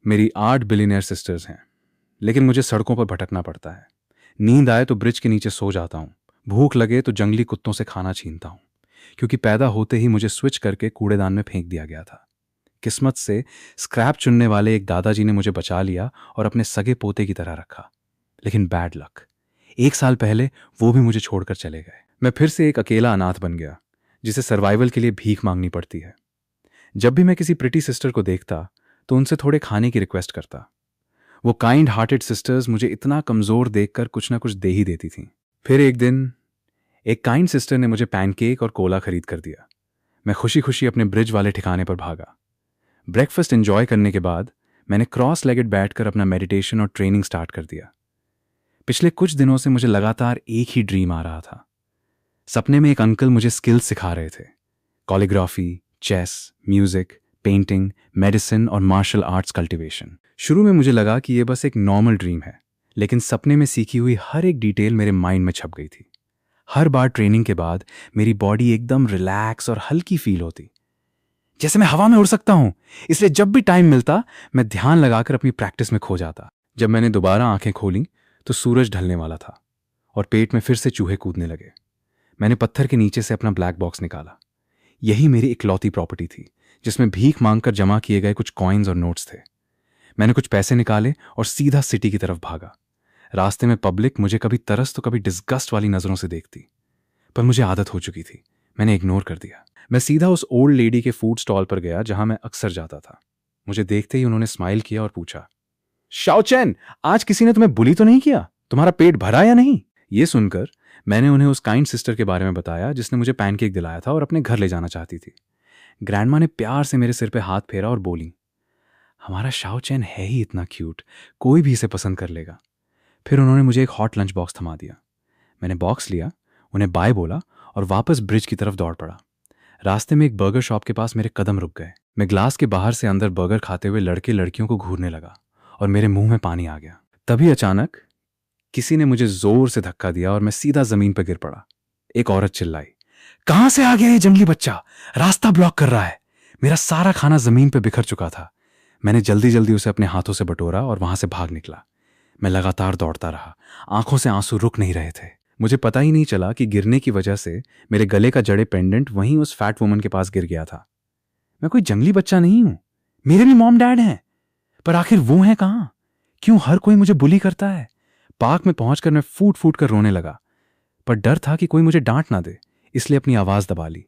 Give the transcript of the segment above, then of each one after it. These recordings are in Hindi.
मेरी 8 बिलियनियर सिस्टर्स हैं, लेकिन मुझे सड़कों पर भटकना पड़ता है। नींद आए तो ब्रिज के नीचे सो जाता हूँ, भूख लगे तो जंगली कुत्तों से खाना छीनता हूँ, क्योंकि पैदा होते ही मुझे स्विच करके कूड़ेदान में फेंक दिया गया था। किस्मत से स्क्रैप चुनने वाले एक दादाजी ने मुझे बचा लिया और अपने सगे पोते की तरह रखा। लेकिन बैड लक, 1 साल पहले वो भी मुझे छोड़कर चले गए। मैं फिर से एक अकेला अनाथ बन गया, जिसे सर्वाइवल के लिए भीख मांगनी पड़ती है। जब भी मैं किसी प्रिटी सिस्टर को देखता तो उनसे थोड़े खाने की रिक्वेस्ट करता। वो काइंड हार्टेड सिस्टर्स मुझे इतना कमजोर देखकर कुछ ना कुछ दे ही देती थीं। फिर एक दिन एक काइंड सिस्टर ने मुझे पैनकेक और कोला खरीद कर दिया। मैं खुशी खुशी अपने ब्रिज वाले ठिकाने पर भागा। ब्रेकफास्ट एंजॉय करने के बाद मैंने क्रॉस लेगेड बैठकर अपना मेडिटेशन और ट्रेनिंग स्टार्ट कर दिया। पिछले कुछ दिनों से मुझे लगातार एक ही ड्रीम आ रहा था। सपने में एक अंकल मुझे स्किल्स सिखा रहे थे, choreography, chess, music, painting, medicine और मार्शल आर्ट्स कल्टीवेशन। शुरू में मुझे लगा कि यह बस एक नॉर्मल ड्रीम है, लेकिन सपने में सीखी हुई हर एक डिटेल मेरे माइंड में छप गई थी। हर बार ट्रेनिंग के बाद मेरी बॉडी एकदम रिलैक्स और हल्की फील होती, जैसे मैं हवा में उड़ सकता हूं। इसलिए जब भी टाइम मिलता मैं ध्यान लगाकर अपनी प्रैक्टिस में खो जाता। जब मैंने दोबारा आंखें खोली तो सूरज ढलने वाला था और पेट में फिर से चूहे कूदने लगे। मैंने पत्थर के नीचे से अपना ब्लैक बॉक्स निकाला। यही मेरी इकलौती प्रॉपर्टी थी, जिसमें भीख मांगकर जमा किए गए कुछ कॉइन्स और नोट्स थे। मैंने कुछ पैसे निकाले और सीधा सिटी की तरफ भागा। रास्ते में पब्लिक मुझे कभी तरस तो कभी डिस्गस्ट वाली नजरों से देखती, पर मुझे आदत हो चुकी थी, मैंने इग्नोर कर दिया। मैं सीधा उस ओल्ड लेडी के फूड स्टॉल पर गया जहां मैं अक्सर जाता था। मुझे देखते ही उन्होंने स्माइल किया और पूछा, शाओ चैन, आज किसी ने तुम्हें बुली तो नहीं किया? तुम्हारा पेट भरा या नहीं? ये सुनकर मैंने उन्हें उस काइंड सिस्टर के बारे में बताया जिसने मुझे पैनकेक दिलाया था और अपने घर ले जाना चाहती थी। ग्रैंडमा ने प्यार से मेरे सिर पे हाथ फेरा और बोली, हमारा शाओ चैन है ही इतना क्यूट, कोई भी इसे पसंद कर लेगा। फिर उन्होंने मुझे एक हॉट लंच बॉक्स थमा दिया। मैंने बॉक्स लिया, उन्हें बाय बोला और वापस ब्रिज की तरफ दौड़ पड़ा। रास्ते में एक बर्गर शॉप के पास मेरे कदम रुक गए। मैं ग्लास के बाहर से अंदर बर्गर खाते हुए लड़के लड़कियों को घूरने लगा और मेरे मुंह में पानी आ गया। तभी अचानक किसी ने मुझे जोर से धक्का दिया और मैं सीधा जमीन पर गिर पड़ा। एक औरत चिल्लाई, कहां से आ गया ये जंगली बच्चा? रास्ता ब्लॉक कर रहा है। मेरा सारा खाना जमीन पर बिखर चुका था। मैंने जल्दी जल्दी उसे अपने हाथों से बटोरा और वहां से भाग निकला। मैं लगातार दौड़ता रहा, आंखों से आंसू रुक नहीं रहे थे। मुझे पता ही नहीं चला कि गिरने की वजह से मेरे गले का जड़े पेंडेंट वहीं उस फैट वुमन के पास गिर गया था। मैं कोई जंगली बच्चा नहीं हूं, मेरे भी मॉम डैड हैं, पर आखिर वो हैं कहां? क्यों हर कोई मुझे बुली करता है? पार्क में पहुंचकर मैं फूट फूट कर रोने लगा, पर डर था कि कोई मुझे डांट ना दे, इसलिए अपनी आवाज दबा ली।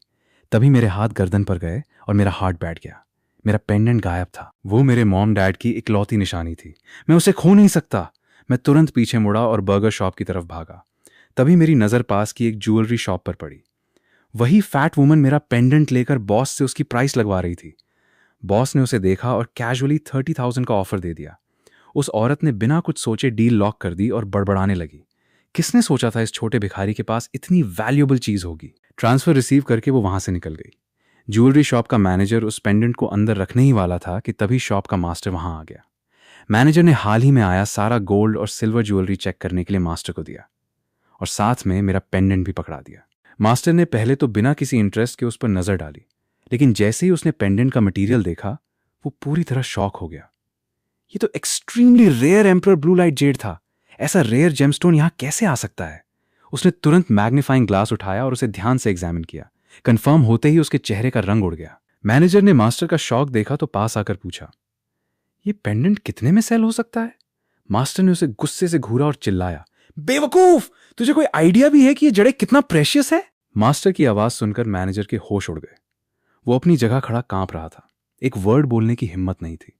तभी मेरे हाथ गर्दन पर गए और मेरा हार्ट बैठ गया। मेरा पेंडेंट गायब था। वो मेरे मॉम डैड की इकलौती निशानी थी। मैं उसे खो नहीं सकता। मैं तुरंत पीछे मुड़ा और बर्गर शॉप की तरफ भागा। तभी मेरी नजर पास की एक ज्वेलरी शॉप पर पड़ी। वही फैट वुमन मेरा पेंडेंट लेकर बॉस से उसकी प्राइस लगवा रही थी। बॉस ने उसे देखा और कैजुअली 30,000 का ऑफर दे दिया। उस औरत ने बिना कुछ सोचे डील लॉक कर दी और बड़बड़ाने लगी, किसने सोचा था इस छोटे भिखारी के पास इतनी वैल्यूएबल चीज होगी। ट्रांसफर रिसीव करके वो वहां से निकल गई। ज्वेलरी शॉप का मैनेजर उस पेंडेंट को अंदर रखने ही वाला था कि तभी शॉप का मास्टर वहां आ गया। मैनेजर ने हाल ही में आया सारा गोल्ड और सिल्वर ज्वेलरी चेक करने के लिए मास्टर को दिया और साथ में मेरा पेंडेंट भी पकड़ा दिया। मास्टर ने पहले तो बिना किसी इंटरेस्ट के उस पर नजर डाली, लेकिन जैसे ही उसने पेंडेंट का मटेरियल देखा वो पूरी तरह शॉक हो गया। ये तो extremely rare emperor blue light jade था। ऐसा रेयर जेमस्टोन यहां कैसे आ सकता है? उसने तुरंत मैग्नीफाइंग ग्लास उठाया और उसे ध्यान से एग्जामिन किया। कंफर्म होते ही उसके चेहरे का रंग उड़ गया। मैनेजर ने मास्टर का शॉक देखा तो पास आकर पूछा, ये पेंडेंट कितने में सेल हो सकता है? मास्टर ने उसे गुस्से से घूरा और चिल्लाया, बेवकूफ, तुझे कोई आइडिया भी है कि ये जड़े कितना प्रेशियस है? मास्टर की आवाज सुनकर मैनेजर के होश उड़ गए। वो अपनी जगह खड़ा कांप रहा था। एक वर्ड बोलने की हिम्मत नहीं थी।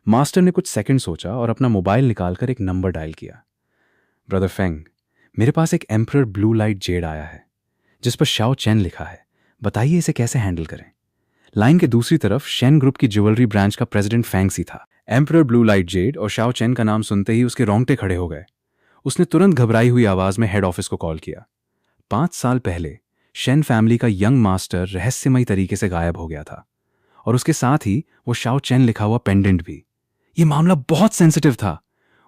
मास्टर ने कुछ सेकंड सोचा और अपना मोबाइल निकालकर एक नंबर डायल किया। ब्रदर फेंग, मेरे पास एक एम्परर ब्लू लाइट जेड आया है जिस पर शाओ चैन लिखा है। बताइए इसे कैसे हैंडल करें। लाइन के दूसरी तरफ शेन ग्रुप की ज्वेलरी ब्रांच का प्रेसिडेंट फैंगसी था। एम्परर ब्लू लाइट जेड और शाओ चैन का नाम सुनते ही उसके रोंगटे खड़े हो गए। उसने तुरंत घबराई हुई आवाज में हेड ऑफिस को कॉल किया। 5 साल पहले शेन फैमिली का यंग मास्टर रहस्यमयी तरीके से गायब हो गया था और उसके साथ ही वो शाओ चैन लिखा हुआ पेंडेंट भी। ये मामला बहुत सेंसिटिव था।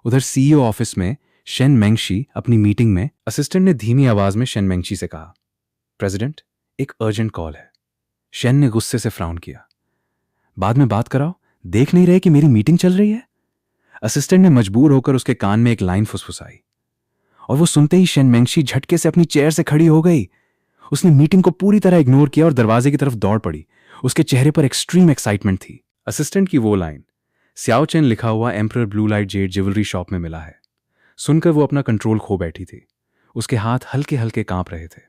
उधर सीईओ ऑफिस में शेन मेंगशी अपनी मीटिंग में असिस्टेंट ने धीमी आवाज में शेन मेंगशी से कहा, प्रेसिडेंट, एक अर्जेंट कॉल है। शेन ने गुस्से से फ्राउन किया। बाद में बात कराओ, देख नहीं रहे कि मेरी मीटिंग चल रही है? असिस्टेंट ने मजबूर होकर उसके कान में एक लाइन फुसफुसाई और वो सुनते ही शेन मेंगशी झटके से अपनी चेयर से खड़ी हो गई। उसने मीटिंग को पूरी तरह इग्नोर किया और दरवाजे की तरफ दौड़ पड़ी। उसके चेहरे पर एक्सट्रीम एक्साइटमेंट थी। असिस्टेंट की वो लाइन, स्याओ चेन लिखा हुआ emperor blue light Z jewellery shop में मिला है, सुनकर वो अपना कंट्रोल खो बैठी थी। उसके हाथ हल्के हल्के कांप रहे थे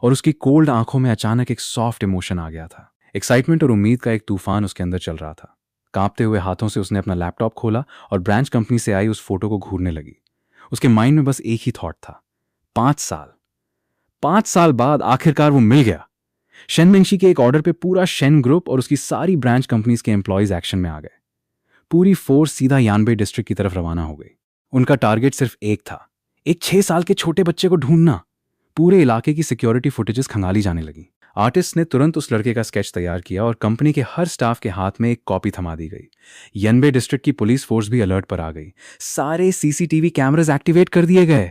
और उसकी कोल्ड आंखों में अचानक एक सॉफ्ट इमोशन आ गया था। एक्साइटमेंट और उम्मीद का एक तूफान उसके अंदर चल रहा था। कांपते हुए हाथों से उसने अपना लैपटॉप खोला और ब्रांच कंपनी से आई उस फोटो को घूरने लगी। उसके माइंड में बस एक ही थॉट था, 5 साल बाद आखिरकार वो मिल गया। शेन मेंगशी के एक ऑर्डर पे पूरा शेन ग्रुप और उसकी सारी ब्रांच कंपनीज के एम्प्लॉयज एक्शन में आ गए। पूरी फोर्स सीधा यानबे डिस्ट्रिक्ट की तरफ रवाना हो गई। उनका टारगेट सिर्फ एक था, एक 6 साल के छोटे बच्चे को ढूंढना। पूरे इलाके की सिक्योरिटी फुटेजेस खंगाली जाने लगी। आर्टिस्ट ने तुरंत उस लड़के का स्केच तैयार किया और कंपनी के हर स्टाफ के हाथ में एक कॉपी थमा दी गई। यानबे डिस्ट्रिक्ट की पुलिस फोर्स भी अलर्ट पर आ गई। सारे सीसीटीवी कैमरास एक्टिवेट कर दिए गए।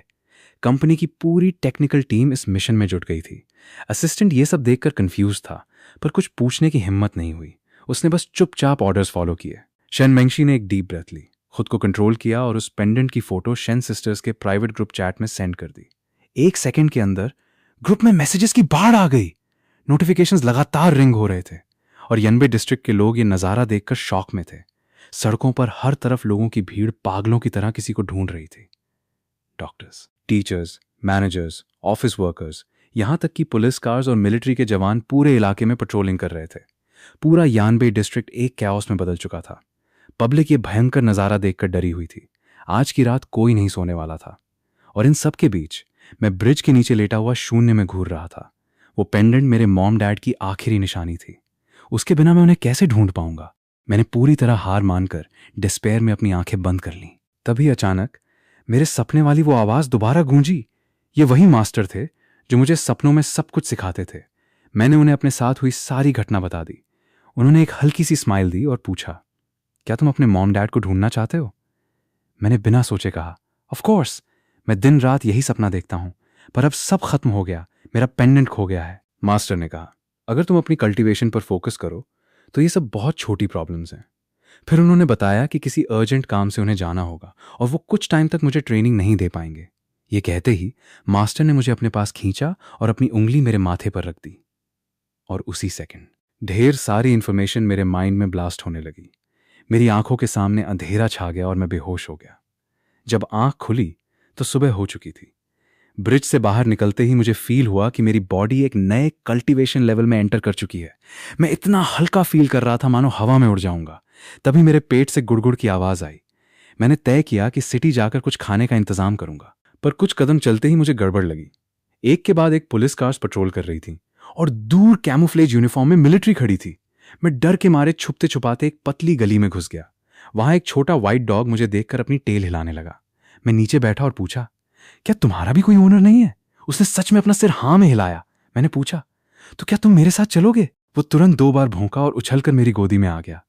कंपनी की पूरी टेक्निकल टीम इस मिशन में जुट गई थी। असिस्टेंट ये सब देखकर कंफ्यूज था, पर कुछ पूछने की हिम्मत नहीं हुई। उसने बस चुपचाप ऑर्डर्स फॉलो किए। शेन मेंगशी ने एक डीप ब्रेथ ली, खुद को कंट्रोल किया और उस पेंडेंट की फोटो शेन सिस्टर्स के प्राइवेट ग्रुप चैट में सेंड कर दी। 1 सेकंड के अंदर ग्रुप में मैसेजेस की बाढ़ आ गई। नोटिफिकेशंस लगातार रिंग हो रहे थे और यानबे डिस्ट्रिक्ट के लोग ये नजारा देखकर शॉक में थे। सड़कों पर हर तरफ लोगों की भीड़ पागलों की तरह किसी को ढूंढ रही थी। Doctors, teachers, managers, office workers, यहां तक कि पुलिस कार्स और मिलिट्री के जवान पूरे इलाके में पेट्रोलिंग कर रहे थे। पूरा यानबे डिस्ट्रिक्ट एक कैओस में बदल चुका था। पब्लिक ये भयंकर नजारा देखकर डरी हुई थी। आज की रात कोई नहीं सोने वाला था। और इन सब के बीच मैं ब्रिज के नीचे लेटा हुआ शून्य में घूर रहा था। वो पेंडेंट मेरे मॉम डैड की आखिरी निशानी थी। उसके बिना मैं उन्हें कैसे ढूंढ पाऊंगा। मैंने पूरी तरह हार मानकर डिस्पेयर में अपनी आंखें बंद कर लीं। तभी अचानक मेरे सपने वाली वो आवाज दोबारा गूंजी। ये वही मास्टर थे जो मुझे सपनों में सब कुछ सिखाते थे। मैंने उन्हें अपने साथ हुई सारी घटना बता दी। उन्होंने एक हल्की सी स्माइल दी और पूछा, क्या तुम अपने मॉम डैड को ढूंढना चाहते हो? मैंने बिना सोचे कहा, ऑफ कोर्स, मैं दिन रात यही सपना देखता हूं, पर अब सब खत्म हो गया, मेरा पेंडेंट खो गया है। मास्टर ने कहा, अगर तुम अपनी कल्टीवेशन पर फोकस करो तो ये सब बहुत छोटी प्रॉब्लम्स हैं। फिर उन्होंने बताया कि किसी अर्जेंट काम से उन्हें जाना होगा और वो कुछ टाइम तक मुझे ट्रेनिंग नहीं दे पाएंगे। ये कहते ही मास्टर ने मुझे अपने पास खींचा और अपनी उंगली मेरे माथे पर रख दी। और उसी सेकंड ढेर सारी इंफॉर्मेशन मेरे माइंड में ब्लास्ट होने लगी। मेरी आंखों के सामने अंधेरा छा गया और मैं बेहोश हो गया। जब आंख खुली तो सुबह हो चुकी थी। ब्रिज से बाहर निकलते ही मुझे फील हुआ कि मेरी बॉडी एक नए कल्टीवेशन लेवल में एंटर कर चुकी है। मैं इतना हल्का फील कर रहा था मानो हवा में उड़ जाऊंगा। तभी मेरे पेट से गुड़गुड़ की आवाज आई। मैंने तय किया कि सिटी जाकर कुछ खाने का इंतजाम करूंगा, पर कुछ कदम चलते ही मुझे गड़बड़ लगी। एक के बाद एक पुलिस कार्स पेट्रोल कर रही थी और दूर कैमोफ्लेज यूनिफॉर्म में मिलिट्री खड़ी थी। मैं डर के मारे छुपते छुपाते एक पतली गली में घुस गया। वहां एक छोटा व्हाइट डॉग मुझे देखकर अपनी टेल हिलाने लगा। मैं नीचे बैठा और पूछा, क्या तुम्हारा भी कोई ओनर नहीं है? उसने सच में अपना सिर हाँ में हिलाया। मैंने पूछा, तो क्या तुम मेरे साथ चलोगे? वो तुरंत 2 बार भौंका और उछलकर मेरी गोदी में आ गया।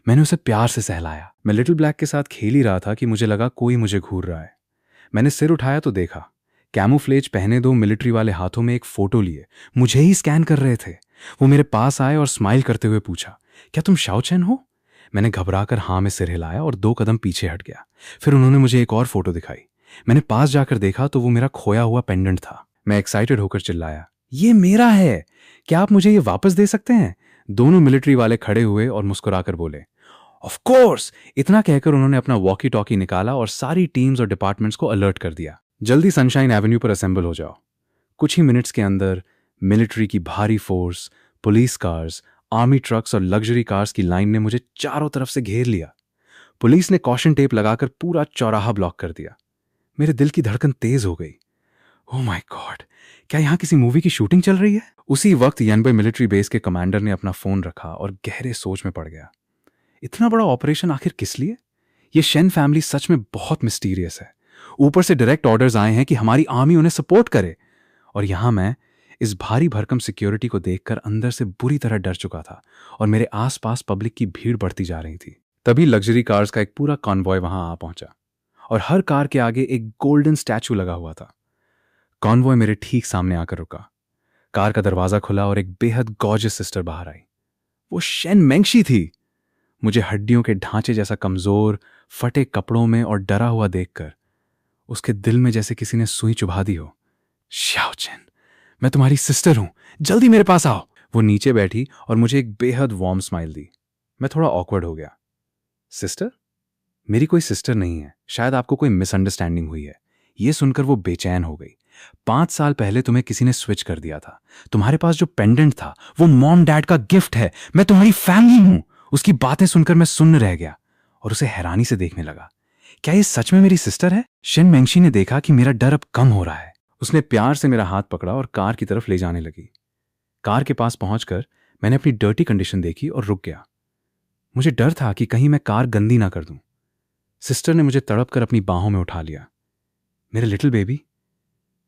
मैंने उसे प्यार से सहलाया। मैं लिटिल ब्लैक के साथ खेल ही रहा था कि मुझे लगा कोई मुझे घूर रहा है। मैंने सिर उठाया तो देखा, कैमोफ्लेज पहने 2 मिलिट्री वाले हाथों में एक फोटो लिए मुझे ही स्कैन कर रहे थे। वो मेरे पास आए और स्माइल करते हुए पूछा, क्या तुम शाओ चेन हो? मैंने घबराकर हाँ में सिर हिलाया और 2 कदम पीछे हट गया। फिर उन्होंने मुझे एक और फोटो दिखाई। मैंने पास जाकर देखा तो वो मेरा खोया हुआ पेंडेंट था। मैं एक्साइटेड होकर चिल्लाया, ये मेरा है, क्या आप मुझे ये वापस दे सकते हैं? दोनों मिलिट्री वाले खड़े हुए और मुस्कुराकर बोले, ऑफ कोर्स। इतना कहकर उन्होंने अपना वॉकी टॉकी निकाला और सारी टीम्स और डिपार्टमेंट्स को अलर्ट कर दिया, जल्दी सनशाइन एवेन्यू पर असेंबल हो जाओ। कुछ ही मिनट्स के अंदर मिलिट्री की भारी force, police cars, army trucks और लग्जरी कार्स की लाइन ने मुझे चारों तरफ से घेर लिया। पुलिस ने कॉशन टेप लगाकर पूरा चौराहा ब्लॉक कर दिया। मेरे दिल की धड़कन तेज हो गई। ओह माय गॉड, क्या यहां किसी मूवी की शूटिंग चल रही है? उसी वक्त यानबे मिलिट्री बेस के कमांडर ने अपना फोन रखा और गहरे सोच में पड़ गया। इतना बड़ा ऑपरेशन आखिर किस लिए? ये शेन फैमिली सच में बहुत मिस्टीरियस है। ऊपर से डायरेक्ट ऑर्डर्स आए हैं कि हमारी आर्मी उन्हें सपोर्ट करे, और यहां मैं इस भारी भरकम सिक्योरिटी को देखकर अंदर से बुरी तरह डर चुका था और मेरे आसपास पब्लिक की भीड़ बढ़ती जा रही थी। तभी लग्जरी कार्स का एक पूरा कॉन्वॉय वहां आ पहुंचा और हर कार के आगे एक गोल्डन स्टैचू लगा हुआ था। कॉन्वॉय मेरे ठीक सामने आकर रुका। कार का दरवाजा खुला और एक बेहद गॉर्जियस सिस्टर बाहर आई। वो शेन मेंगशी थी। मुझे हड्डियों के ढांचे जैसा कमज़ोर, फटे कपड़ों में और डरा हुआ देखकर उसके दिल में जैसे किसी ने सुई चुभा दी हो। शाओ चेन, मैं तुम्हारी सिस्टर हूं, जल्दी मेरे पास आओ। वो नीचे बैठी और मुझे एक बेहद वार्म स्माइल दी। मैं थोड़ा ऑकवर्ड हो गया। सिस्टर? मेरी कोई सिस्टर नहीं है, शायद आपको कोई मिसअंडरस्टैंडिंग हुई है। ये सुनकर वो बेचैन हो गई। 5 साल पहले तुम्हें किसी ने स्विच कर दिया था। तुम्हारे पास जो पेंडेंट था वो मॉम डैड का गिफ्ट है। मैं तुम्हारी फैमिली हूं। उसकी बातें सुनकर मैं सुन्न रह गया और उसे हैरानी से देखने लगा। क्या ये सच में मेरी सिस्टर है? शेन मेंगशी ने देखा कि मेरा डर अब कम हो रहा है। उसने प्यार से मेरा हाथ पकड़ा और कार की तरफ ले जाने लगी। कार के पास पहुंचकर मैंने अपनी डर्टी कंडीशन देखी और रुक गया। मुझे डर था कि कहीं मैं कार गंदी ना कर दूं। सिस्टर ने मुझे तड़प कर अपनी बाहों में उठा लिया। मेरे लिटिल बेबी,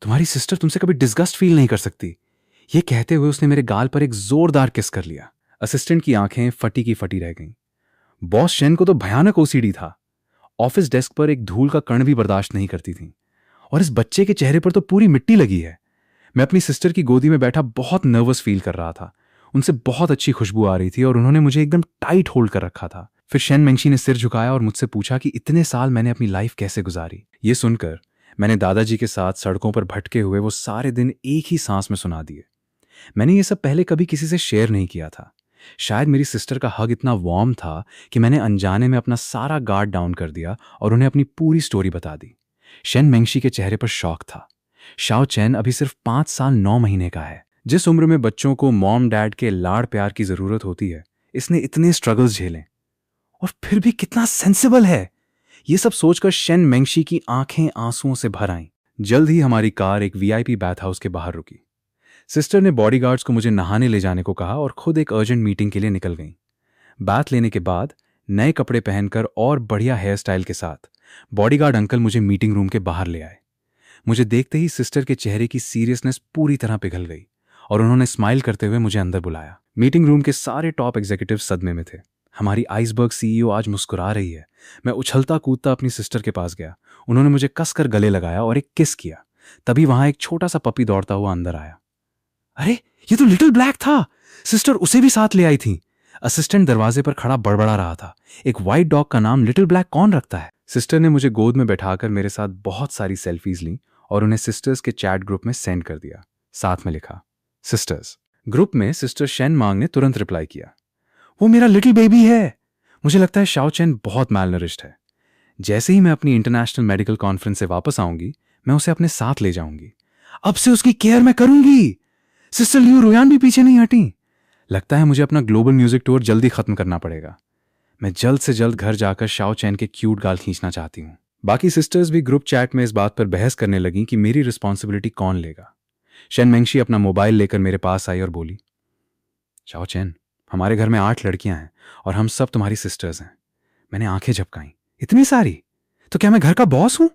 तुम्हारी सिस्टर तुमसे कभी डिस्गस्ट फील नहीं कर सकती। ये कहते हुए उसने मेरे गाल पर एक जोरदार किस कर लिया। असिस्टेंट की आंखें फटी की फटी रह गईं। बॉस शेन को तो भयानक ओसीडी था। ऑफिस डेस्क पर एक धूल का कण भी बर्दाश्त नहीं करती थी। और इस बच्चे के चेहरे पर तो पूरी मिट्टी लगी है। मैं अपनी सिस्टर की गोदी में बैठा बहुत नर्वस फील कर रहा था। उनसे बहुत अच्छी खुशबू आ रही थी और उन्होंने मुझे एकदम टाइट होल्ड कर रखा था। फिर शेन मेंगशी ने सिर झुकाया और मुझसे पूछा कि इतने साल मैंने अपनी लाइफ कैसे गुजारी। ये सुनकर मैंने दादाजी के साथ सड़कों पर भटके हुए वो सारे दिन एक ही सांस में सुना दिए। मैंने ये सब पहले कभी किसी से शेयर नहीं किया था। शायद मेरी सिस्टर का हग इतना वार्म था कि मैंने अनजाने में अपना सारा गार्ड डाउन कर दिया और उन्हें अपनी पूरी स्टोरी बता दी। शेन मेंगशी के चेहरे पर शौक था। शाओ चेन अभी सिर्फ 5 साल 9 महीने का है। जिस उम्र में बच्चों को मॉम डैड के लाड़ प्यार की जरूरत होती है, इसने इतने स्ट्रगल्स झेले और फिर भी कितना सेंसिबल है। ये सब सोचकर शेन मेंगशी की आंखें आंसुओं से भर आईं। जल्द ही हमारी कार एक वीआईपी बाथ हाउस के बाहर रुकी। सिस्टर ने बॉडीगार्ड्स को मुझे नहाने ले जाने को कहा और खुद एक अर्जेंट मीटिंग के लिए निकल गई। बाथ लेने के बाद नए कपड़े पहनकर और बढ़िया हेयर स्टाइल के साथ बॉडीगार्ड अंकल मुझे मीटिंग रूम के बाहर ले आए। मुझे देखते ही सिस्टर के चेहरे की सीरियसनेस पूरी तरह पिघल गई और उन्होंने स्माइल करते हुए मुझे अंदर बुलाया। मीटिंग रूम के सारे टॉप एग्जीक्यूटिव सदमे में थे। हमारी आइसबर्ग सीईओ आज मुस्कुरा रही है। मैं उछलता कूदता अपनी सिस्टर के पास गया। उन्होंने मुझे कसकर गले लगाया और एक किस किया। तभी वहां एक छोटा सा पपी दौड़ता हुआ अंदर आया। अरे, ये तो लिटिल ब्लैक था। सिस्टर उसे भी साथ ले आई थी। असिस्टेंट दरवाजे पर खड़ा बड़बड़ा रहा था। एक व्हाइट डॉग का नाम लिटिल ब्लैक कौन रखता है? सिस्टर ने मुझे गोद में बैठाकर मेरे साथ बहुत सारी सेल्फीज ली और उन्हें सिस्टर्स के चैट ग्रुप में सेंड कर दिया। साथ में लिखा सिस्टर्स। ग्रुप में सिस्टर शेन मांग ने तुरंत रिप्लाई किया, वो मेरा लिटिल बेबी है। मुझे लगता है शाओ चेन बहुत मैलनरिश्ड है। जैसे ही मैं अपनी इंटरनेशनल मेडिकल कॉन्फ्रेंस से वापस आऊंगी, मैं उसे अपने साथ ले जाऊंगी। अब से उसकी केयर मैं करूंगी। सिस्टर लियू रोयान भी पीछे नहीं हटी। लगता है मुझे अपना ग्लोबल म्यूजिक टूर जल्दी खत्म करना पड़ेगा। मैं जल्द से जल्द घर जाकर शाओ चेन के क्यूट गाल खींचना चाहती हूँ। बाकी सिस्टर्स भी ग्रुप चैट में इस बात पर बहस करने लगी कि मेरी रिस्पॉन्सिबिलिटी कौन लेगा। शेन मेंगशी अपना मोबाइल लेकर मेरे पास आई और बोली, शाओ चेन, हमारे घर में 8 लड़कियां हैं और हम सब तुम्हारी सिस्टर्स हैं। मैंने आंखें झपकाईं। इतनी सारी? तो क्या मैं घर का बॉस हूं?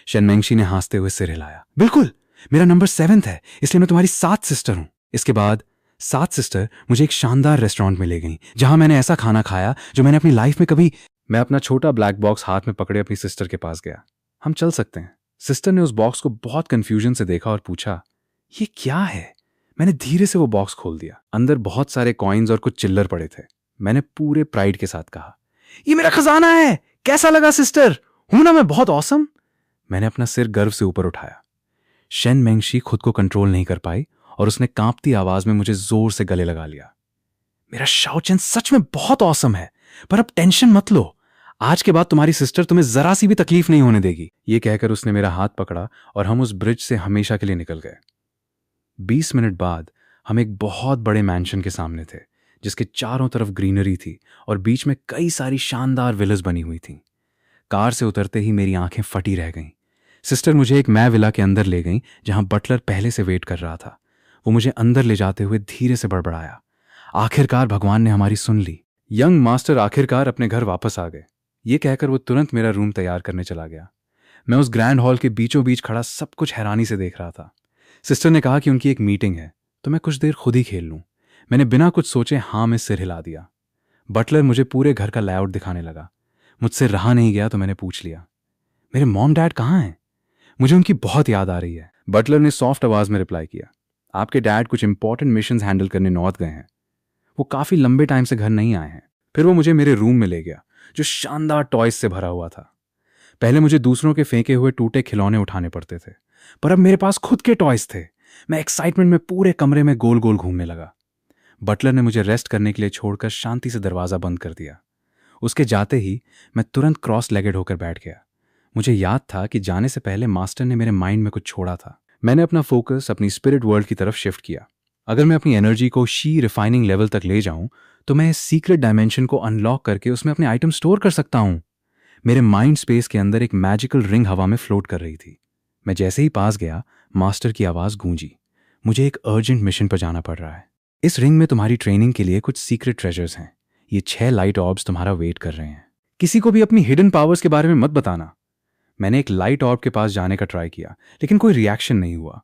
शेन मेंगशी ने हंसते हुए सिर हिलाया। बिल्कुल, मेरा नंबर 7 है, इसलिए मैं तुम्हारी 7 सिस्टर हूं। इसके बाद 7 सिस्टर मुझे एक शानदार रेस्टोरेंट में ले गईं, जहां मैंने ऐसा खाना खाया जो मैंने अपनी लाइफ में कभी। मैं अपना छोटा ब्लैक बॉक्स हाथ में पकड़े अपनी सिस्टर के पास गया। हम चल सकते हैं। सिस्टर ने उस बॉक्स को बहुत कंफ्यूजन से देखा और पूछा, ये क्या है? मैंने धीरे से वो बॉक्स खोल दिया। अंदर बहुत सारे कॉइन्स और कुछ चिल्लर पड़े थे। मैंने पूरे प्राइड के साथ कहा, ये मेरा खजाना है। कैसा लगा सिस्टर? हूं ना मैं बहुत ऑसम? मैंने अपना सिर गर्व से ऊपर उठाया। शेन मेंगशी खुद को कंट्रोल नहीं कर पाई और उसने कांपती आवाज में मुझे जोर से गले लगा लिया। मेरा शाओ चेन सच में बहुत ऑसम है, पर अब टेंशन मत लो। आज के बाद तुम्हारी सिस्टर तुम्हें जरा सी भी तकलीफ नहीं होने देगी। ये कहकर उसने मेरा हाथ पकड़ा और हम उस ब्रिज से हमेशा के लिए निकल गए। 20 मिनट बाद हम एक बहुत बड़े मैंशन के सामने थे, जिसके चारों तरफ ग्रीनरी थी और बीच में कई सारी शानदार विलास बनी हुई थीं। कार से उतरते ही मेरी आंखें फटी रह गईं। सिस्टर मुझे एक मै विला के अंदर ले गईं, जहां बटलर पहले से वेट कर रहा था। वो मुझे अंदर ले जाते हुए धीरे से बड़बड़ाया, आखिरकार भगवान ने हमारी सुन ली। यंग मास्टर आखिरकार अपने घर वापस आ गए। ये कहकर वो तुरंत मेरा रूम तैयार करने चला गया। मैं उस ग्रैंड हॉल के बीचों बीच खड़ा सब कुछ हैरानी से देख रहा था। सिस्टर ने कहा कि उनकी एक मीटिंग है, तो मैं कुछ देर खुद ही खेल लूं। मैंने बिना कुछ सोचे हाँ में सिर हिला दिया। बटलर मुझे पूरे घर का लेआउट दिखाने लगा। मुझसे रहा नहीं गया तो मैंने पूछ लिया, मेरे मॉम डैड कहाँ हैं? मुझे उनकी बहुत याद आ रही है। बटलर ने सॉफ्ट आवाज में रिप्लाई किया, आपके डैड कुछ इंपॉर्टेंट मिशंस हैंडल करने नॉर्थ गए हैं। वो काफी लंबे टाइम से घर नहीं आए हैं। फिर वो मुझे मेरे रूम में ले गया जो शानदार टॉयज से भरा हुआ था। पहले मुझे दूसरों के फेंके हुए टूटे खिलौने उठाने पड़ते थे, पर अब मेरे पास खुद के टॉयज थे। मैं एक्साइटमेंट में पूरे कमरे में गोल गोल घूमने लगा। बटलर ने मुझे रेस्ट करने के लिए छोड़कर शांति से दरवाज़ा बंद कर दिया। उसके जाते ही मैं तुरंत क्रॉस लेगेड होकर बैठ गया। मुझे याद था कि जाने से पहले मास्टर ने मेरे माइंड में कुछ छोड़ा था। मैंने अपना फोकस अपनी स्पिरिट वर्ल्ड की तरफ शिफ्ट किया। अगर मैं अपनी एनर्जी को शी रिफाइनिंग लेवल तक ले जाऊं तो मैं इस सीक्रेट डायमेंशन को अनलॉक करके उसमें अपने आइटम स्टोर कर सकता हूं। मेरे माइंड स्पेस के अंदर एक मैजिकल रिंग हवा में फ्लोट कर रही थी। मैं जैसे ही पास गया, मास्टर की आवाज़ गूंजी, मुझे एक अर्जेंट मिशन पर जाना पड़ रहा है। इस रिंग में तुम्हारी ट्रेनिंग के लिए कुछ सीक्रेट ट्रेजर्स हैं। ये 6 लाइट ऑर्ब्स तुम्हारा वेट कर रहे हैं। किसी को भी अपनी हिडन पावर्स के बारे में मत बताना। मैंने एक लाइट ऑर्ब के पास जाने का ट्राई किया, लेकिन कोई रिएक्शन नहीं हुआ।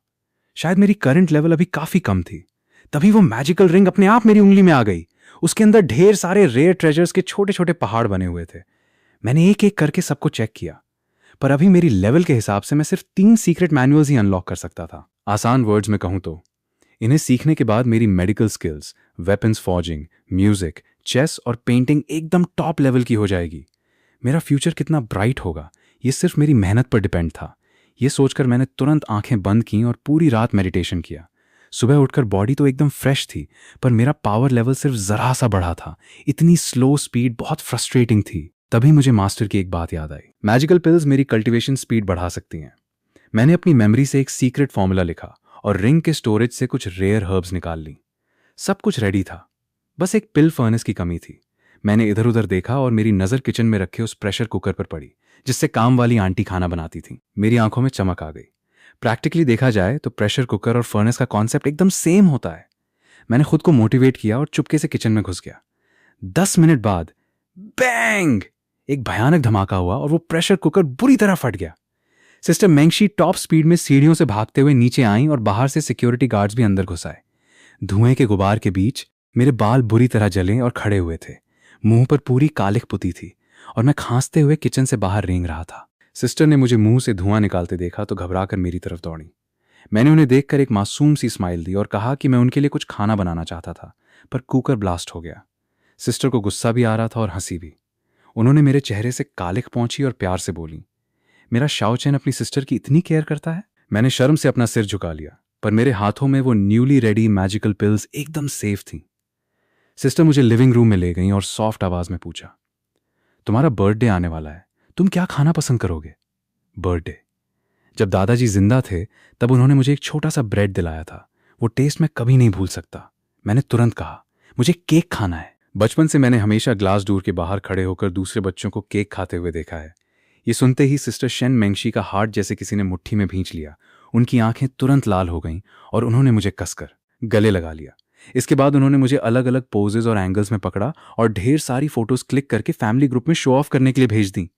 शायद मेरी करंट लेवल अभी काफी कम थी। तभी वो मैजिकल रिंग अपने आप मेरी उंगली में आ गई। उसके अंदर ढेर सारे रेयर ट्रेजर्स के छोटे छोटे पहाड़ बने हुए थे। मैंने एक एक करके सबको चेक किया, पर अभी मेरी लेवल के हिसाब से मैं सिर्फ 3 सीक्रेट मैनुअल्स ही अनलॉक कर सकता था। आसान वर्ड्स में कहूं तो इन्हें सीखने के बाद मेरी medical skills, weapons forging, music, chess और पेंटिंग एकदम टॉप लेवल की हो जाएगी। मेरा फ्यूचर कितना ब्राइट होगा ये सिर्फ मेरी मेहनत पर डिपेंड था। ये सोचकर मैंने तुरंत आंखें बंद की और पूरी रात मेडिटेशन किया। सुबह उठकर बॉडी तो एकदम फ्रेश थी, पर मेरा पावर लेवल सिर्फ जरा सा बढ़ा था। इतनी स्लो स्पीड बहुत फ्रस्ट्रेटिंग थी। तभी मुझे मास्टर की एक बात याद आई। मैजिकल पिल्स मेरी कल्टीवेशन स्पीड बढ़ा सकती हैं। मैंने अपनी मेमोरी से एक सीक्रेट फॉर्मूला लिखा और रिंग के स्टोरेज से कुछ रेयर हर्ब्स निकाल ली। सब कुछ रेडी था, बस एक पिल फर्नेस की कमी थी। मैंने इधर उधर देखा और मेरी नजर किचन में रखे उस प्रेशर कुकर पर पड़ी जिससे काम वाली आंटी खाना बनाती थी। मेरी आंखों में चमक आ गई। प्रैक्टिकली देखा जाए तो प्रेशर कुकर और फर्नेस का कॉन्सेप्ट एकदम सेम होता है। मैंने खुद को मोटिवेट किया और चुपके से किचन में घुस गया। 10 मिनट बाद बैंग, एक भयानक धमाका हुआ और वो प्रेशर कुकर बुरी तरह फट गया। सिस्टर मेंगशी टॉप स्पीड में सीढ़ियों से भागते हुए नीचे आईं और बाहर से सिक्योरिटी गार्ड्स भी अंदर घुस आए। धुएं के गुबार के बीच मेरे बाल बुरी तरह जले और खड़े हुए थे। मुंह पर पूरी कालिख पुती थी और मैं खांसते हुए किचन से बाहर रेंग रहा था। सिस्टर ने मुझे मुंह से धुआं निकालते देखा तो घबराकर मेरी तरफ दौड़ी। मैंने उन्हें देखकर एक मासूम सी स्माइल दी और कहा कि मैं उनके लिए कुछ खाना बनाना चाहता था, पर कुकर ब्लास्ट हो गया। सिस्टर को गुस्सा भी आ रहा था और हंसी भी। उन्होंने मेरे चेहरे से कालिख पोंछी और प्यार से बोली, मेरा शाओचेन अपनी सिस्टर की इतनी केयर करता है? मैंने शर्म से अपना सिर झुका लिया, पर मेरे हाथों में वो न्यूली रेडी मैजिकल पिल्स एकदम सेफ थी। सिस्टर मुझे लिविंग रूम में ले गई और सॉफ्ट आवाज में पूछा, तुम्हारा बर्थडे आने वाला है, तुम क्या खाना पसंद करोगे? बर्थडे? जब दादाजी जिंदा थे तब उन्होंने मुझे एक छोटा सा ब्रेड दिलाया था। वो टेस्ट मैं कभी नहीं भूल सकता। मैंने तुरंत कहा, मुझे केक खाना है। बचपन से मैंने हमेशा ग्लास डोर के बाहर खड़े होकर दूसरे बच्चों को केक खाते हुए देखा है। ये सुनते ही सिस्टर शेन मेंगशी का हार्ट जैसे किसी ने मुट्ठी में भींच लिया। उनकी आंखें तुरंत लाल हो गईं और उन्होंने मुझे कसकर गले लगा लिया। इसके बाद उन्होंने मुझे अलग अलग पोजेज और एंगल्स में पकड़ा और ढेर सारी फोटोज क्लिक करके फैमिली ग्रुप में शो ऑफ करने के लिए भेज दी।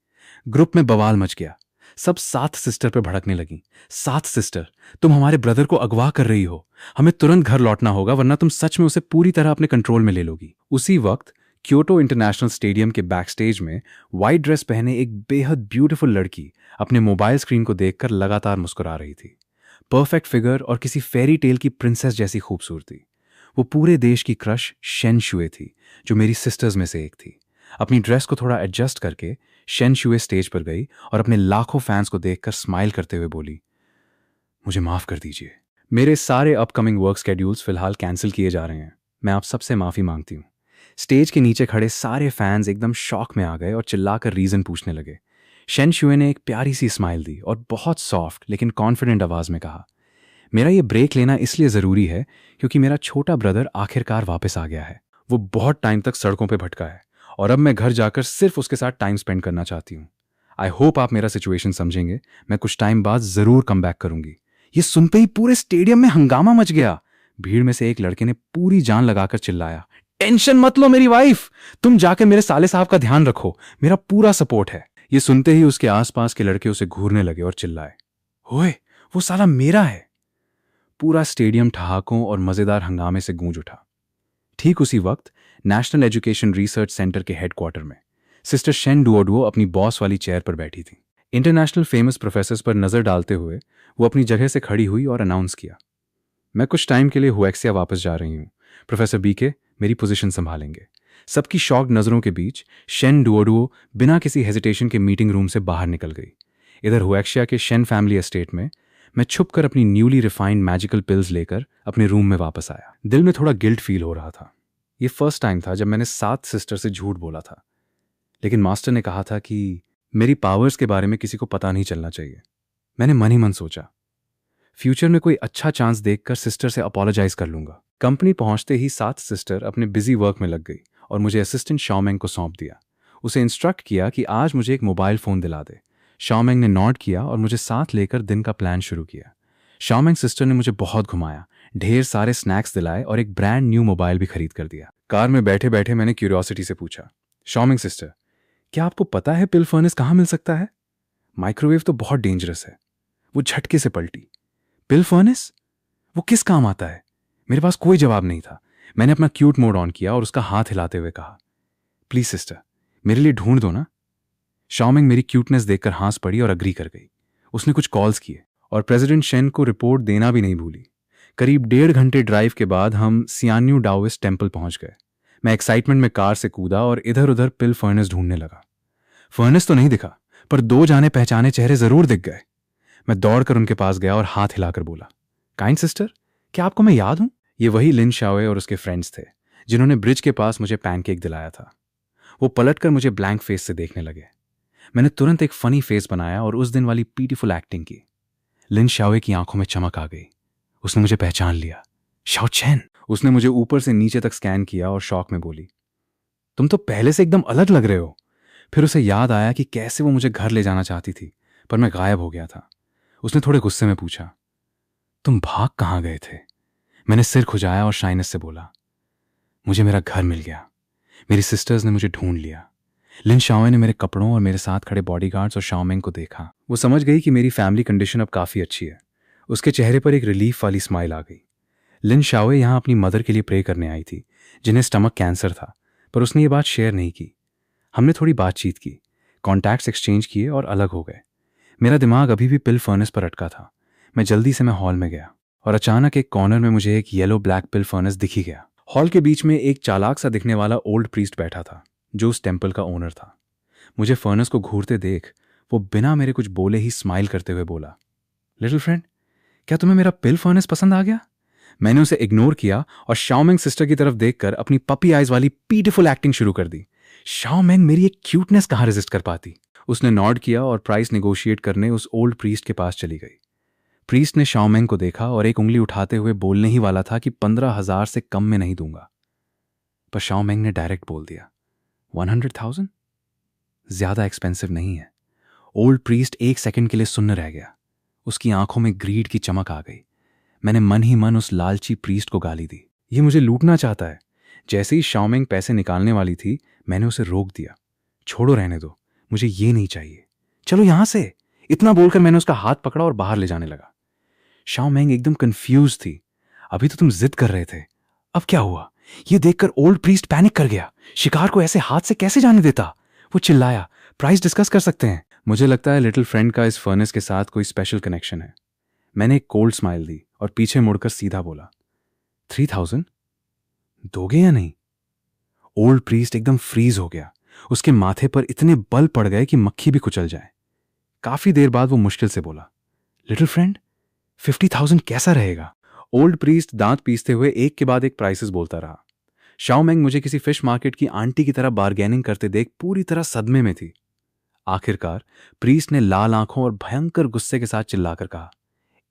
ग्रुप में बवाल मच गया। सब 7 सिस्टर पर भड़कने लगी। 7 सिस्टर, तुम हमारे ब्रदर को अगवा कर रही हो, हमें तुरंत घर लौटना होगा वरना तुम सच में उसे पूरी तरह अपने कंट्रोल में ले लोगी। उसी वक्त क्योटो इंटरनेशनल स्टेडियम के बैक स्टेज में व्हाइट ड्रेस पहने एक बेहद ब्यूटीफुल लड़की अपने मोबाइल स्क्रीन को देखकर लगातार मुस्कुरा रही थी। परफेक्ट फिगर और किसी फेरी टेल की प्रिंसेस जैसी खूबसूरती। वो पूरे देश की क्रश शेन शुए थी, जो मेरी सिस्टर्स में से एक थी। अपनी ड्रेस को थोड़ा एडजस्ट करके शेन शुए स्टेज पर गई और अपने लाखों फैंस को देखकर स्माइल करते हुए बोली, मुझे माफ कर दीजिए, मेरे सारे अपकमिंग वर्क स्केड्यूल्स फिलहाल कैंसिल किए जा रहे हैं। मैं आप सबसे माफी मांगती हूँ। स्टेज के नीचे खड़े सारे फैंस एकदम शॉक में आ गए और चिल्लाकर रीजन पूछने लगे। शेन शुए ने एक प्यारी सी स्माइल दी और बहुत सॉफ्ट लेकिन कॉन्फिडेंट आवाज में कहा, मेरा ये ब्रेक लेना इसलिए जरूरी है क्योंकि मेरा छोटा ब्रदर आखिरकार वापस आ गया है। वो बहुत टाइम तक सड़कों पे भटका है और अब मैं घर जाकर सिर्फ उसके साथ टाइम स्पेंड करना चाहती हूँ। आई होप आप मेरा सिचुएशन समझेंगे। मैं कुछ टाइम बाद जरूर कम बैक करूंगी। ये सुनते ही पूरे स्टेडियम में हंगामा मच गया। भीड़ में से एक लड़के ने पूरी जान लगाकर चिल्लाया, टेंशन मत लो मेरी वाइफ, तुम जाकर मेरे साले साहब का ध्यान रखो, मेरा पूरा सपोर्ट है। ये सुनते ही उसके आसपास के लड़के उसे घूरने लगे और चिल्लाए, ओए वो साला मेरा है। पूरा स्टेडियम ठहाकों और मजेदार हंगामे से गूंज उठा। ठीक उसी वक्त नेशनल एजुकेशन रिसर्च सेंटर के हेडक्वार्टर में सिस्टर शेन डुओडुओ अपनी बॉस वाली चेयर पर बैठी थी। इंटरनेशनल फेमस प्रोफेसर्स पर नजर डालते हुए वो अपनी जगह से खड़ी हुई और अनाउंस किया, मैं कुछ टाइम के लिए हुएक्सिया वापस जा रही हूँ। प्रोफेसर बीके मेरी पोजीशन संभालेंगे। सबकी शॉक्ड नजरों के बीच शेन डुओडुओ बिना किसी हेजिटेशन के मीटिंग रूम से बाहर निकल गई। इधर हुएक्शिया के शेन फैमिली एस्टेट में मैं छुपकर अपनी न्यूली रिफाइंड मैजिकल पिल्स लेकर अपने रूम में वापस आया। दिल में थोड़ा गिल्ट फील हो रहा था। ये फर्स्ट टाइम था जब मैंने 7 सिस्टर से झूठ बोला था, लेकिन मास्टर ने कहा था कि मेरी पावर्स के बारे में किसी को पता नहीं चलना चाहिए। मैंने मन ही मन सोचा, फ्यूचर में कोई अच्छा चांस देखकर सिस्टर से अपोलोजाइज कर लूंगा। कंपनी पहुंचते ही 7 सिस्टर अपने बिजी वर्क में लग गई और मुझे असिस्टेंट शाओमेंग को सौंप दिया। उसे इंस्ट्रक्ट किया कि आज मुझे एक मोबाइल फ़ोन दिला दे। शाओमेंग ने नॉट किया और मुझे साथ लेकर दिन का प्लान शुरू किया। शाओमेंग सिस्टर ने मुझे बहुत घुमाया, ढेर सारे स्नैक्स दिलाए और एक ब्रांड न्यू मोबाइल भी खरीद कर दिया। कार में बैठे बैठे मैंने क्यूरियोसिटी से पूछा, शाओमेंग सिस्टर, क्या आपको पता है पिल फर्नेस कहाँ मिल सकता है? माइक्रोवेव तो बहुत डेंजरस है। वो झटके से पलटी। पिल फर्नेस? वो किस काम आता है? मेरे पास कोई जवाब नहीं था। मैंने अपना क्यूट मोड ऑन किया और उसका हाथ हिलाते हुए कहा, प्लीज सिस्टर, मेरे लिए ढूंढ दो ना। शाओमेंग मेरी क्यूटनेस देखकर हंस पड़ी और अग्री कर गई। उसने कुछ कॉल्स किए और प्रेसिडेंट शेन को रिपोर्ट देना भी नहीं भूली। करीब 1.5 घंटे ड्राइव के बाद हम सियान्यू डाओइस्ट टेम्पल पहुंच गए। मैं एक्साइटमेंट में कार से कूदा और इधर उधर पिल फर्नेस ढूंढने लगा। फर्नेस तो नहीं दिखा, पर 2 जाने पहचाने चेहरे जरूर दिख गए। मैं दौड़कर उनके पास गया और हाथ हिलाकर बोला, काइंड सिस्टर, क्या आपको मैं याद हूं? ये वही लिन शाओए और उसके फ्रेंड्स थे जिन्होंने ब्रिज के पास मुझे पैनकेक दिलाया था। वो पलटकर मुझे ब्लैंक फेस से देखने लगे। मैंने तुरंत एक फनी फेस बनाया और उस दिन वाली ब्यूटीफुल एक्टिंग की। लिन शाओए की आंखों में चमक आ गई। उसने मुझे पहचान लिया। शाओ चैन। उसने मुझे ऊपर से नीचे तक स्कैन किया और शॉक में बोली, तुम तो पहले से एकदम अलग लग रहे हो। फिर उसे याद आया कि कैसे वो मुझे घर ले जाना चाहती थी, पर मैं गायब हो गया था। उसने थोड़े गुस्से में पूछा, तुम भाग कहाँ गए थे? मैंने सिर खुजाया और शाइनेस से बोला, मुझे मेरा घर मिल गया। मेरी सिस्टर्स ने मुझे ढूंढ लिया। लिन शाओए ने मेरे कपड़ों और मेरे साथ खड़े बॉडीगार्ड्स और शाओमेंग को देखा। वो समझ गई कि मेरी फैमिली कंडीशन अब काफ़ी अच्छी है। उसके चेहरे पर एक रिलीफ वाली स्माइल आ गई। लिन शाओए यहाँ अपनी मदर के लिए प्रे करने आई थी, जिन्हें स्टमक कैंसर था, पर उसने ये बात शेयर नहीं की। हमने थोड़ी बातचीत की, कॉन्टैक्ट्स एक्सचेंज किए और अलग हो गए। मेरा दिमाग अभी भी पिल फर्नेस पर अटका था। मैं जल्दी से हॉल में गया और अचानक एक कॉर्नर में मुझे एक येलो ब्लैक पिल फर्नेस दिखी गया। हॉल के बीच में एक चालाक सा दिखने वाला ओल्ड प्रीस्ट बैठा था, जो उस टेम्पल का ओनर था। मुझे फर्नेस को घूरते देख वो बिना मेरे कुछ बोले ही स्माइल करते हुए बोला, लिटिल फ्रेंड, क्या तुम्हें मेरा पिल फर्नेस पसंद आ गया? मैंने उसे इग्नोर किया और शाओमेंग सिस्टर की तरफ देखकर अपनी पपी आइज वाली ब्यूटीफुल एक्टिंग शुरू कर दी। शाओमेंग मेरी एक क्यूटनेस कहाँ रेजिस्ट कर पाती। उसने नॉड किया और प्राइस नेगोशिएट करने उस ओल्ड प्रीस्ट के पास चली गई। प्रीस्ट ने शाओमेंग को देखा और एक उंगली उठाते हुए बोलने ही वाला था कि 15,000 से कम में नहीं दूंगा, पर शाओमेंग ने डायरेक्ट बोल दिया, 100,000? ज्यादा एक्सपेंसिव नहीं है। ओल्ड प्रीस्ट 1 सेकंड के लिए सुन्न रह गया। उसकी आंखों में ग्रीड की चमक आ गई। मैंने मन ही मन उस लालची प्रीस्ट को गाली दी। ये मुझे लूटना चाहता है। जैसे ही शाओमेंग पैसे निकालने वाली थी, मैंने उसे रोक दिया। छोड़ो, रहने दो, मुझे ये नहीं चाहिए, चलो यहां से। इतना बोलकर मैंने उसका हाथ पकड़ा और बाहर ले जाने लगा। शाओमेंग एकदम कंफ्यूज थी। अभी तो तुम जिद कर रहे थे, अब क्या हुआ? ये देखकर ओल्ड प्रीस्ट पैनिक कर गया। शिकार को ऐसे हाथ से कैसे जाने देता? वो चिल्लाया, प्राइस डिस्कस कर सकते हैं। मुझे लगता है लिटिल फ्रेंड का इस फर्नेस के साथ कोई स्पेशल कनेक्शन है। मैंने एक कोल्ड स्माइल दी और पीछे मुड़कर सीधा बोला, 3,000 दोगे या नहीं? ओल्ड प्रीस्ट एकदम फ्रीज हो गया। उसके माथे पर इतने बल पड़ गए कि मक्खी भी कुचल जाए। काफी देर बाद वो मुश्किल से बोला, लिटिल फ्रेंड, 50,000 कैसा रहेगा? ओल्ड प्रीस्ट दांत पीसते हुए एक के बाद एक प्राइसेस बोलता रहा। शाओमेंग मुझे किसी फिश मार्केट की आंटी की तरह बार्गेनिंग करते देख पूरी तरह सदमे में थी। आखिरकार प्रीस्ट ने लाल आंखों और भयंकर गुस्से के साथ चिल्लाकर कहा,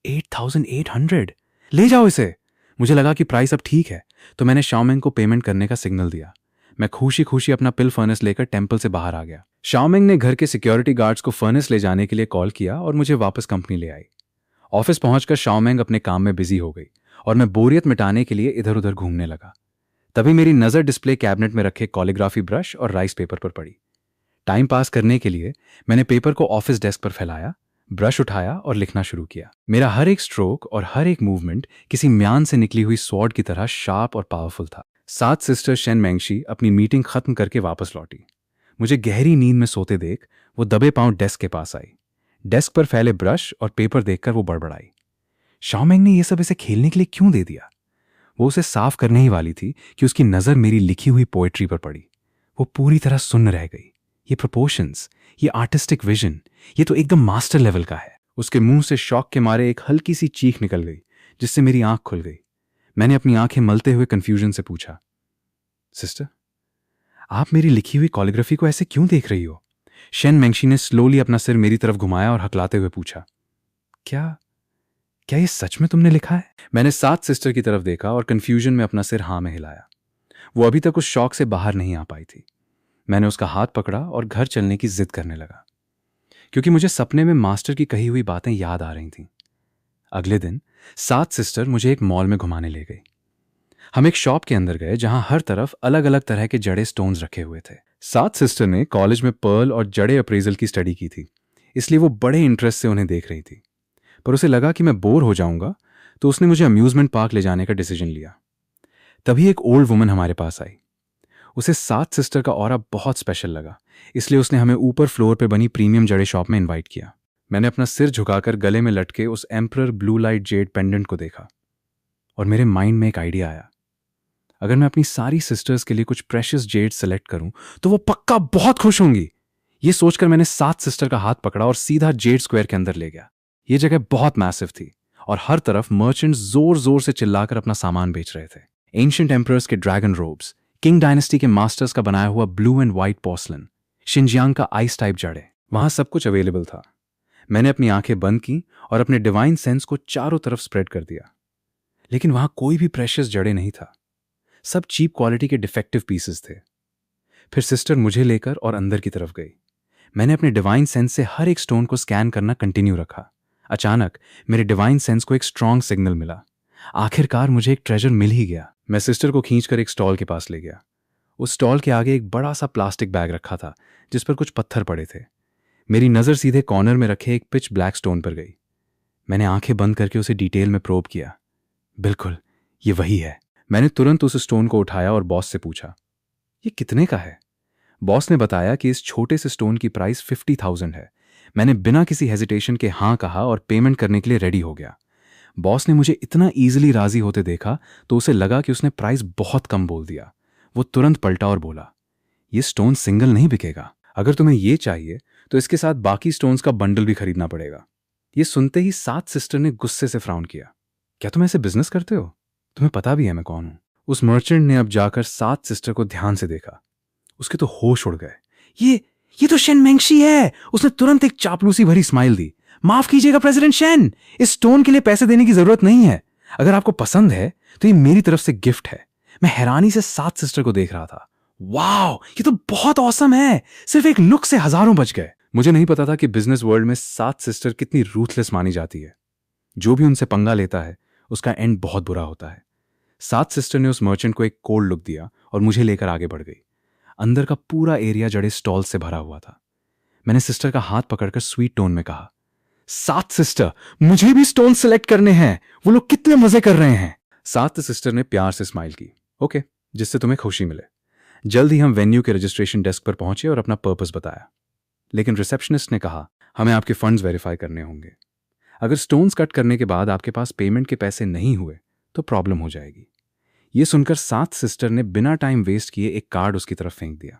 8,800, ले जाओ इसे। मुझे लगा कि प्राइस अब ठीक है, तो मैंने शाओमेंग को पेमेंट करने का सिग्नल दिया। मैं खुशी खुशी अपना पिल फर्नेस लेकर टेम्पल से बाहर आ गया। शाओमेंग ने घर के सिक्योरिटी गार्ड्स को फर्नेस ले जाने के लिए कॉल किया और मुझे वापस कंपनी ले आई। ऑफिस पहुंचकर शाओमेंग अपने काम में बिजी हो गई और मैं बोरियत मिटाने के लिए इधर उधर घूमने लगा। तभी मेरी नजर डिस्प्ले कैबिनेट में रखे कॉलीग्राफी ब्रश और राइस पेपर पर पड़ी। टाइम पास करने के लिए मैंने पेपर को ऑफिस डेस्क पर फैलाया, ब्रश उठाया और लिखना शुरू किया। मेरा हर एक स्ट्रोक और हर एक मूवमेंट किसी म्यान से निकली हुई स्वॉर्ड की तरह शार्प और पावरफुल था। 7 सिस्टर शेन मेंगशी अपनी मीटिंग खत्म करके वापस लौटी। मुझे गहरी नींद में सोते देख वो दबे पांव डेस्क के पास आई। डेस्क पर फैले ब्रश और पेपर देखकर वो बड़बड़ाई, शाओमेंग ने यह सब इसे खेलने के लिए क्यों दे दिया? वो उसे साफ करने ही वाली थी कि उसकी नजर मेरी लिखी हुई पोएट्री पर पड़ी। वो पूरी तरह सुन्न रह गई। ये प्रोपोर्शंस, ये आर्टिस्टिक विजन, ये तो एकदम मास्टर लेवल का है। उसके मुंह से शौक के मारे एक हल्की सी चीख निकल गई, जिससे मेरी आंख खुल गई। मैंने अपनी आंखें मलते हुए कंफ्यूजन से पूछा, सिस्टर, आप मेरी लिखी हुई कॉलिग्राफी को ऐसे क्यों देख रही हो? शेन मेंगशी ने स्लोली अपना सिर मेरी तरफ घुमाया और हकलाते हुए पूछा, क्या क्या ये सच में तुमने लिखा है? मैंने 7 सिस्टर की तरफ देखा और कंफ्यूजन में अपना सिर हाँ में हिलाया। वो अभी तक उस शौक से बाहर नहीं आ पाई थी। मैंने उसका हाथ पकड़ा और घर चलने की जिद करने लगा, क्योंकि मुझे सपने में मास्टर की कही हुई बातें याद आ रही थीं। अगले दिन 7 सिस्टर मुझे एक मॉल में घुमाने ले गई। हम एक शॉप के अंदर गए जहां हर तरफ अलग अलग तरह के जड़े स्टोन्स रखे हुए थे। 7 सिस्टर ने कॉलेज में पर्ल और जड़े अप्रेजल की स्टडी की थी, इसलिए वो बड़े इंटरेस्ट से उन्हें देख रही थी। पर उसे लगा कि मैं बोर हो जाऊंगा, तो उसने मुझे अम्यूजमेंट पार्क ले जाने का डिसीजन लिया। तभी एक ओल्ड वुमन हमारे पास आई। उसे 7 सिस्टर का ऑरा बहुत स्पेशल लगा, इसलिए उसने हमें ऊपर फ्लोर पे बनी प्रीमियम जड़े शॉप में इनवाइट किया। मैंने अपना सिर झुकाकर गले में लटके उस emperor blue light Z pendant को देखा और मेरे माइंड में एक आइडिया आया। अगर मैं अपनी सारी सिस्टर्स के लिए कुछ प्रेशियस जेड सेलेक्ट करूं तो वो पक्का बहुत खुश होंगी। ये सोचकर मैंने 7 सिस्टर का हाथ पकड़ा और सीधा जेड स्क्वायर के अंदर ले गया। ये जगह बहुत मैसिव थी और हर तरफ मर्चेंट्स जोर जोर से चिल्लाकर अपना सामान बेच रहे थे। एंशिएंट एम्परर्स के ड्रैगन रोब्स, किंग डायनेस्टी के मास्टर्स का बनाया हुआ ब्लू एंड व्हाइट पोर्सलन, शिनजियांग का आइस टाइप जड़े, वहां सब कुछ अवेलेबल था। मैंने अपनी आंखें बंद की और अपने डिवाइन सेंस को चारों तरफ स्प्रेड कर दिया, लेकिन वहां कोई भी प्रेशियस जड़े नहीं था। सब चीप क्वालिटी के डिफेक्टिव पीसेस थे। फिर सिस्टर मुझे लेकर और अंदर की तरफ गई। मैंने अपने डिवाइन सेंस से हर एक स्टोन को स्कैन करना कंटिन्यू रखा। अचानक मेरे डिवाइन सेंस को एक स्ट्रांग सिग्नल मिला। आखिरकार मुझे एक ट्रेजर मिल ही गया। मैं सिस्टर को खींचकर एक स्टॉल के पास ले गया। उस स्टॉल के आगे एक बड़ा सा प्लास्टिक बैग रखा था जिस पर कुछ पत्थर पड़े थे। मेरी नज़र सीधे कॉर्नर में रखे एक पिच ब्लैक स्टोन पर गई। मैंने आंखें बंद करके उसे डिटेल में प्रोब किया। बिल्कुल, ये वही है। मैंने तुरंत उस स्टोन को उठाया और बॉस से पूछा, ये कितने का है? बॉस ने बताया कि इस छोटे से स्टोन की प्राइस 50,000 है। मैंने बिना किसी हेजिटेशन के हाँ कहा और पेमेंट करने के लिए रेडी हो गया। बॉस ने मुझे इतना ईजिली राजी होते देखा तो उसे लगा कि उसने प्राइस बहुत कम बोल दिया। वो तुरंत पलटा और बोला, ये स्टोन सिंगल नहीं बिकेगा। अगर तुम्हें ये चाहिए तो इसके साथ बाकी स्टोन्स का बंडल भी खरीदना पड़ेगा। ये सुनते ही 7 सिस्टर ने गुस्से से फ्राउन किया। क्या तुम ऐसे बिजनेस करते हो? तुम्हें पता भी है मैं कौन हूं? उस मर्चेंट ने अब जाकर 7 सिस्टर को ध्यान से देखा। उसके तो होश उड़ गए। ये तो शेन मेंगशी है। उसने तुरंत एक चापलूसी भरी स्माइल दी। माफ कीजिएगा प्रेसिडेंट शेन, इस स्टोन के लिए पैसे देने की जरूरत नहीं है। अगर आपको पसंद है तो ये मेरी तरफ से गिफ्ट है। मैं हैरानी से 7 सिस्टर को देख रहा था। वाओ, ये तो बहुत ऑसम है। सिर्फ एक लुक से हजारों बच गए। मुझे नहीं पता था कि बिजनेस वर्ल्ड में 7 सिस्टर कितनी रूथलेस मानी जाती है। जो भी उनसे पंगा लेता है उसका एंड बहुत बुरा होता है। 7 सिस्टर ने उस मर्चेंट को एक कोल्ड लुक दिया और मुझे लेकर आगे बढ़ गई। अंदर का पूरा एरिया जड़े स्टॉल से भरा हुआ था। मैंने सिस्टर का हाथ पकड़कर स्वीट टोन में कहा, 7 सिस्टर, मुझे भी स्टोन सिलेक्ट करने हैं। वो लोग कितने मजे कर रहे हैं। 7 सिस्टर ने प्यार से स्माइल की। ओके, जिससे तुम्हें खुशी मिले। जल्द ही हम वेन्यू के रजिस्ट्रेशन डेस्क पर पहुंचे और अपना पर्पस बताया, लेकिन रिसेप्शनिस्ट ने कहा, हमें आपके फंड्स वेरीफाई करने होंगे। अगर स्टोन्स कट करने के बाद आपके पास पेमेंट के पैसे नहीं हुए तो प्रॉब्लम हो जाएगी। यह सुनकर 7 सिस्टर ने बिना टाइम वेस्ट किए एक कार्ड उसकी तरफ फेंक दिया।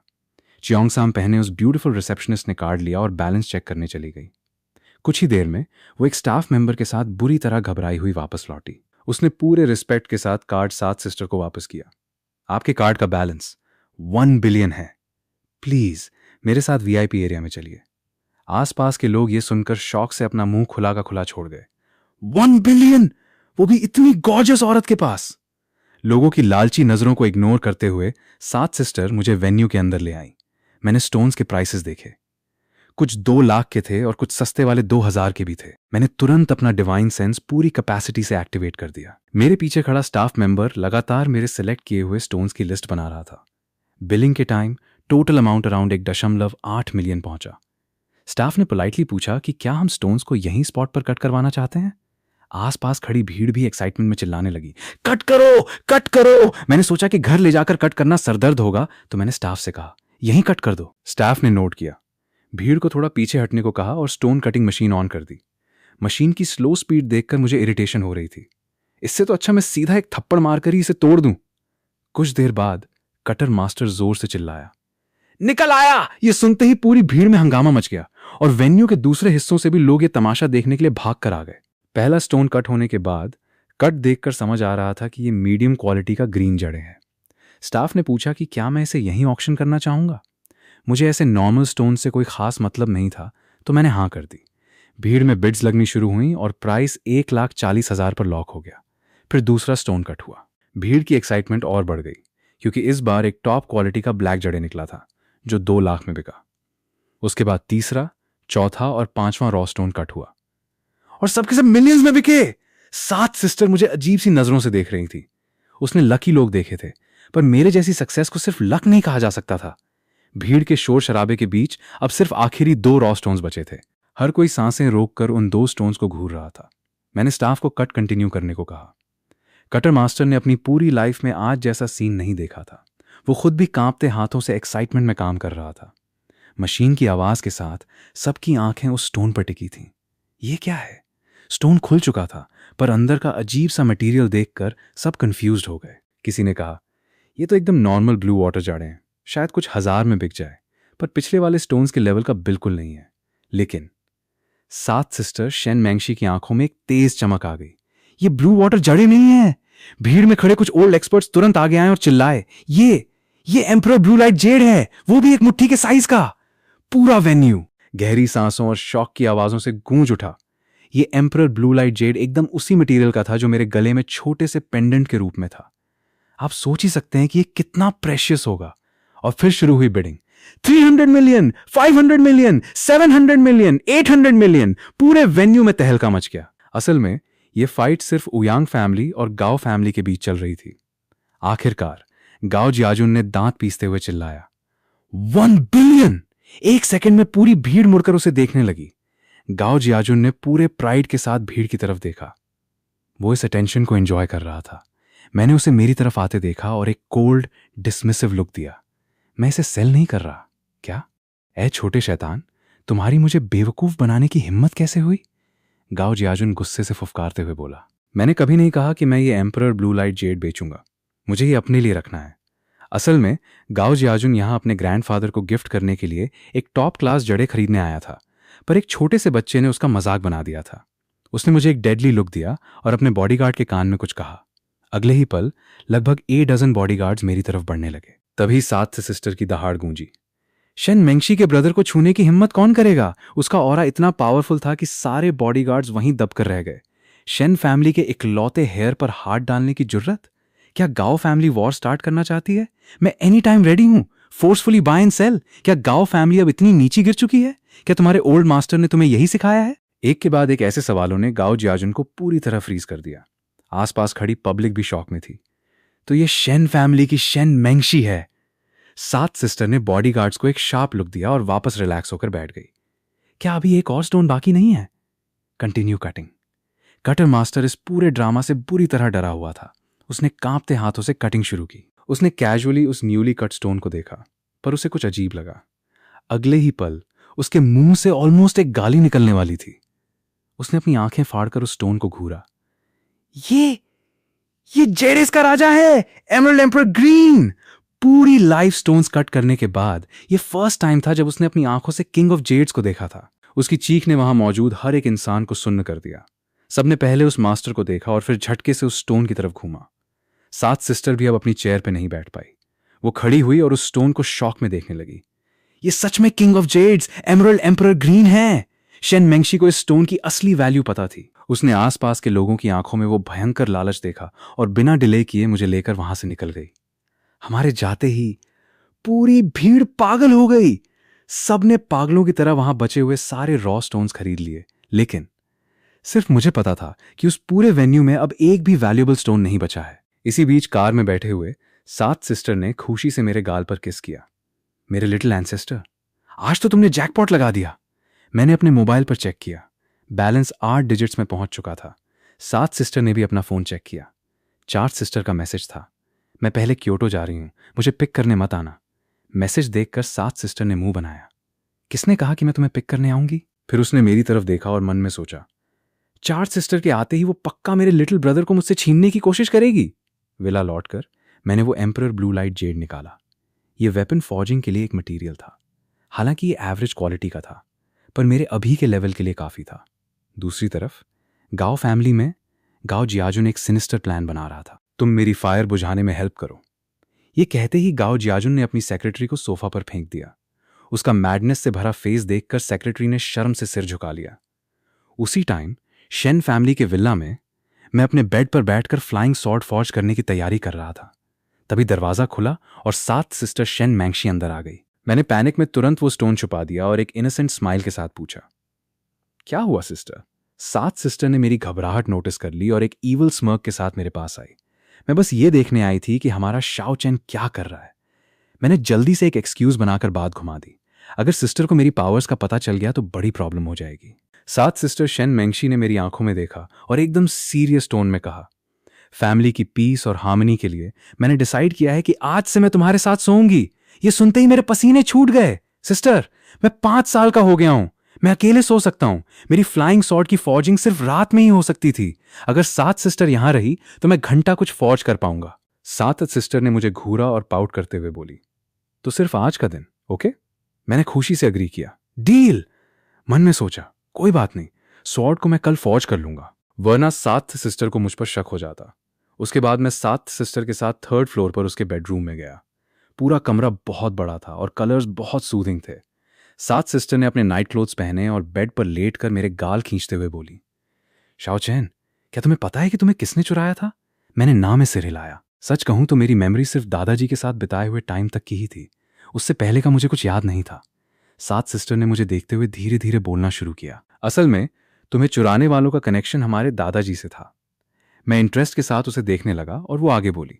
चियोंगसाम पहने उस ब्यूटीफुल रिसेप्शनिस्ट ने कार्ड लिया और बैलेंस चेक करने चली गई। कुछ ही देर में वो एक स्टाफ मेंबर के साथ बुरी तरह घबराई हुई वापस लौटी। उसने पूरे रिस्पेक्ट के साथ कार्ड 7 सिस्टर को वापस किया। आपके कार्ड का बैलेंस 1 बिलियन है। प्लीज मेरे साथ वीआईपी एरिया में चलिए। आसपास के लोग ये सुनकर शौक से अपना मुंह खुला का खुला छोड़ गए। 1 बिलियन, वो भी इतनी गॉर्जियस औरत के पास। लोगों की लालची नजरों को इग्नोर करते हुए 7 सिस्टर मुझे वेन्यू के अंदर ले आई। मैंने स्टोन्स के प्राइसेस देखे। कुछ 2 लाख के थे और कुछ सस्ते वाले 2,000 के भी थे। मैंने तुरंत अपना डिवाइन सेंस पूरी कैपेसिटी से एक्टिवेट कर दिया। मेरे पीछे खड़ा स्टाफ मेंबर लगातार मेरे सिलेक्ट किए हुए स्टोन्स की लिस्ट बना रहा था। बिलिंग के time total amount around 1.8 million पहुंचा। स्टाफ ने पोलाइटली पूछा कि क्या हम स्टोन्स को यहीं स्पॉट पर कट करवाना चाहते हैं। आसपास खड़ी भीड़ भी एक्साइटमेंट में चिल्लाने लगी, कट करो, कट करो। मैंने सोचा कि घर ले जाकर कट करना सरदर्द होगा, तो मैंने स्टाफ से कहा, यहीं कट कर दो। स्टाफ ने नोट किया, भीड़ को थोड़ा पीछे हटने को कहा और स्टोन कटिंग मशीन ऑन कर दी। मशीन की स्लो स्पीड देखकर मुझे इरिटेशन हो रही थी। इससे तो अच्छा मैं सीधा एक थप्पड़ मारकर ही इसे तोड़ दूं। कुछ देर बाद कटर मास्टर जोर से चिल्लाया, निकल आया। ये सुनते ही पूरी भीड़ में हंगामा मच गया और वेन्यू के दूसरे हिस्सों से भी लोग ये तमाशा देखने के लिए भाग कर आ गए। पहला स्टोन कट होने के बाद कट देखकर समझ आ रहा था कि ये मीडियम क्वालिटी का ग्रीन जड़े है। स्टाफ ने पूछा कि क्या मैं इसे यहीं ऑक्शन करना चाहूंगा। मुझे ऐसे नॉर्मल स्टोन से कोई खास मतलब नहीं था, तो मैंने हाँ कर दी। भीड़ में बिड्स लगनी शुरू हुई और प्राइस 1,40,000 पर लॉक हो गया। फिर दूसरा स्टोन कट हुआ। भीड़ की एक्साइटमेंट और बढ़ गई क्योंकि इस बार एक टॉप क्वालिटी का ब्लैक जड़े निकला था जो 2 लाख में बिका। उसके बाद तीसरा, चौथा और 5वां रॉ स्टोन कट हुआ और सबके सब मिलियंस में बिके। 7 सिस्टर मुझे अजीब सी नजरों से देख रही थी। उसने लकी लोग देखे थे, पर मेरे जैसी सक्सेस को सिर्फ लक नहीं कहा जा सकता था। भीड़ के शोर शराबे के बीच अब सिर्फ आखिरी 2 रॉ स्टोन्स बचे थे। हर कोई सांसें रोककर उन 2 स्टोन्स को घूर रहा था। मैंने स्टाफ को कट कंटिन्यू करने को कहा। कटर मास्टर ने अपनी पूरी लाइफ में आज जैसा सीन नहीं देखा था। वो खुद भी कांपते हाथों से एक्साइटमेंट में काम कर रहा था। मशीन की आवाज के साथ सबकी आंखें उस स्टोन पर टिकी थीं। ये क्या है? स्टोन खुल चुका था, पर अंदर का अजीब सा मटेरियल देखकर सब कंफ्यूज्ड हो गए। किसी ने कहा, ये तो एकदम नॉर्मल ब्लू वाटर जड़े हैं, शायद कुछ 1000 में बिक जाए, पर पिछले वाले स्टोन्स के लेवल का बिल्कुल नहीं है। लेकिन 7 सिस्टर शेन मैंगशी की आंखों में एक तेज चमक आ गई। ये ब्लू वाटर जड़े नहीं है। भीड़ में खड़े कुछ ओल्ड एक्सपर्ट्स तुरंत आगे आए और चिल्लाए, ये एम्परर ब्लू लाइट जेड है, वो भी एक मुट्ठी के साइज का। पूरा वेन्यू गहरी सांसों और शॉक की आवाजों से गूंज उठा। ये एम्परर ब्लू लाइट जेड एकदम उसी मटेरियल का था जो मेरे गले में छोटे से पेंडेंट के रूप में था। आप सोच ही सकते हैं कि ये कितना प्रेशियस होगा। और फिर शुरू हुई bidding. 300 million, 500 million, 700 million, 800 million. पूरे वेन्यू में तहलका मच गया। असल में यह फाइट सिर्फ उयांग फैमिली और गाओ फैमिली के बीच चल रही थी। आखिरकार गाओ जियाजुन ने दांत पीसते हुए चिल्लाया, 1 बिलियन। एक सेकंड में पूरी भीड़ मुड़कर उसे देखने लगी। गाओ जियाजुन ने पूरे प्राइड के साथ भीड़ की तरफ देखा। वो इस अटेंशन को एंजॉय कर रहा था। मैंने उसे मेरी तरफ आते देखा और एक कोल्ड डिसमिसिव लुक दिया। मैं इसे सेल नहीं कर रहा क्या? ए छोटे शैतान, तुम्हारी मुझे बेवकूफ बनाने की हिम्मत कैसे हुई? गाओ जियाजुन गुस्से से फुफकारते हुए बोला। मैंने कभी नहीं कहा कि मैं ये एम्परर ब्लू लाइट जेड बेचूंगा। मुझे ये अपने लिए रखना है। असल में गाओ जियाजुन यहां अपने ग्रैंडफादर को गिफ्ट करने के लिए एक टॉप क्लास जड़े खरीदने आया था, पर एक छोटे से बच्चे ने उसका मजाक बना दिया था। उसने मुझे एक डेडली लुक दिया और अपने बॉडीगार्ड के कान में कुछ कहा। अगले ही पल लगभग 1 डजन बॉडीगार्ड्स मेरी तरफ बढ़ने लगे। तभी 7 सिस्टर की दहाड़ गूंजी। शेन मेंगशी के ब्रदर को छूने की हिम्मत कौन करेगा? उसका ऑरा इतना पावरफुल था कि सारे बॉडीगार्ड्स वहीं दबकर रह गए। शेन फैमिली के इकलौते हेयर पर हाथ डालने की जुर्रत? क्या गाओ फैमिली वॉर स्टार्ट करना चाहती है? मैं एनी टाइम रेडी हूं। Forcefully buy and sell. क्या गाओ फैमिली अब इतनी नीची गिर चुकी है? क्या तुम्हारे ओल्ड मास्टर ने तुम्हें यही सिखाया है? एक के बाद एक ऐसे सवालों ने गाओ जियाजुन को पूरी तरह फ्रीज कर दिया। आसपास खड़ी पब्लिक भी शॉक में थी। तो ये शेन फैमिली की शेन मेंगशी है। 7 सिस्टर ने बॉडीगार्ड्स को एक शार्प लुक दिया और वापस रिलैक्स होकर बैठ गई। क्या अभी एक और स्टोन बाकी नहीं है? Continue cutting. कटर मास्टर इस पूरे ड्रामा से बुरी तरह डरा हुआ था। उसने कांपते हाथों से कटिंग शुरू की। उसने कैजुअली उस न्यूली कट स्टोन को देखा, पर उसे कुछ अजीब लगा। अगले ही पल उसके मुंह से ऑलमोस्ट एक गाली निकलने वाली थी। उसने अपनी आंखें फाड़कर उस स्टोन को घूरा। ये जेडेस का राजा है, एमरल्ड एम्परर ग्रीन। पूरी लाइफ स्टोन्स कट करने के बाद ये फर्स्ट टाइम था जब उसने अपनी आंखों से किंग ऑफ जेड्स को देखा था। उसकी चीख ने वहां मौजूद हर एक इंसान को सुन्न कर दिया। सबने पहले उस मास्टर को देखा और फिर झटके से उस स्टोन की तरफ घूमा। 7 सिस्टर भी अब अपनी चेयर पे नहीं बैठ पाई। वो खड़ी हुई और उस स्टोन को शॉक में देखने लगी। ये सच में king of Jades, emerald emperor green है। शेन मेंगशी को इस स्टोन की असली वैल्यू पता थी। उसने आसपास के लोगों की आंखों में वो भयंकर लालच देखा और बिना डिले किए मुझे लेकर वहां से निकल गई। हमारे जाते ही पूरी भीड़ पागल हो गई। सबने पागलों की तरह वहां बचे हुए सारे रॉ स्टोन्स खरीद लिए। लेकिन सिर्फ मुझे पता था कि उस पूरे वेन्यू में अब एक भी वैल्यूएबल स्टोन नहीं बचा है। इसी बीच कार में बैठे हुए 7 सिस्टर ने खुशी से मेरे गाल पर किस किया। मेरे लिटिल एंसेस्टर, आज तो तुमने जैकपॉट लगा दिया। मैंने अपने मोबाइल पर चेक किया। बैलेंस 8 डिजिट्स में पहुंच चुका था। 7 सिस्टर ने भी अपना फोन चेक किया। 4 सिस्टर का मैसेज था, मैं पहले क्योटो जा रही हूं, मुझे पिक करने मत आना। मैसेज देखकर 7 सिस्टर ने मुंह बनाया। किसने कहा कि मैं तुम्हें पिक करने आऊंगी? फिर उसने मेरी तरफ देखा और मन में सोचा, 4 सिस्टर के आते ही वो पक्का मेरे लिटिल ब्रदर को मुझसे छीनने की कोशिश करेगी। विला लौटकर मैंने वो एम्परर ब्लू लाइट जेड निकाला। ये वेपन फॉर्जिंग के लिए एक मटेरियल था। हालांकि ये एवरेज क्वालिटी का था, पर मेरे अभी के लेवल के लिए काफ़ी था। दूसरी तरफ गाओ फैमिली में गाओ जियाजुन एक सिनिस्टर प्लान बना रहा था। तुम मेरी फायर बुझाने में हेल्प करो। ये कहते ही गाओ जियाजुन ने अपनी सेक्रेटरी को सोफा पर फेंक दिया। उसका मैडनेस से भरा फेस देखकर सेक्रेटरी ने शर्म से सिर झुका लिया। उसी टाइम शेन फैमिली के विला में मैं अपने बेड पर बैठकर फ्लाइंग सॉर्ड फॉर्ज करने की तैयारी कर रहा था। तभी दरवाजा खुला और 7 सिस्टर शेन मैंगशी अंदर आ गई। मैंने पैनिक में तुरंत वो स्टोन छुपा दिया और एक इनोसेंट स्माइल के साथ पूछा, क्या हुआ सिस्टर? 7 सिस्टर ने मेरी घबराहट नोटिस कर ली और एक ईवल स्मर्क के साथ मेरे पास आई। मैं बस ये देखने आई थी कि हमारा शाओ चैन क्या कर रहा है। मैंने जल्दी से एक एक्सक्यूज बनाकर बात घुमा दी। अगर सिस्टर को मेरी पावर्स का पता चल गया तो बड़ी प्रॉब्लम हो जाएगी। 7 सिस्टर शेन मैंगशी ने मेरी आंखों में देखा और एकदम सीरियस टोन में कहा, फैमिली की पीस और हार्मनी के लिए मैंने डिसाइड किया है कि आज से मैं तुम्हारे साथ सोऊंगी। ये सुनते ही मेरे पसीने छूट गए। सिस्टर, मैं 5 साल का हो गया हूं। मैं अकेले सो सकता हूं। मेरी फ्लाइंग सॉर्ड की फॉर्जिंग सिर्फ रात में ही हो सकती थी। अगर 7 सिस्टर यहां रही तो मैं घंटा कुछ फॉर्ज कर पाऊंगा। 7 सिस्टर ने मुझे घूरा और पाउट करते हुए बोली, तो सिर्फ आज का दिन, ओके? मैंने खुशी से अग्री किया। डील। मन में सोचा, कोई बात नहीं, सॉर्ड को मैं कल फॉर्ज कर लूंगा, वरना 7 सिस्टर को मुझ पर शक हो जाता। उसके बाद मैं 7 सिस्टर के साथ 3rd फ्लोर पर उसके बेडरूम में गया। पूरा कमरा बहुत बड़ा था और कलर्स बहुत सूदिंग थे। 7 सिस्टर ने अपने नाइट क्लोथ्स पहने और बेड पर लेटकर मेरे गाल खींचते हुए बोली, शाओ चैन, क्या तुम्हें पता है कि तुम्हें किसने चुराया था? मैंने ना में सिर हिलाया। सच कहूं तो मेरी मेमोरी सिर्फ दादाजी के साथ बिताए हुए टाइम तक की ही थी। उससे पहले का मुझे कुछ याद नहीं था। 7 सिस्टर ने मुझे देखते हुए धीरे धीरे बोलना शुरू किया, असल में तुम्हें चुराने वालों का कनेक्शन हमारे दादाजी से था। मैं इंटरेस्ट के साथ उसे देखने लगा और वो आगे बोली,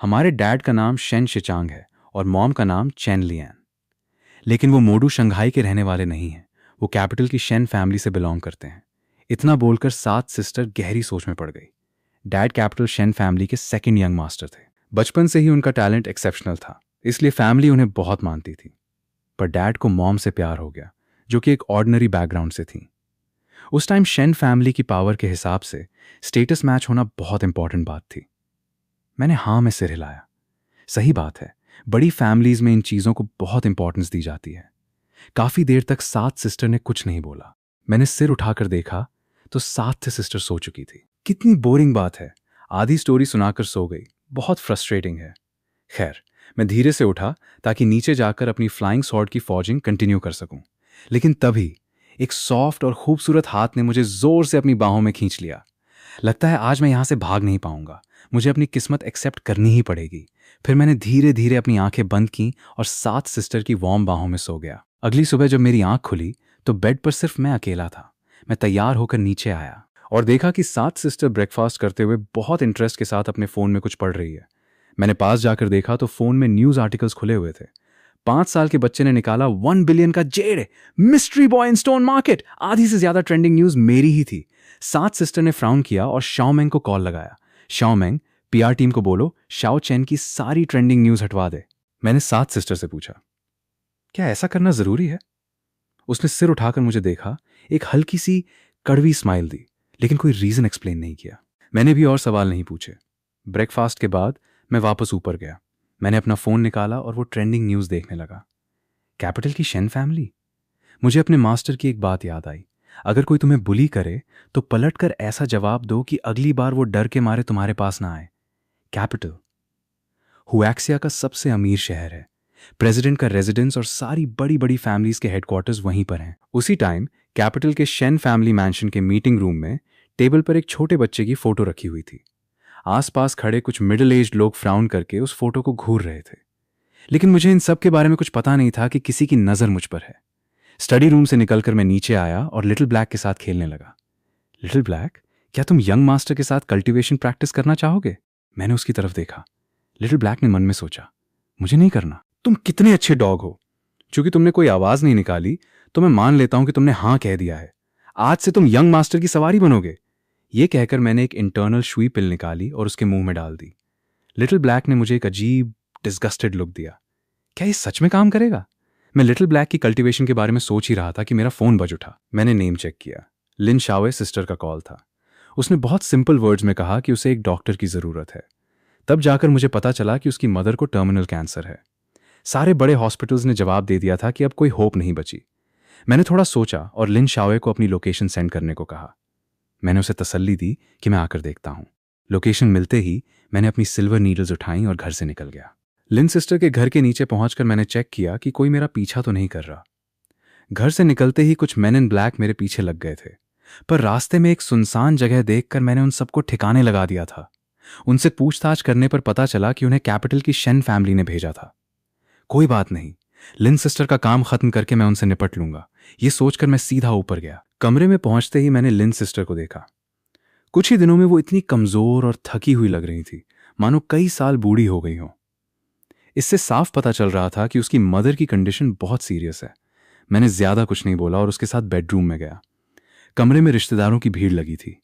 हमारे डैड का नाम शेन शिचांग है और मॉम का नाम चैन लियान, लेकिन वो मोडू शंघाई के रहने वाले नहीं हैं। वो कैपिटल की शेन फैमिली से बिलोंग करते हैं। इतना बोलकर 7 सिस्टर गहरी सोच में पड़ गई। डैड कैपिटल शेन फैमिली के 2nd यंग मास्टर थे। बचपन से ही उनका टैलेंट एक्सेप्शनल था, इसलिए फैमिली उन्हें बहुत मानती थी। पर डैड को मॉम से प्यार हो गया, जो कि एक ऑर्डिनरी बैकग्राउंड से थी। उस टाइम शेन फैमिली की पावर के हिसाब से स्टेटस मैच होना बहुत इंपॉर्टेंट बात थी। मैंने हाँ में सिर हिलाया। सही बात है, बड़ी फैमिलीज में इन चीजों को बहुत इंपॉर्टेंस दी जाती है। काफी देर तक 7 सिस्टर ने कुछ नहीं बोला। मैंने सिर उठाकर देखा तो 7 सिस्टर सो चुकी थी। कितनी बोरिंग बात है, आधी स्टोरी सुनाकर सो गई। बहुत फ्रस्ट्रेटिंग है। खैर, मैं धीरे से उठा ताकि नीचे जाकर अपनी फ्लाइंग सॉर्ड की फॉर्जिंग कंटिन्यू कर सकूं। लेकिन तभी एक सॉफ्ट और खूबसूरत हाथ ने मुझे जोर से अपनी बाहों में खींच लिया। लगता है आज मैं यहां से भाग नहीं पाऊंगा। मुझे अपनी किस्मत एक्सेप्ट करनी ही पड़ेगी। फिर मैंने धीरे धीरे अपनी आंखें बंद की और 7 सिस्टर की वार्म बाहों में सो गया। अगली सुबह जब मेरी आंख खुली तो बेड पर सिर्फ मैं अकेला था। मैं तैयार होकर नीचे आया और देखा कि 7 सिस्टर ब्रेकफास्ट करते हुए बहुत इंटरेस्ट के साथ अपने फोन में कुछ पढ़ रही है। मैंने पास जाकर देखा तो फोन में न्यूज आर्टिकल्स खुले हुए थे। 5 साल के बच्चे ने निकाला 1 बिलियन का Z, mystery boy in stone market. आधी से ज्यादा ट्रेंडिंग न्यूज मेरी ही थी। 7 सिस्टर ने फ्राउन किया और शाओमेंग को कॉल लगाया। शाओमेंग, पीआर टीम को बोलो शाओ चैन की सारी ट्रेंडिंग न्यूज हटवा दे। मैंने 7 सिस्टर से पूछा, क्या ऐसा करना जरूरी है? उसने सिर उठाकर मुझे देखा, एक हल्की सी कड़वी स्माइल दी, लेकिन कोई रीजन एक्सप्लेन नहीं किया। मैंने भी और सवाल नहीं पूछे। ब्रेकफास्ट के बाद मैं वापस ऊपर गया। मैंने अपना फोन निकाला और वो ट्रेंडिंग न्यूज देखने लगा। कैपिटल की शेन फैमिली। मुझे अपने मास्टर की एक बात याद आई, अगर कोई तुम्हें बुली करे तो पलटकर ऐसा जवाब दो कि अगली बार वो डर के मारे तुम्हारे पास ना आए। कैपिटल हुएक्सिया का सबसे अमीर शहर है। प्रेसिडेंट का रेजिडेंस और सारी बड़ी बड़ी फैमिलीज के हेडक्वार्टर्स वहीं पर हैं। उसी टाइम कैपिटल के शेन फैमिली मैंशन के मीटिंग रूम में टेबल पर एक छोटे बच्चे की फोटो रखी हुई थी। आसपास खड़े कुछ मिडिल एज्ड लोग फ्राउन करके उस फोटो को घूर रहे थे, लेकिन मुझे इन सब के बारे में कुछ पता नहीं था कि किसी की नजर मुझ पर है। स्टडी रूम से निकलकर मैं नीचे आया और लिटिल ब्लैक के साथ खेलने लगा। लिटिल ब्लैक, क्या तुम यंग मास्टर के साथ कल्टीवेशन प्रैक्टिस करना चाहोगे? मैंने उसकी तरफ देखा। लिटिल ब्लैक ने मन में सोचा, मुझे नहीं करना। तुम कितने अच्छे डॉग हो। चूंकि तुमने कोई आवाज नहीं निकाली तो मैं मान लेता हूं कि तुमने हां कह दिया है। आज से तुम यंग मास्टर की सवारी बनोगे। यह कहकर मैंने एक इंटरनल शुई पिल निकाली और उसके मुंह में डाल दी। लिटिल ब्लैक ने मुझे एक अजीब डिस्गस्टेड लुक दिया। क्या ये सच में काम करेगा? मैं लिटिल ब्लैक की कल्टीवेशन के बारे में सोच ही रहा था कि मेरा फोन बज उठा। मैंने नेम चेक किया। लिन शावे सिस्टर का कॉल था। उसने बहुत सिंपल वर्ड्स में कहा कि उसे एक डॉक्टर की जरूरत है। तब जाकर मुझे पता चला कि उसकी मदर को टर्मिनल कैंसर है। सारे बड़े हॉस्पिटल्स ने जवाब दे दिया था कि अब कोई होप नहीं बची। मैंने थोड़ा सोचा और लिन शाओए को अपनी लोकेशन सेंड करने को कहा। मैंने उसे तसल्ली दी कि मैं आकर देखता हूं। लोकेशन मिलते ही मैंने अपनी सिल्वर नीडल्स उठाई और घर से निकल गया। लिन सिस्टर के घर के नीचे पहुंचकर मैंने चेक किया कि कोई मेरा पीछा तो नहीं कर रहा। घर से निकलते ही कुछ मैन इन ब्लैक मेरे पीछे लग गए थे, पर रास्ते में एक सुनसान जगह देखकर मैंने उन सबको ठिकाने लगा दिया था। उनसे पूछताछ करने पर पता चला कि उन्हें कैपिटल की शेन फैमिली ने भेजा था। कोई बात नहीं, लिन सिस्टर का काम खत्म करके मैं उनसे निपट लूंगा, ये सोचकर मैं सीधा ऊपर गया। कमरे में पहुंचते ही मैंने लिन सिस्टर को देखा। कुछ ही दिनों में वो इतनी कमजोर और थकी हुई लग रही थी, मानो कई साल बूढ़ी हो गई हो। इससे साफ पता चल रहा था कि उसकी मदर की कंडीशन बहुत सीरियस है। मैंने ज्यादा कुछ नहीं बोला और उसके साथ बेडरूम में गया। कमरे में रिश्तेदारों की भीड़ लगी थी।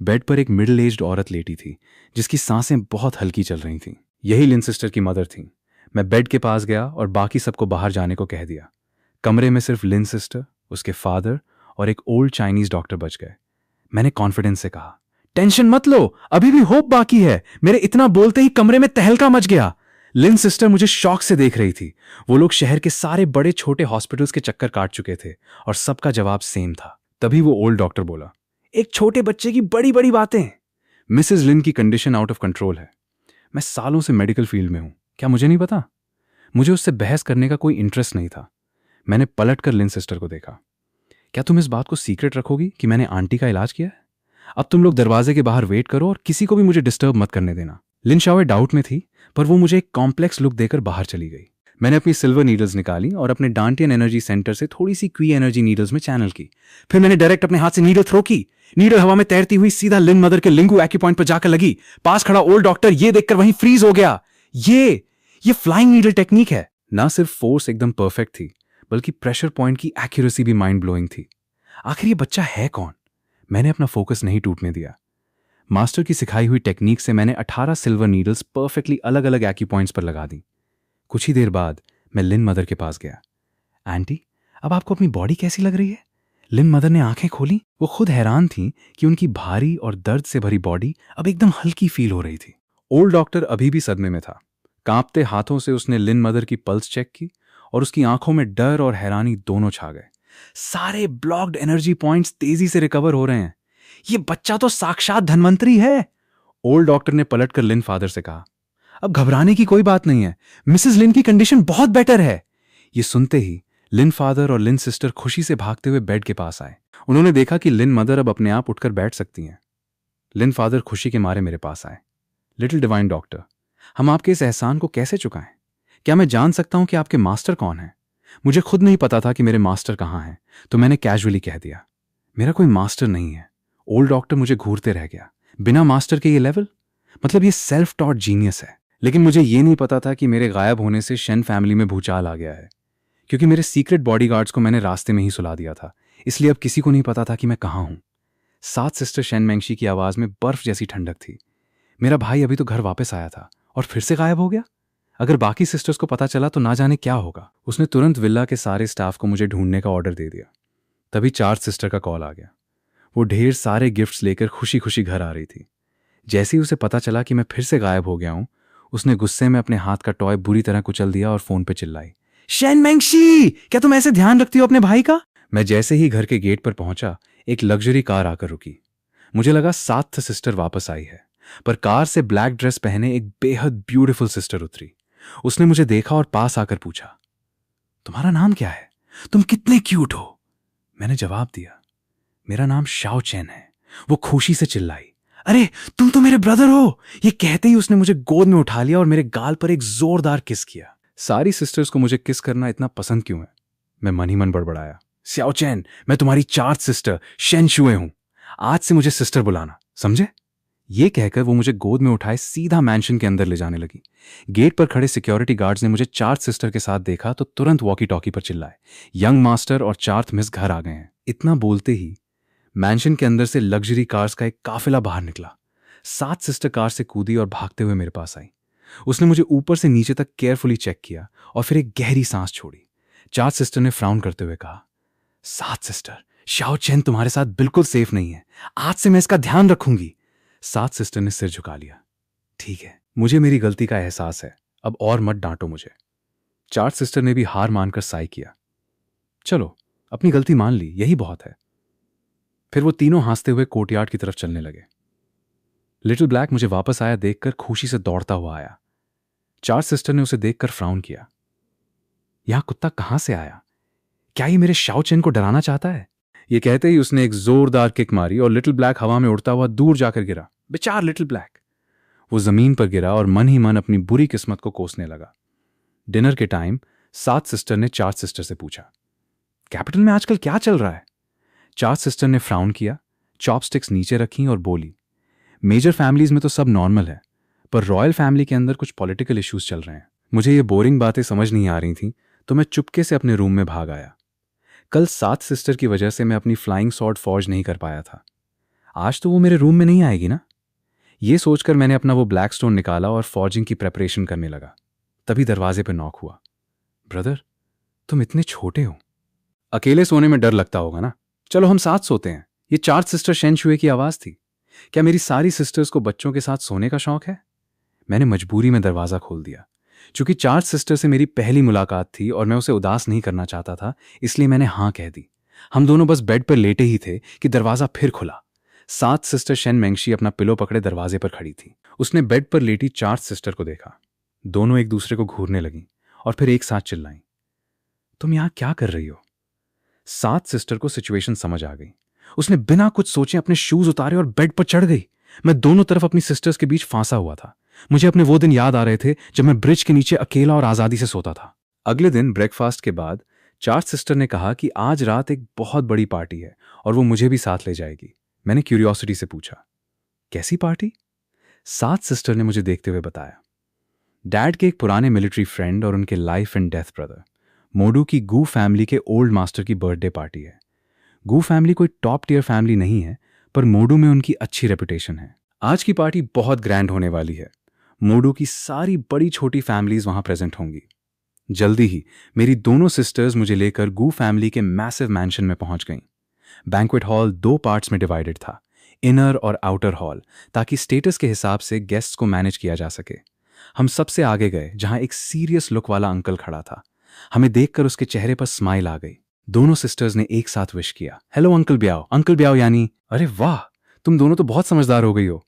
बेड पर एक मिडिल एज्ड औरत लेटी थी जिसकी सांसें बहुत हल्की चल रही थीं। यही लिन सिस्टर की मदर थी। मैं बेड के पास गया और बाकी सबको बाहर जाने को कह दिया। कमरे में सिर्फ लिन सिस्टर, उसके फादर और एक ओल्ड चाइनीज डॉक्टर बच गए। मैंने कॉन्फिडेंस से कहा, टेंशन मत लो, अभी भी होप बाकी है। मेरे इतना बोलते ही कमरे में तहलका मच गया। लिन सिस्टर मुझे शौक से देख रही थी। वो लोग शहर के सारे बड़े छोटे हॉस्पिटल्स के चक्कर काट चुके थे और सबका जवाब सेम था। तभी वो ओल्ड डॉक्टर बोला, एक छोटे बच्चे की बड़ी बड़ी बातें। मिसेस लिन की कंडीशन आउट ऑफ कंट्रोल है। मैं सालों से मेडिकल फील्ड में हूं, क्या मुझे नहीं पता? मुझे उससे बहस करने का कोई इंटरेस्ट नहीं था। मैंने पलट कर लिन सिस्टर को देखा। क्या तुम इस बात को सीक्रेट रखोगी कि मैंने आंटी का इलाज किया है? अब तुम लोग दरवाजे के बाहर वेट करो और किसी को भी मुझे डिस्टर्ब मत करने देना। लिन शाओए डाउट में थी, पर वो मुझे एक कॉम्प्लेक्स लुक देकर बाहर चली गई। मैंने अपनी सिल्वर नीडल्स निकाली और अपने डांटियन एनर्जी सेंटर से थोड़ी सी क्वी एनर्जी नीडल्स में चैनल की। फिर मैंने डायरेक्ट अपने हाथ से नीडल थ्रो की। नीडल हवा में तैरती हुई सीधा लिन मदर के लिंगू एक्यूपॉइंट पर जाकर लगी। पास खड़ा ओल्ड डॉक्टर ये देखकर वहीं फ्रीज हो गया। ये फ्लाइंग नीडल टेक्निक है। ना सिर्फ फोर्स एकदम परफेक्ट थी, बल्कि प्रेशर पॉइंट की एक्यूरेसी भी माइंड ब्लोइंग थी। आखिर ये बच्चा है कौन? मैंने अपना फोकस नहीं टूटने दिया। मास्टर की सिखाई हुई टेक्निक से मैंने 18 सिल्वर नीडल्स परफेक्टली अलग अलग एक्यूपॉइंट्स पर लगा दी। कुछ ही देर बाद मैं लिन मदर के पास गया। आंटी, अब आपको अपनी बॉडी कैसी लग रही है? लिन मदर ने आंखें खोली। वो खुद हैरान थी कि उनकी भारी और दर्द से भरी बॉडी अब एकदम हल्की फील हो रही थी। ओल्ड डॉक्टर अभी भी सदमे में था। कांपते हाथों से उसने लिन मदर की पल्स चेक की और उसकी आंखों में डर और हैरानी दोनों छा गए। सारे ब्लॉक्ड एनर्जी पॉइंट्स तेजी से रिकवर हो रहे हैं। ये बच्चा तो साक्षात धन्वंतरी है। ओल्ड डॉक्टर ने पलटकर लिन फादर से कहा, अब घबराने की कोई बात नहीं है, मिसेस लिन की कंडीशन बहुत बेटर है। ये सुनते ही लिन फादर और लिन सिस्टर खुशी से भागते हुए बेड के पास आए। उन्होंने देखा कि लिन मदर अब अपने आप उठकर बैठ सकती हैं। लिन फादर खुशी के मारे मेरे पास आए। लिटिल डिवाइन डॉक्टर, हम आपके इस एहसान को कैसे चुकाएं? क्या मैं जान सकता हूं कि आपके मास्टर कौन है? मुझे खुद नहीं पता था कि मेरे मास्टर कहां हैं, तो मैंने कैजुअली कह दिया, मेरा कोई मास्टर नहीं है। ओल्ड डॉक्टर मुझे घूरते रह गया। बिना मास्टर के ये लेवल? मतलब ये सेल्फ टॉट जीनियस है। लेकिन मुझे ये नहीं पता था कि मेरे गायब होने से शेन फैमिली में भूचाल आ गया है, क्योंकि मेरे सीक्रेट बॉडीगार्ड्स को मैंने रास्ते में ही सुला दिया था। इसलिए अब किसी को नहीं पता था कि मैं कहां हूं। 7 सिस्टर शेन मेंगशी की आवाज में बर्फ जैसी ठंडक थी। मेरा भाई अभी तो घर वापस आया था और फिर से गायब हो गया। अगर बाकी सिस्टर्स को पता चला तो ना जाने क्या होगा। उसने तुरंत विला के सारे स्टाफ को मुझे ढूंढने का ऑर्डर दे दिया। तभी 4 सिस्टर का कॉल आ गया। वो ढेर सारे गिफ्ट्स लेकर खुशी खुशी घर आ रही थी। जैसे ही उसे पता चला कि मैं फिर से गायब हो गया हूं, उसने गुस्से में अपने हाथ का टॉय बुरी तरह कुचल दिया और फोन पे चिल्लाई, शेन मेंगशी, क्या तुम ऐसे ध्यान रखती हो अपने भाई का? मैं जैसे ही घर के गेट पर पहुंचा, एक लग्जरी कार आकर रुकी। मुझे लगा 7 सिस्टर वापस आई है, पर कार से ब्लैक ड्रेस पहने एक बेहद ब्यूटीफुल सिस्टर उतरी। उसने मुझे देखा और पास आकर पूछा, तुम्हारा नाम क्या है? तुम कितने क्यूट हो। मैंने जवाब दिया, मेरा नाम शाओ चेन है। वो खुशी से चिल्लाई, अरे तुम तो मेरे ब्रदर हो। ये कहते ही उसने मुझे गोद में उठा लिया और मेरे गाल पर एक जोरदार किस किया। सारी सिस्टर्स को मुझे किस करना इतना पसंद क्यों है? मैं मन ही मन बड़बड़ाया, शाओ चेन, मैं तुम्हारी 4 सिस्टर शेन शुए हूं। आज से मुझे सिस्टर बुलाना, समझे? ये कहकर वो मुझे गोद में उठाए सीधा मैंशन के अंदर ले जाने लगी। गेट पर खड़े सिक्योरिटी गार्ड्स ने मुझे 4 सिस्टर के साथ देखा तो तुरंत वॉकी टॉकी पर चिल्लाए, यंग मास्टर और 4th मिस घर आ गए हैं। इतना बोलते ही मैंशन के अंदर से लग्जरी कार्स का एक काफिला बाहर निकला। 7 सिस्टर कार से कूदी और भागते हुए मेरे पास आई। उसने मुझे ऊपर से नीचे तक केयरफुली चेक किया और फिर एक गहरी सांस छोड़ी। 4 सिस्टर ने फ्राउन करते हुए कहा, 7 सिस्टर, शाओ चेन तुम्हारे साथ बिल्कुल सेफ नहीं है। आज से मैं इसका ध्यान रखूंगी। 7 सिस्टर ने सिर झुका लिया। ठीक है, मुझे मेरी गलती का एहसास है, अब और मत डांटो मुझे। चार्ट सिस्टर ने भी हार मानकर साई किया। चलो, अपनी गलती मान ली, यही बहुत है। फिर वो तीनों हंसते हुए कोर्टयार्ड की तरफ चलने लगे। लिटिल ब्लैक मुझे वापस आया देखकर खुशी से दौड़ता हुआ आया। चार्ट सिस्टर ने उसे देखकर फ्राउन किया। यहां कुत्ता कहां से आया? क्या ये मेरे शाओ चेन को डराना चाहता है? ये कहते ही उसने एक जोरदार किक मारी और लिटिल ब्लैक हवा में उड़ता हुआ दूर जाकर गिरा। बेचार लिटिल ब्लैक। वो जमीन पर गिरा और मन ही मन अपनी बुरी किस्मत को कोसने लगा। डिनर के टाइम सात सिस्टर ने चार्ट सिस्टर से पूछा, कैपिटल में आजकल क्या चल रहा है? चार्ट सिस्टर ने फ्राउन किया, चॉपस्टिक्स नीचे रखी और बोली, मेजर फैमिलीज में तो सब नॉर्मल है, पर रॉयल फैमिली के अंदर कुछ पॉलिटिकल इश्यूज चल रहे हैं। मुझे ये बोरिंग बातें समझ नहीं आ रही थी, तो मैं चुपके से अपने रूम में भाग आया। कल सात सिस्टर की वजह से मैं अपनी फ्लाइंग सॉर्ड फॉर्ज नहीं कर पाया था। आज तो वो मेरे रूम में नहीं आएगी ना। ये सोचकर मैंने अपना वो ब्लैक स्टोन निकाला और फॉर्जिंग की प्रेपरेशन करने लगा। तभी दरवाजे पर नॉक हुआ। ब्रदर, तुम इतने छोटे हो, अकेले सोने में डर लगता होगा ना। चलो हम साथ सोते हैं। ये चार्ट सिस्टर शेन शुए की आवाज थी। क्या मेरी सारी सिस्टर्स को बच्चों के साथ सोने का शौक है? मैंने मजबूरी में दरवाजा खोल दिया। चूंकि चार्ट सिस्टर से मेरी पहली मुलाकात थी और मैं उसे उदास नहीं करना चाहता था, इसलिए मैंने हां कह दी। हम दोनों बस बेड पर लेटे ही थे कि दरवाजा फिर खुला। सात सिस्टर शेन मेंगशी अपना पिलो पकड़े दरवाजे पर खड़ी थी। उसने बेड पर लेटी चार्ट सिस्टर को देखा। दोनों एक दूसरे को घूरने लगी और फिर एक साथ चिल्लाईं, तुम यहां क्या कर रही हो? सात सिस्टर को सिचुएशन समझ आ गई। उसने बिना कुछ सोचे अपने शूज उतारे और बेड पर चढ़ गई। मैं दोनों तरफ अपनी सिस्टर्स के बीच फांसा हुआ था। मुझे अपने वो दिन याद आ रहे थे जब मैं ब्रिज के नीचे अकेला और आजादी से सोता था। अगले दिन ब्रेकफास्ट के बाद चार्ट सिस्टर ने कहा कि आज रात एक बहुत बड़ी पार्टी है और वो मुझे भी साथ ले जाएगी। मैंने क्यूरियोसिटी से पूछा, कैसी पार्टी? सात सिस्टर ने मुझे देखते हुए बताया, डैड के एक पुराने मिलिट्री फ्रेंड और उनके लाइफ एंड डेथ ब्रदर मोडू की गू फैमिली के ओल्ड मास्टर की बर्थडे पार्टी है। गू फैमिली कोई टॉप टियर फैमिली नहीं है, पर मोडू में उनकी अच्छी रेपुटेशन है। आज की पार्टी बहुत ग्रैंड होने वाली है। मोडू की सारी बड़ी छोटी फैमिलीज वहां प्रेजेंट होंगी। जल्दी ही मेरी दोनों सिस्टर्स मुझे लेकर गू फैमिली के मैसिव मैंशन में पहुंच गईं। बैंक्वेट हॉल 2 पार्ट्स में डिवाइडेड था, इनर और आउटर हॉल, ताकि स्टेटस के हिसाब से गेस्ट्स को मैनेज किया जा सके। हम सबसे आगे गए जहां एक सीरियस लुक वाला अंकल खड़ा था। हमें देखकर उसके चेहरे पर स्माइल आ गई। दोनों सिस्टर्स ने एक साथ विश किया, हेलो अंकल ब्याओ। अंकल ब्याओ यानी, अरे वाह, तुम दोनों तो बहुत समझदार हो गई हो,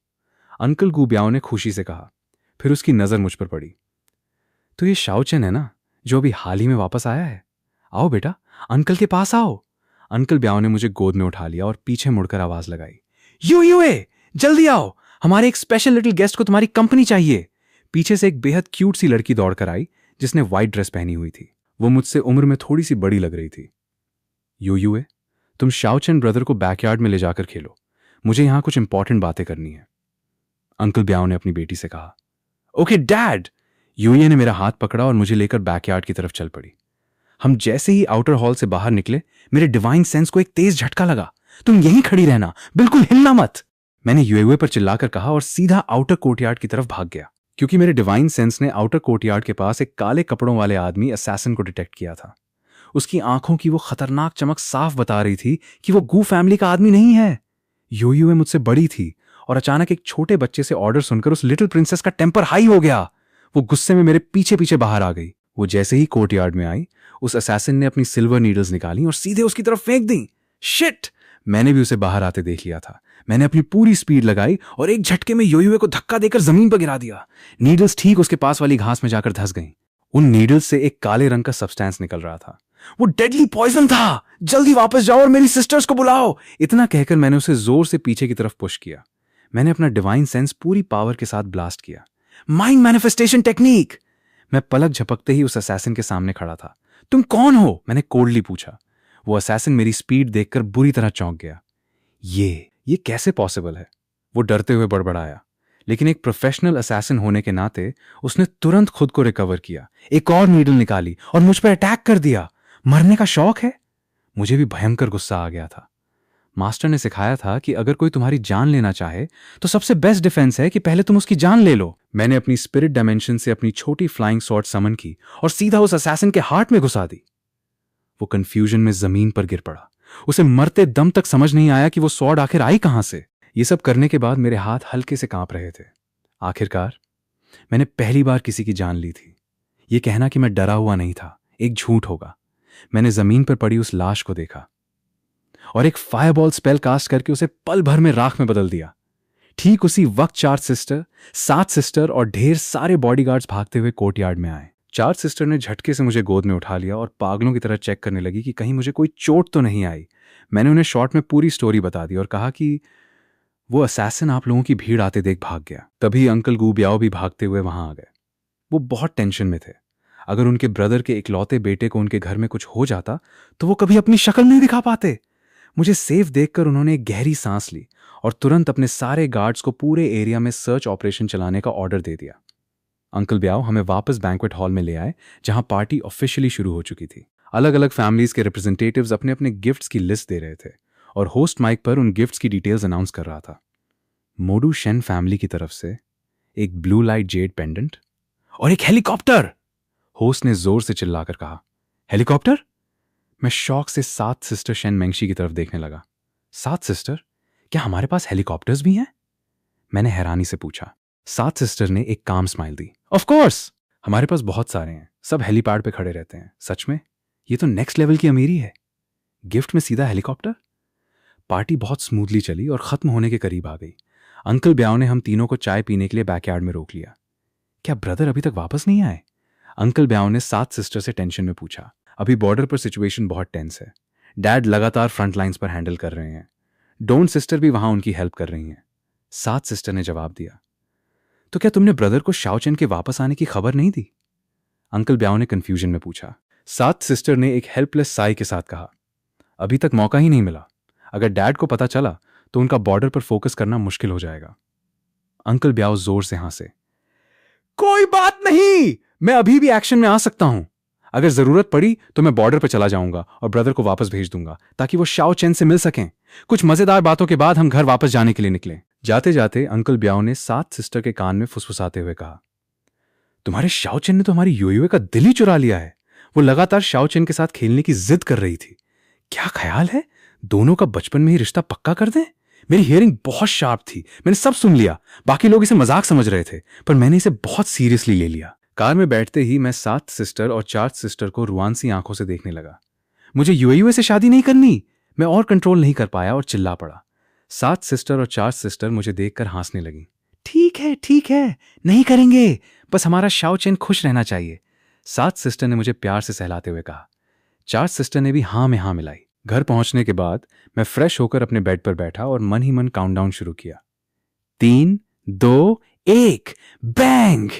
अंकल गू ब्याओ ने खुशी से कहा। फिर उसकी नजर मुझ पर पड़ी। तो ये शाओ चेन है ना, जो अभी हाल ही में वापस आया है? आओ बेटा, अंकल के पास आओ। अंकल ब्याओ ने मुझे गोद में उठा लिया और पीछे मुड़कर आवाज लगाई, यूए, जल्दी आओ, हमारे एक स्पेशल लिटिल गेस्ट को तुम्हारी कंपनी चाहिए। पीछे से एक बेहद क्यूट सी लड़की दौड़कर आई जिसने व्हाइट ड्रेस पहनी हुई थी। वो मुझसे उम्र में थोड़ी सी बड़ी लग रही थी। यूए, तुम शाओ चेन ब्रदर को बैकयार्ड में ले जाकर खेलो, मुझे यहां कुछ इंपॉर्टेंट बातें करनी है, अंकल ब्याओ ने अपनी बेटी से कहा। Okay dad. यूए ने मेरा हाथ पकड़ा और मुझे लेकर बैकयार्ड की तरफ चल पड़ी। हम जैसे ही आउटर हॉल से बाहर निकले, मेरे डिवाइन सेंस को एक तेज झटका लगा। तुम यहीं खड़ी रहना, बिल्कुल हिलना मत, मैंने यूए पर चिल्लाकर कहा और सीधा आउटर कोर्टयार्ड की तरफ भाग गया। क्योंकि मेरे डिवाइन सेंस ने आउटर कोर्टयार्ड के पास एक काले कपड़ों वाले आदमी असैसिन को डिटेक्ट किया था। उसकी आंखों की वो खतरनाक चमक साफ बता रही थी कि वो गू फैमिली का आदमी नहीं है। यूए मुझसे बड़ी थी और अचानक एक छोटे बच्चे से ऑर्डर सुनकर उस लिटिल प्रिंसेस का टेम्पर हाई हो गया। वो गुस्से में मेरे पीछे पीछे बाहर आ गई। वो जैसे ही कोर्टयार्ड में आई, उस असैसिन ने अपनी सिल्वर नीडल्स निकाली और सीधे उसकी तरफ फेंक दी। शिट! मैंने भी उसे बाहर आते देख लिया था। मैंने अपनी पूरी स्पीड लगाई और एक झटके में यूए को धक्का देकर जमीन पर गिरा दिया। नीडल्स ठीक उसके पास वाली घास में जाकर धंस गईं। उन नीडल्स से एक काले रंग का सब्सटेंस निकल रहा था। वो डेडली पॉइजन था। जल्दी वापस जाओ और मेरी सिस्टर्स को बुलाओ। इतना कहकर मैंने उसे जोर से पीछे की तरफ पुश किया। मैंने अपना डिवाइन सेंस पूरी पावर के साथ ब्लास्ट किया। Mind manifestation technique. मैं पलक झपकते ही उस असैसिन के सामने खड़ा था। तुम कौन हो? मैंने कोल्डली पूछा। वो असैसिन मेरी स्पीड देखकर बुरी तरह चौंक गया। ये कैसे पॉसिबल है? वो डरते हुए बड़बड़ाया, लेकिन एक प्रोफेशनल असैसिन होने के नाते उसने तुरंत खुद को रिकवर किया, एक और नीडल निकाली और मुझ पर अटैक कर दिया। मरने का शौक है? मुझे भी भयंकर गुस्सा आ गया था। मास्टर ने सिखाया था कि अगर कोई तुम्हारी जान लेना चाहे तो सबसे बेस्ट डिफेंस है कि पहले तुम उसकी जान ले लो। मैंने अपनी स्पिरिट डायमेंशन से अपनी छोटी फ्लाइंग स्वॉर्ड समन की और सीधा उस असैसिन के हार्ट में घुसा दी। वो कंफ्यूजन में जमीन पर गिर पड़ा। उसे मरते दम तक समझ नहीं आया कि वो स्वॉर्ड आखिर आई कहां से। ये सब करने के बाद मेरे हाथ हल्के से कांप रहे थे। आखिरकार मैंने पहली बार किसी की जान ली थी। ये कहना कि मैं डरा हुआ नहीं था एक झूठ होगा। मैंने जमीन पर पड़ी उस लाश को देखा और एक फायरबॉल स्पेल कास्ट करके उसे पल भर में राख में बदल दिया। ठीक उसी वक्त 7 सिस्टर और ढेर सारे बॉडीगार्ड्स भागते हुए कोर्टयार्ड में आए। 4 सिस्टर ने झटके से मुझे गोद में उठा लिया और पागलों की तरह चेक करने लगी कि कहीं मुझे कोई चोट तो नहीं आई। मैंने उन्हें शॉर्ट में पूरी स्टोरी बता दी और कहा कि वो असैसिन आप लोगों की भीड़ आते देख भाग गया। तभी अंकल गू ब्याओ भी भागते हुए वहां आ गए। वो बहुत टेंशन में थे। अगर उनके ब्रदर के इकलौते बेटे को उनके घर में कुछ हो जाता तो वो कभी अपनी शक्ल नहीं दिखा पाते। मुझे सेफ देखकर उन्होंने एक गहरी सांस ली और तुरंत अपने सारे गार्ड्स को पूरे एरिया में सर्च ऑपरेशन चलाने का ऑर्डर दे दिया। अंकल ब्याओ हमें वापस बैंक्वेट हॉल में ले आए जहां पार्टी ऑफिशियली शुरू हो चुकी थी। अलग अलग फैमिलीज के रिप्रेजेंटेटिव्स अपने अपने गिफ्ट्स की लिस्ट दे रहे थे और होस्ट माइक पर उन गिफ्ट्स की डिटेल्स अनाउंस कर रहा था। मोडू शेन फैमिली की तरफ से एक ब्लू लाइट जेड पेंडेंट और एक हेलीकॉप्टर। होस्ट ने जोर से चिल्लाकर कहा, हेलीकॉप्टर? मैं शौक से 7 सिस्टर शेन मेंगशी की तरफ देखने लगा। 7 सिस्टर? क्या हमारे पास हेलीकॉप्टर्स भी हैं? मैंने हैरानी से पूछा। 7 सिस्टर ने एक काम स्माइल दी। ऑफ कोर्स, हमारे पास बहुत सारे हैं, सब हेलीपैड पे खड़े रहते हैं। सच में ये तो नेक्स्ट लेवल की अमीरी है। गिफ्ट में सीधा हेलीकॉप्टर। पार्टी बहुत स्मूथली चली और खत्म होने के करीब आ गई। अंकल ब्याओ ने हम तीनों को चाय पीने के लिए बैकयार्ड में रोक लिया। क्या ब्रदर अभी तक वापस नहीं आए? अंकल ब्याओ ने 7 सिस्टर से टेंशन में पूछा। अभी बॉर्डर पर सिचुएशन बहुत टेंस है। डैड लगातार फ्रंट लाइंस पर हैंडल कर रहे हैं। डोंट सिस्टर भी वहां उनकी हेल्प कर रही हैं। 7 सिस्टर ने जवाब दिया। तो क्या तुमने ब्रदर को शाओचेन के वापस आने की खबर नहीं दी? अंकल ब्याओ ने कंफ्यूजन में पूछा। 7 सिस्टर ने एक हेल्पलेस साई के साथ कहा, अभी तक मौका ही नहीं मिला। अगर डैड को पता चला तो उनका बॉर्डर पर फोकस करना मुश्किल हो जाएगा। अंकल ब्याओ जोर से हंसे। कोई बात नहीं, मैं अभी भी एक्शन में आ सकता हूं। अगर जरूरत पड़ी तो मैं बॉर्डर पर चला जाऊंगा और ब्रदर को वापस भेज दूंगा ताकि वो शाओ चेन से मिल सकें। कुछ मजेदार बातों के बाद हम घर वापस जाने के लिए निकले। जाते जाते अंकल ब्याओ ने 7 सिस्टर के कान में फुसफुसाते हुए कहा, तुम्हारे शाओ चेन ने तो हमारी योयुए का दिल ही चुरा लिया है। वो लगातार शाओ चेन के साथ खेलने की जिद कर रही थी। क्या ख्याल है दोनों का बचपन में ही रिश्ता पक्का कर दें? मेरी हियरिंग बहुत शार्प थी, मैंने सब सुन लिया। बाकी लोग इसे मजाक समझ रहे थे पर मैंने इसे बहुत सीरियसली ले लिया। कार में बैठते ही मैं 7 सिस्टर और 4 सिस्टर को रुआनसी आंखों से देखने लगा। मुझे यूएयू से शादी नहीं करनी। मैं और कंट्रोल नहीं कर पाया और चिल्ला पड़ा। 7 सिस्टर और 4 सिस्टर मुझे देखकर हंसने लगी। ठीक है, नहीं करेंगे, बस हमारा शाओ चेन खुश रहना चाहिए। 7 सिस्टर ने मुझे प्यार से सहलाते हुए कहा। 4 सिस्टर ने भी हाँ में हाँ मिलाई। घर पहुंचने के बाद मैं फ्रेश होकर अपने बेड पर बैठा और मन ही मन काउंटडाउन शुरू किया। 3, 2, 1, बैंग!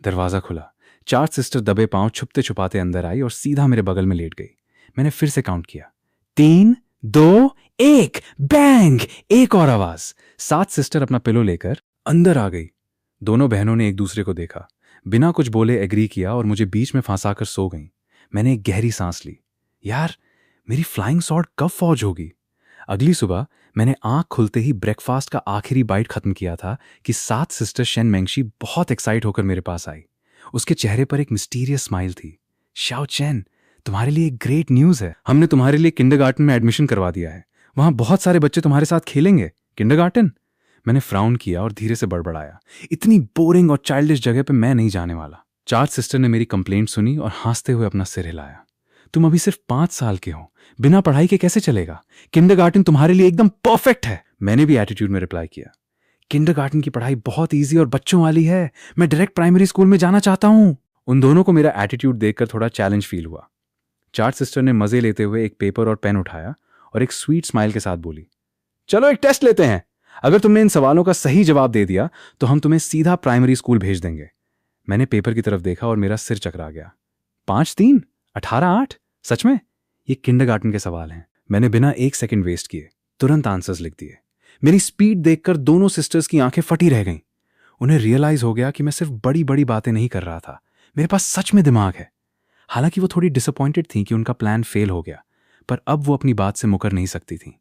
दरवाजा खुला। 4 सिस्टर दबे पांव छुपते छुपाते अंदर आई और सीधा मेरे बगल में लेट गई। मैंने फिर से काउंट किया। 3, 2, 1, बैंग! एक और आवाज। 7 सिस्टर अपना पिलो लेकर अंदर आ गई। दोनों बहनों ने एक दूसरे को देखा, बिना कुछ बोले एग्री किया और मुझे बीच में फंसाकर सो गईं। मैंने एक गहरी सांस ली। यार, मेरी फ्लाइंग सॉर्ड कब फौज होगी? अगली सुबह मैंने आंख खुलते ही ब्रेकफास्ट का आखिरी बाइट खत्म किया था कि 7 सिस्टर शेन मेंगशी बहुत एक्साइट होकर मेरे पास आई। उसके चेहरे पर एक मिस्टीरियस स्माइल थी। शाओ चेन, तुम्हारे लिए एक ग्रेट न्यूज है। हमने तुम्हारे लिए किंडरगार्टन में एडमिशन करवा दिया है। वहां बहुत सारे बच्चे तुम्हारे साथ खेलेंगे। किंडरगार्टन? मैंने फ्राउन किया और धीरे से बड़बड़ाया। इतनी बोरिंग और चाइल्डिश जगह पे मैं नहीं जाने वाला। 4 सिस्टर ने मेरी कंप्लेंट सुनी और हंसते हुए अपना सिर हिलाया। तुम अभी सिर्फ 5 साल के हो, बिना पढ़ाई के कैसे चलेगा? किंडरगार्टन तुम्हारे लिए एकदम परफेक्ट है। मैंने भी एटीट्यूड में रिप्लाई किया। किंडरगार्टन की पढ़ाई बहुत इजी और बच्चों वाली है। मैं डायरेक्ट प्राइमरी स्कूल में जाना चाहता हूं। उन दोनों को मेरा एटीट्यूड देखकर थोड़ा चैलेंज फील हुआ। 4 सिस्टर ने मजे लेते हुए एक पेपर और पेन उठाया और एक स्वीट स्माइल के साथ बोली, चलो एक टेस्ट लेते हैं। अगर तुमने इन सवालों का सही जवाब दे दिया तो हम तुम्हें सीधा प्राइमरी स्कूल भेज देंगे। मैंने पेपर की तरफ देखा और मेरा सिर चकरा गया। 5, 3, 18, 8? सच में? ये किंडरगार्टन के सवाल हैं। मैंने बिना एक सेकंड वेस्ट किए तुरंत आंसर्स लिख दिए। मेरी स्पीड देखकर दोनों सिस्टर्स की आंखें फटी रह गईं। उन्हें रियलाइज हो गया कि मैं सिर्फ बड़ी बड़ी बातें नहीं कर रहा था, मेरे पास सच में दिमाग है। हालांकि वो थोड़ी डिसअपॉइंटेड थी कि उनका प्लान फेल हो गया, पर अब वो अपनी बात से मुकर नहीं सकती थी।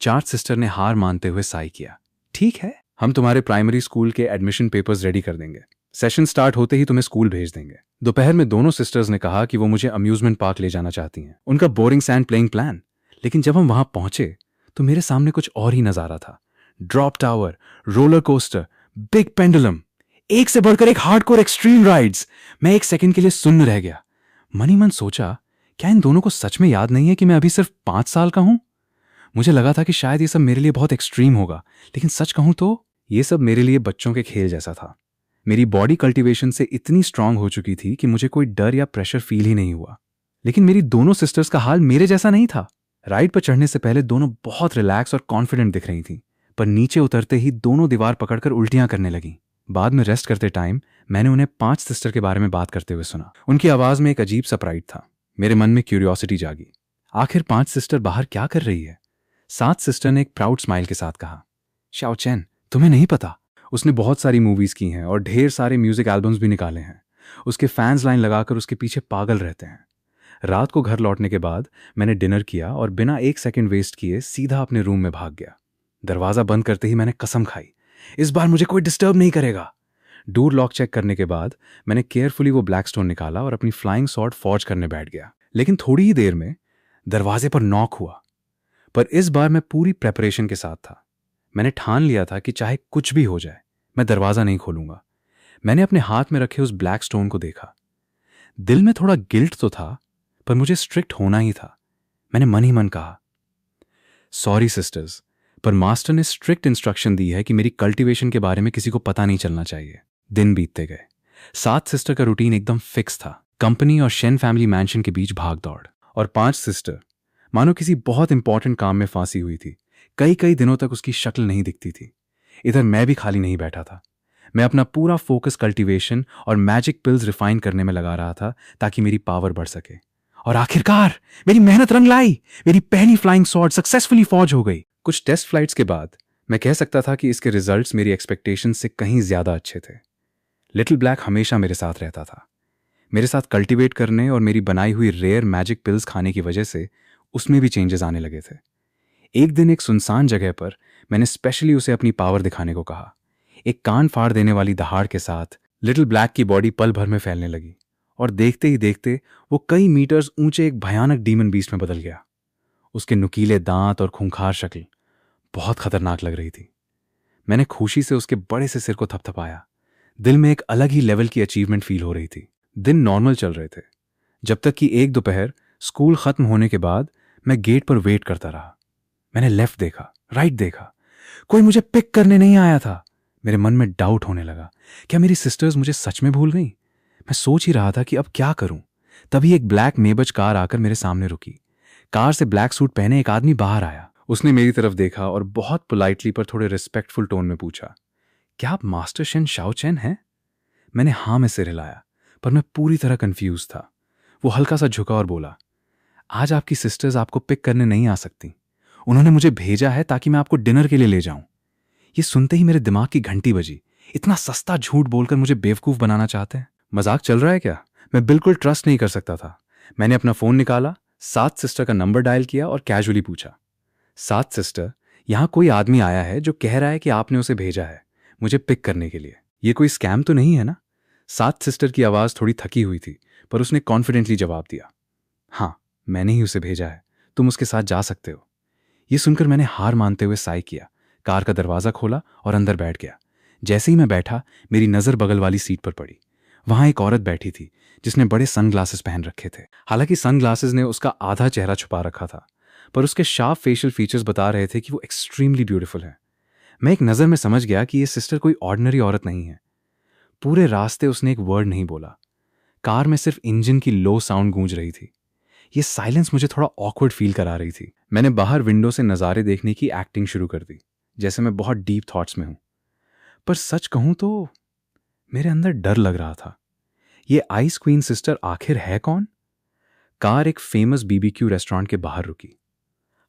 4 सिस्टर ने हार मानते हुए साई किया। ठीक है, हम तुम्हारे प्राइमरी स्कूल के एडमिशन पेपर्स रेडी कर देंगे। सेशन स्टार्ट होते ही तुम्हें स्कूल भेज देंगे। दोपहर में दोनों सिस्टर्स ने कहा कि वो मुझे अम्यूजमेंट पार्क ले जाना चाहती हैं। उनका बोरिंग सैंड प्लेइंग प्लान। लेकिन जब हम वहां पहुंचे तो मेरे सामने कुछ और ही नजारा था। Drop tower, roller coaster, big pendulum. एक से बढ़कर एक हार्डकोर एक्सट्रीम राइड्स। मैं एक सेकंड के लिए सुन्न रह गया। मन ही मन सोचा, क्या इन दोनों को सच में याद नहीं है कि मैं अभी सिर्फ 5 साल का हूं? मुझे लगा था कि शायद ये सब मेरे लिए बहुत एक्सट्रीम होगा, लेकिन सच कहूं तो ये सब मेरे लिए बच्चों के खेल जैसा था। मेरी बॉडी कल्टीवेशन से इतनी स्ट्रांग हो चुकी थी कि मुझे कोई डर या प्रेशर फील ही नहीं हुआ। लेकिन मेरी दोनों सिस्टर्स का हाल मेरे जैसा नहीं था। राइड पर चढ़ने से पहले दोनों बहुत रिलैक्स और कॉन्फिडेंट दिख रही थी, पर नीचे उतरते ही दोनों दीवार पकड़कर उल्टियां करने लगीं। बाद में रेस्ट करते टाइम मैंने उन्हें 5 सिस्टर के बारे में बात करते हुए सुना। उनकी आवाज में एक अजीब सा प्राइड था। मेरे मन में क्यूरियोसिटी जागी, आखिर 5 सिस्टर बाहर क्या कर रही है? 7 सिस्टर ने एक प्राउड स्माइल के साथ कहा, शाओ चैन, तुम्हें नहीं पता, उसने बहुत सारी मूवीज की हैं और ढेर सारे म्यूजिक एल्बम्स भी निकाले हैं। उसके फैंस लाइन लगाकर उसके पीछे पागल रहते हैं। रात को घर लौटने के बाद मैंने डिनर किया और बिना एक सेकंड वेस्ट किए सीधा अपने रूम में भाग गया। दरवाजा बंद करते ही मैंने कसम खाई, इस बार मुझे कोई डिस्टर्ब नहीं करेगा। डोर लॉक चेक करने के बाद मैंने केयरफुली वो ब्लैक स्टोन निकाला और अपनी फ्लाइंग सॉर्ड फॉर्ज करने बैठ गया। लेकिन थोड़ी ही देर में दरवाजे पर नॉक हुआ, पर इस बार मैं पूरी प्रेपरेशन के साथ था। मैंने ठान लिया था कि चाहे कुछ भी हो जाए मैं दरवाजा नहीं खोलूंगा। मैंने अपने हाथ में रखे उस ब्लैक स्टोन को देखा। दिल में थोड़ा गिल्ट तो था, पर मुझे स्ट्रिक्ट होना ही था। मैंने मन ही मन कहा, सॉरी सिस्टर्स, पर मास्टर ने स्ट्रिक्ट इंस्ट्रक्शन दी है कि मेरी कल्टीवेशन के बारे में किसी को पता नहीं चलना चाहिए। दिन बीतते गए। 7 सिस्टर का रूटीन एकदम फिक्स था। कंपनी और शेन फैमिली मैंशन के बीच भाग दौड़। और 5 सिस्टर मानो किसी बहुत इंपॉर्टेंट काम में फांसी हुई थी। कई कई दिनों तक उसकी शक्ल नहीं दिखती थी। इधर मैं भी खाली नहीं बैठा था। मैं अपना पूरा फोकस कल्टीवेशन और मैजिक पिल्स रिफाइन करने में लगा रहा था ताकि मेरी पावर बढ़ सके। और आखिरकार मेरी मेहनत रंग लाई। मेरी पहली फ्लाइंग सॉर्ड सक्सेसफुली फॉर्ज हो गई। कुछ टेस्ट फ्लाइट्स के बाद मैं कह सकता था कि इसके रिजल्ट्स मेरी एक्सपेक्टेशन से कहीं ज्यादा अच्छे थे। लिटिल ब्लैक हमेशा मेरे साथ रहता था। मेरे साथ कल्टीवेट करने और मेरी बनाई हुई रेयर मैजिक पिल्स खाने की वजह से उसमें भी चेंजेस आने लगे थे। एक दिन एक सुनसान जगह पर मैंने स्पेशली उसे अपनी पावर दिखाने को कहा। एक कान फाड़ देने वाली दहाड़ के साथ लिटिल ब्लैक की बॉडी पल भर में फैलने लगी और देखते ही देखते वो कई मीटर्स ऊंचे एक भयानक डीमन बीस्ट में बदल गया। उसके नुकीले दांत और खूंखार शक्ल बहुत खतरनाक लग रही थी। मैंने खुशी से उसके बड़े से सिर को थपथपाया। दिल में एक अलग ही लेवल की अचीवमेंट फील हो रही थी। दिन नॉर्मल चल रहे थे, जब तक कि एक दोपहर स्कूल खत्म होने के बाद मैं गेट पर वेट करता रहा। मैंने लेफ्ट देखा, राइट देखा, कोई मुझे पिक करने नहीं आया था। मेरे मन में डाउट होने लगा, क्या मेरी सिस्टर्स मुझे सच में भूल गई? मैं सोच ही रहा था कि अब क्या करूं। तभी एक ब्लैक मेबज कार आकर मेरे सामने रुकी। कार से ब्लैक सूट पहने एक आदमी बाहर आया। उसने मेरी तरफ देखा और बहुत पोलाइटली पर थोड़े रिस्पेक्टफुल टोन में पूछा, क्या आप मास्टर शेन शाओ चैन हैं? मैंने हाँ में सिर हिलाया, पर मैं पूरी तरह कंफ्यूज था। वो हल्का सा झुका और बोला, आज आपकी सिस्टर्स आपको पिक करने नहीं आ सकती। उन्होंने मुझे भेजा है ताकि मैं आपको डिनर के लिए ले जाऊं। ये सुनते ही मेरे दिमाग की घंटी बजी। इतना सस्ता झूठ बोलकर मुझे बेवकूफ बनाना चाहते हैं? मजाक चल रहा है क्या? मैं बिल्कुल ट्रस्ट नहीं कर सकता था। मैंने अपना फोन निकाला, 7 सिस्टर का नंबर डायल किया और कैजुअली पूछा, 7 सिस्टर, यहां कोई आदमी आया है जो कह रहा है कि आपने उसे भेजा है मुझे पिक करने के लिए। ये कोई स्कैम तो नहीं है ना? 7 सिस्टर की आवाज थोड़ी थकी हुई थी, पर उसने कॉन्फिडेंटली जवाब दिया, हाँ, मैंने ही उसे भेजा है, तुम उसके साथ जा सकते हो। ये सुनकर मैंने हार मानते हुए साई किया, कार का दरवाजा खोला और अंदर बैठ गया। जैसे ही मैं बैठा, मेरी नजर बगल वाली सीट पर पड़ी। वहां एक औरत बैठी थी जिसने बड़े सनग्लासेस पहन रखे थे। हालांकि सनग्लासेस ने उसका आधा चेहरा छुपा रखा था, पर उसके शार्प फेशियल फीचर्स बता रहे थे कि वो एक्सट्रीमली ब्यूटीफुल है। मैं एक नजर में समझ गया कि ये सिस्टर कोई ऑर्डिनरी औरत नहीं है। पूरे रास्ते उसने एक वर्ड नहीं बोला। कार में सिर्फ इंजन की लो साउंड गूंज रही थी। ये साइलेंस मुझे थोड़ा ऑकवर्ड फील करा रही थी। मैंने बाहर विंडो से नज़ारे देखने की एक्टिंग शुरू कर दी, जैसे मैं बहुत डीप थॉट्स में हूं। पर सच कहूं तो मेरे अंदर डर लग रहा था। ये आइस क्वीन सिस्टर आखिर है कौन? कार एक फेमस बीबीक्यू रेस्टोरेंट के बाहर रुकी।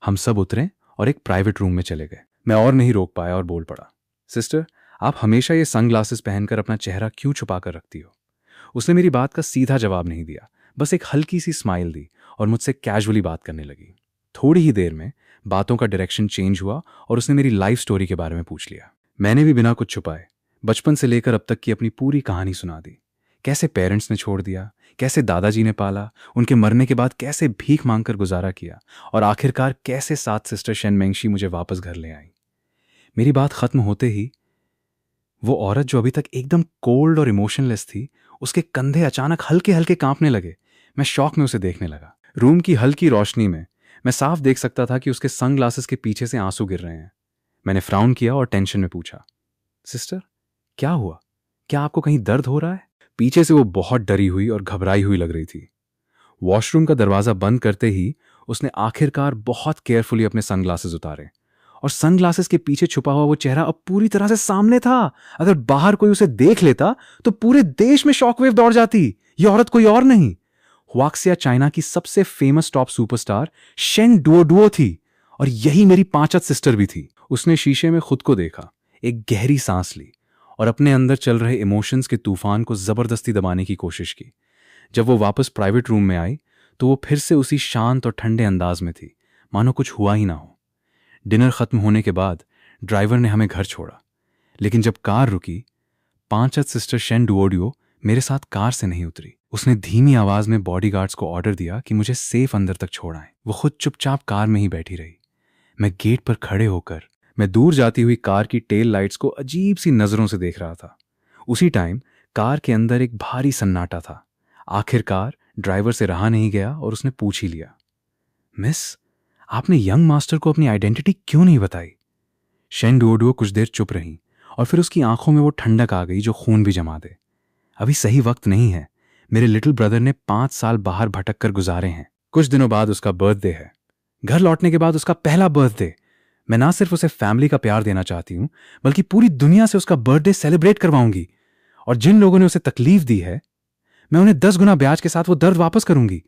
हम सब उतरे और एक प्राइवेट रूम में चले गए। मैं और नहीं रोक पाया और बोल पड़ा, सिस्टर, आप हमेशा ये सनग्लासेस पहनकर अपना चेहरा क्यों छुपा कर रखती हो? उसने मेरी बात का सीधा जवाब नहीं दिया, बस एक हल्की सी स्माइल दी और मुझसे कैजुअली बात करने लगी। थोड़ी ही देर में बातों का डायरेक्शन चेंज हुआ और उसने मेरी लाइफ स्टोरी के बारे में पूछ लिया। मैंने भी बिना कुछ छुपाए बचपन से लेकर अब तक की अपनी पूरी कहानी सुना दी। कैसे पेरेंट्स ने छोड़ दिया, कैसे दादाजी ने पाला, उनके मरने के बाद कैसे भीख मांगकर गुजारा किया और आखिरकार कैसे 7 सिस्टर शेन मेंगशी मुझे वापस घर ले आई। मेरी बात खत्म होते ही वो औरत जो अभी तक एकदम कोल्ड और इमोशनलेस थी, उसके कंधे अचानक हल्के हल्के कांपने लगे। मैं शॉक में उसे देखने लगा। रूम की हल्की रोशनी में मैं साफ देख सकता था कि उसके सनग्लासेस के पीछे से आंसू गिर रहे हैं। मैंने फ्राउन किया और टेंशन में पूछा, सिस्टर क्या हुआ? क्या आपको कहीं दर्द हो रहा है? पीछे से वो बहुत डरी हुई और घबराई हुई लग रही थी। वॉशरूम का दरवाजा बंद करते ही उसने आखिरकार बहुत केयरफुली अपने सनग्लासेस उतारे और सनग्लासेस के पीछे छुपा हुआ वो चेहरा अब पूरी तरह से सामने था। अगर बाहर कोई उसे देख लेता तो पूरे देश में शॉकवेव दौड़ जाती। ये औरत कोई और नहीं, हुआक्सिया चाइना की सबसे फेमस टॉप सुपरस्टार शेन डुओडुओ थी, और यही मेरी पांचत सिस्टर भी थी। उसने शीशे में खुद को देखा, एक गहरी सांस ली और अपने अंदर चल रहे इमोशंस के तूफान को जबरदस्ती दबाने की कोशिश की। जब वो वापस प्राइवेट रूम में आई तो वो फिर से उसी शांत और ठंडे अंदाज में थी, मानो कुछ हुआ ही ना हो। डिनर खत्म होने के बाद ड्राइवर ने हमें घर छोड़ा, लेकिन जब कार रुकी, पांचत सिस्टर शेन डुओडियो मेरे साथ कार से नहीं उतरी। उसने धीमी आवाज में बॉडीगार्ड्स को ऑर्डर दिया कि मुझे सेफ अंदर तक छोड़ाएं। वो खुद चुपचाप कार में ही बैठी रही। मैं गेट पर खड़े होकर मैं दूर जाती हुई कार की टेल लाइट्स को अजीब सी नजरों से देख रहा था। उसी टाइम कार के अंदर एक भारी सन्नाटा था। आखिरकार ड्राइवर से रहा नहीं गया और उसने पूछ ही लिया, मिस, आपने यंग मास्टर को अपनी आइडेंटिटी क्यों नहीं बताई? शेन डुओडुओ कुछ देर चुप रही और फिर उसकी आंखों में वो ठंडक आ गई जो खून भी जमा दे। अभी सही वक्त नहीं है। मेरे लिटिल ब्रदर ने 5 साल बाहर भटक कर गुजारे हैं। कुछ दिनों बाद उसका बर्थडे है। घर लौटने के बाद उसका पहला बर्थडे। मैं ना सिर्फ उसे फैमिली का प्यार देना चाहती हूं, बल्कि पूरी दुनिया से उसका बर्थडे सेलिब्रेट करवाऊंगी। और जिन लोगों ने उसे तकलीफ दी है, मैं उन्हें 10 गुना ब्याज के साथ वो दर्द वापस करूंगी,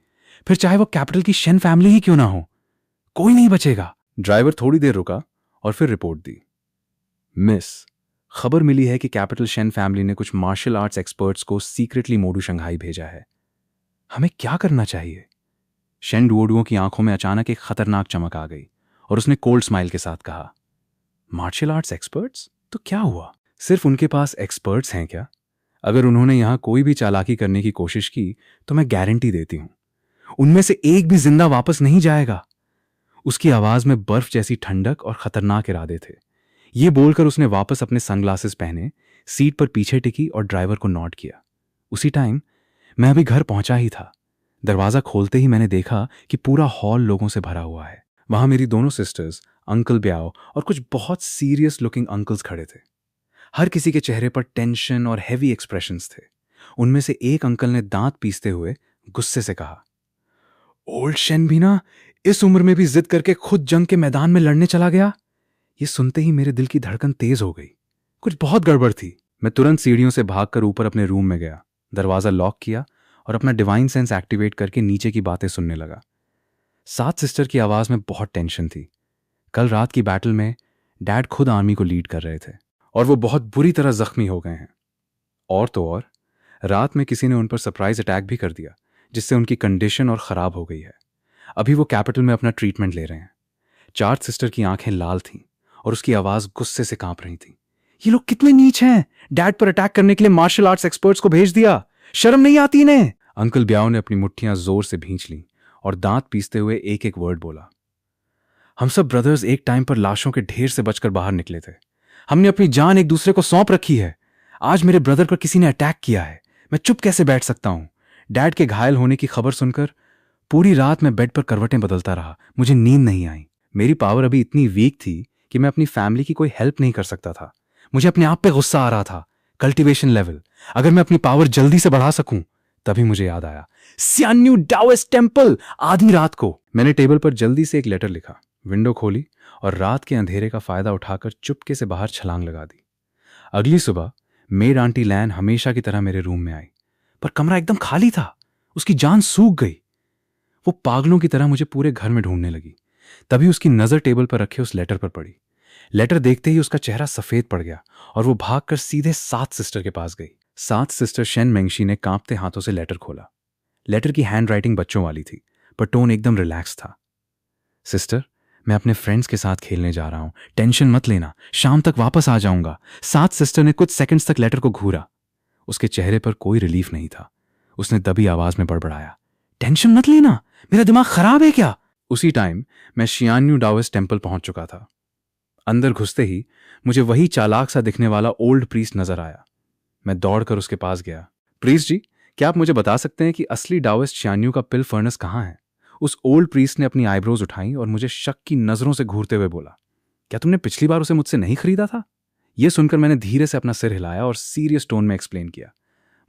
फिर चाहे वो कैपिटल की शेन फैमिली ही क्यों ना हो। कोई नहीं बचेगा। ड्राइवर थोड़ी देर रुका और फिर रिपोर्ट दी, मिस, खबर मिली है कि कैपिटल शेन फैमिली ने कुछ मार्शल आर्ट्स एक्सपर्ट्स को सीक्रेटली मोडू शंघाई भेजा है। हमें क्या करना चाहिए? शेन डुओडुओ की आंखों में अचानक एक खतरनाक चमक आ गई और उसने कोल्ड स्माइल के साथ कहा, मार्शल आर्ट्स एक्सपर्ट्स? तो क्या हुआ? सिर्फ उनके पास एक्सपर्ट्स हैं क्या? अगर उन्होंने यहां कोई भी चालाकी करने की कोशिश की तो मैं गारंटी देती हूं, उनमें से एक भी जिंदा वापस नहीं जाएगा। उसकी आवाज में बर्फ जैसी ठंडक और खतरनाक इरादे थे। ये बोलकर उसने वापस अपने सनग्लासेस पहने, सीट पर पीछे टिकी और ड्राइवर को नॉट किया। उसी टाइम मैं अभी घर पहुंचा ही था। दरवाजा खोलते ही मैंने देखा कि पूरा हॉल लोगों से भरा हुआ है। वहां मेरी दोनों सिस्टर्स, अंकल ब्याओ और कुछ बहुत सीरियस लुकिंग अंकल्स खड़े थे। हर किसी के चेहरे पर टेंशन और हैवी एक्सप्रेशंस थे। उनमें से एक अंकल ने दांत पीसते हुए गुस्से से कहा, ओल्ड शेन भी ना इस उम्र में भी जिद करके खुद जंग के मैदान में लड़ने चला गया। ये सुनते ही मेरे दिल की धड़कन तेज हो गई। कुछ बहुत गड़बड़ थी। मैं तुरंत सीढ़ियों से भागकर ऊपर अपने रूम में गया, दरवाजा लॉक किया और अपना डिवाइन सेंस एक्टिवेट करके नीचे की बातें सुनने लगा। 7 सिस्टर की आवाज में बहुत टेंशन थी। कल रात की बैटल में डैड खुद आर्मी को लीड कर रहे थे और वो बहुत बुरी तरह जख्मी हो गए हैं। और तो और रात में किसी ने उन पर सरप्राइज अटैक भी कर दिया, जिससे उनकी कंडीशन और खराब हो गई है। अभी वो कैपिटल में अपना ट्रीटमेंट ले रहे हैं। 4 सिस्टर की आंखें लाल थीं और उसकी आवाज गुस्से से कांप रही थी। ये लोग कितने नीच हैं, डैड पर अटैक करने के लिए मार्शल आर्ट्स एक्सपर्ट्स को भेज दिया। शर्म नहीं आती इन्हें? अंकल ब्याओ ने अपनी मुट्ठियां जोर से भींच लीं और दांत पीसते हुए एक एक वर्ड बोला, हम सब ब्रदर्स एक टाइम पर लाशों के ढेर से बचकर बाहर निकले थे। हमने अपनी जान एक दूसरे को सौंप रखी है। आज मेरे ब्रदर पर किसी ने अटैक किया है। मैं चुप कैसे बैठ सकता हूं? डैड के घायल होने की खबर सुनकर पूरी रात मैं बेड पर करवटें बदलता रहा। मुझे नींद नहीं आई। मेरी पावर अभी इतनी वीक थी कि मैं अपनी फैमिली की कोई हेल्प नहीं कर सकता था। मुझे अपने आप पे गुस्सा आ रहा था। कल्टीवेशन लेवल, अगर मैं अपनी पावर जल्दी से बढ़ा सकूं। तभी मुझे याद आया, सियान्यू डाओइस्ट टेम्पल। आधी रात को मैंने टेबल पर जल्दी से एक लेटर लिखा, विंडो खोली और रात के अंधेरे का फायदा उठाकर चुपके से बाहर छलांग लगा दी। अगली सुबह मेड आंटी लैन हमेशा की तरह मेरे रूम में आई, पर कमरा एकदम खाली था। उसकी जान सूख गई। वो पागलों की तरह मुझे पूरे घर में ढूंढने लगी। तभी उसकी नजर टेबल पर रखे उस लेटर पर पड़ी। लेटर देखते ही उसका चेहरा सफेद पड़ गया और वो भागकर सीधे 7 सिस्टर के पास गई। 7 सिस्टर शेन मेंगशी ने कांपते हाथों से लेटर खोला। लेटर की हैंडराइटिंग बच्चों वाली थी, पर टोन एकदम रिलैक्स था। सिस्टर, मैं अपने फ्रेंड्स के साथ खेलने जा रहा हूं, टेंशन मत लेना, शाम तक वापस आ जाऊंगा। 7 सिस्टर ने कुछ सेकंड्स तक लेटर को घूरा। उसके चेहरे पर कोई रिलीफ नहीं था। उसने दबी आवाज में बड़बड़ाया, टेंशन मत लेना, मेरा दिमाग खराब है क्या? उसी टाइम मैं शियान्यू डाओइस्ट टेम्पल पहुंच चुका था। अंदर घुसते ही मुझे वही चालाक सा दिखने वाला ओल्ड प्रीस्ट नजर आया। मैं दौड़कर उसके पास गया। प्रीस्ट जी, क्या आप मुझे बता सकते हैं कि असली डाओइस्ट शियान्यू का पिल फर्नेस कहाँ है? उस ओल्ड प्रीस्ट ने अपनी आईब्रोज उठाई और मुझे शक की नजरों से घूरते हुए बोला, क्या तुमने पिछली बार उसे मुझसे नहीं खरीदा था? यह सुनकर मैंने धीरे से अपना सिर हिलाया और सीरियस टोन में एक्सप्लेन किया,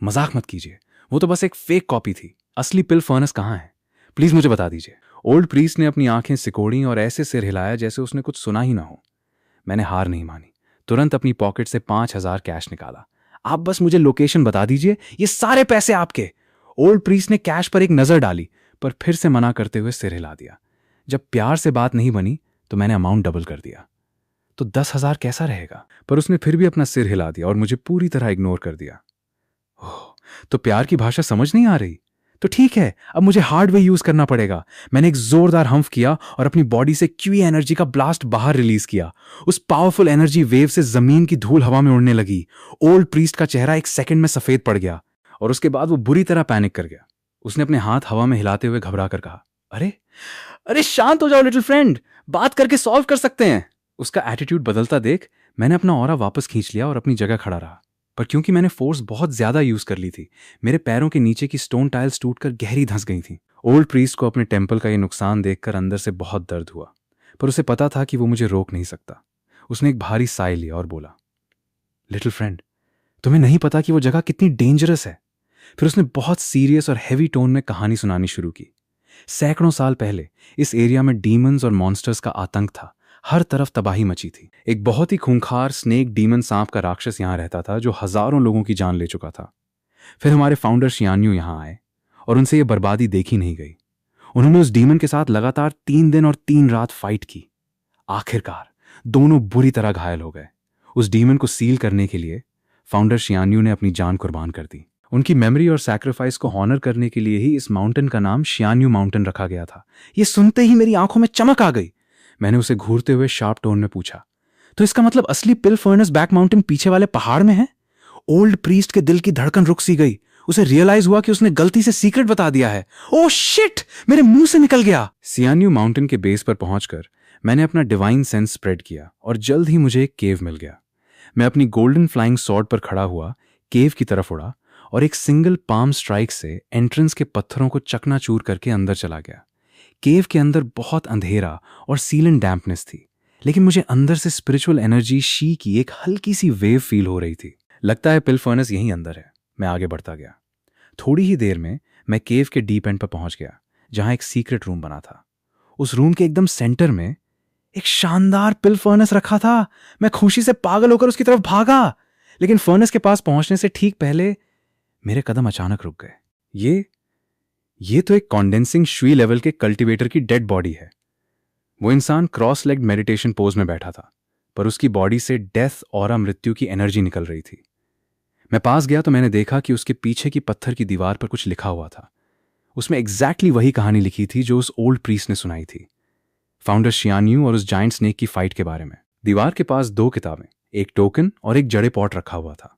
मजाक मत कीजिए, वो तो बस एक फेक कॉपी थी। असली पिल फर्नेस कहाँ है? प्लीज मुझे बता दीजिए। ओल्ड प्रीस्ट ने अपनी आंखें सिकोड़ी और ऐसे सिर हिलाया जैसे उसने कुछ सुना ही ना हो। मैंने हार नहीं मानी। तुरंत अपनी पॉकेट से 5,000 कैश निकाला। आप बस मुझे लोकेशन बता दीजिए, ये सारे पैसे आपके। ओल्ड प्रीस्ट ने कैश पर एक नजर डाली, पर फिर से मना करते हुए सिर हिला दिया। जब प्यार से बात नहीं बनी तो मैंने अमाउंट डबल कर दिया। तो 10,000 कैसा रहेगा? पर उसने फिर भी अपना सिर हिला दिया और मुझे पूरी तरह इग्नोर कर दिया। ओह, तो प्यार की भाषा समझ नहीं आ रही? तो ठीक है, अब मुझे हार्डवेयर यूज करना पड़ेगा। मैंने एक जोरदार हम्फ किया और अपनी बॉडी से क्यू एनर्जी का ब्लास्ट बाहर रिलीज किया। उस पावरफुल एनर्जी वेव से जमीन की धूल हवा में उड़ने लगी। ओल्ड प्रीस्ट का चेहरा एक सेकंड में सफेद पड़ गया और उसके बाद वो बुरी तरह पैनिक कर गया। उसने अपने हाथ हवा में हिलाते हुए घबरा कर कहा, अरे अरे शांत हो जाओ लिटिल फ्रेंड, बात करके सॉल्व कर सकते हैं। उसका एटीट्यूड बदलता देख मैंने अपना ऑरा वापस खींच लिया और अपनी जगह खड़ा रहा। पर क्योंकि मैंने फोर्स बहुत ज्यादा यूज कर ली थी, मेरे पैरों के नीचे की स्टोन टाइल्स टूटकर गहरी धंस गई थी। ओल्ड प्रीस्ट को अपने टेम्पल का ये नुकसान देखकर अंदर से बहुत दर्द हुआ, पर उसे पता था कि वो मुझे रोक नहीं सकता। उसने एक भारी साह लिया और बोला, लिटिल फ्रेंड, तुम्हें नहीं पता कि वो जगह कितनी डेंजरस है। फिर उसने बहुत सीरियस और हैवी टोन में कहानी सुनानी शुरू की। सैकड़ों साल पहले इस एरिया में डीमंस और मॉन्स्टर्स का आतंक था। हर तरफ तबाही मची थी। एक बहुत ही खूंखार स्नेक डीमन सांप का राक्षस यहां रहता था जो हजारों लोगों की जान ले चुका था। फिर हमारे फाउंडर शियान्यू यहां आए और उनसे यह बर्बादी देखी नहीं गई। उन्होंने उस डीमन के साथ लगातार 3 दिन और 3 रात फाइट की। आखिरकार दोनों बुरी तरह घायल हो गए। उस डीमन को सील करने के लिए फाउंडर शियान्यू ने अपनी जान कुर्बान कर दी। उनकी मेमोरी और सैक्रिफाइस को हॉनर करने के लिए ही इस माउंटेन का नाम शियान्यू माउंटेन रखा गया था। यह सुनते ही मेरी आंखों में चमक आ गई। मैंने उसे घूरते हुए शार्प टोन में पूछा, तो इसका मतलब असली पिल फर्नेस बैक माउंटेन पीछे वाले पहाड़ में है? ओल्ड प्रीस्ट के दिल की धड़कन रुक सी गई। उसे रियलाइज हुआ कि उसने गलती से सीक्रेट बता दिया है। ओह शिट, मेरे मुंह से निकल गया। शियान्यू माउंटेन के बेस पर पहुंचकर मैंने अपना डिवाइन सेंस स्प्रेड किया और जल्द ही मुझे एक केव मिल गया। मैं अपनी गोल्डन फ्लाइंग सॉर्ड पर खड़ा हुआ केव की तरफ उड़ा और एक सिंगल पाम स्ट्राइक से एंट्रेंस के पत्थरों को चकनाचूर करके अंदर चला गया। केव के अंदर बहुत अंधेरा और सीलन डैम्पनेस थी, लेकिन मुझे अंदर से स्पिरिचुअल एनर्जी शी की एक हल्की सी वेव फील हो रही थी। लगता है पिल फर्नेस यहीं अंदर है। मैं आगे बढ़ता गया। थोड़ी ही देर में मैं केव के डीप एंड पर पहुंच गया, जहां एक सीक्रेट रूम बना था। उस रूम के एकदम सेंटर में एक शानदार पिल फर्नेस रखा था। मैं खुशी से पागल होकर उसकी तरफ भागा, लेकिन फर्नेस के पास पहुंचने से ठीक पहले मेरे कदम अचानक रुक गए। ये तो एक कॉन्डेंसिंग शुई लेवल के कल्टीवेटर की डेड बॉडी है। वो इंसान क्रॉस लेग्ड मेडिटेशन पोज में बैठा था, पर उसकी बॉडी से डेथ और मृत्यु की एनर्जी निकल रही थी। मैं पास गया तो मैंने देखा कि उसके पीछे की पत्थर की दीवार पर कुछ लिखा हुआ था। उसमें एग्जैक्टली वही कहानी लिखी थी जो उस ओल्ड प्रीस्ट ने सुनाई थी, फाउंडर शियान्यू और उस जायंट स्नेक की फाइट के बारे में। दीवार के पास 2 किताबें, एक टोकन और एक जड़े पॉट रखा हुआ था।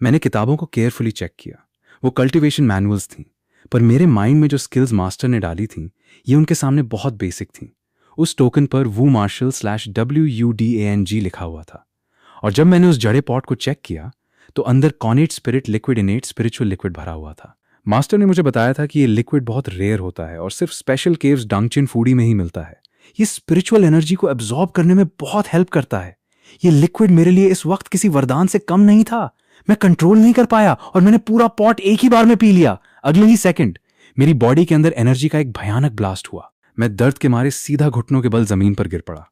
मैंने किताबों को केयरफुली चेक किया। वो कल्टीवेशन मैनुअल्स थीं, पर मेरे माइंड में जो स्किल्स मास्टर ने डाली थीं ये उनके सामने बहुत बेसिक थीं। उस टोकन पर वू मार्शल /WUDANG लिखा हुआ था, और जब मैंने उस जड़े पॉट को चेक किया तो अंदर Conan spirit liquid इनेट spiritual liquid भरा हुआ था। मास्टर ने मुझे बताया था कि ये लिक्विड बहुत रेयर होता है और सिर्फ स्पेशल केव्स डंगचिन फूडी में ही मिलता है। ये स्पिरिचुअल एनर्जी को एब्जॉर्ब करने में बहुत हेल्प करता है। ये लिक्विड मेरे लिए इस वक्त किसी वरदान से कम नहीं था। मैं कंट्रोल नहीं कर पाया और मैंने पूरा पॉट एक ही बार में पी लिया। अगले ही सेकंड मेरी बॉडी के अंदर एनर्जी का एक भयानक ब्लास्ट हुआ। मैं दर्द के मारे सीधा घुटनों के बल जमीन पर गिर पड़ा।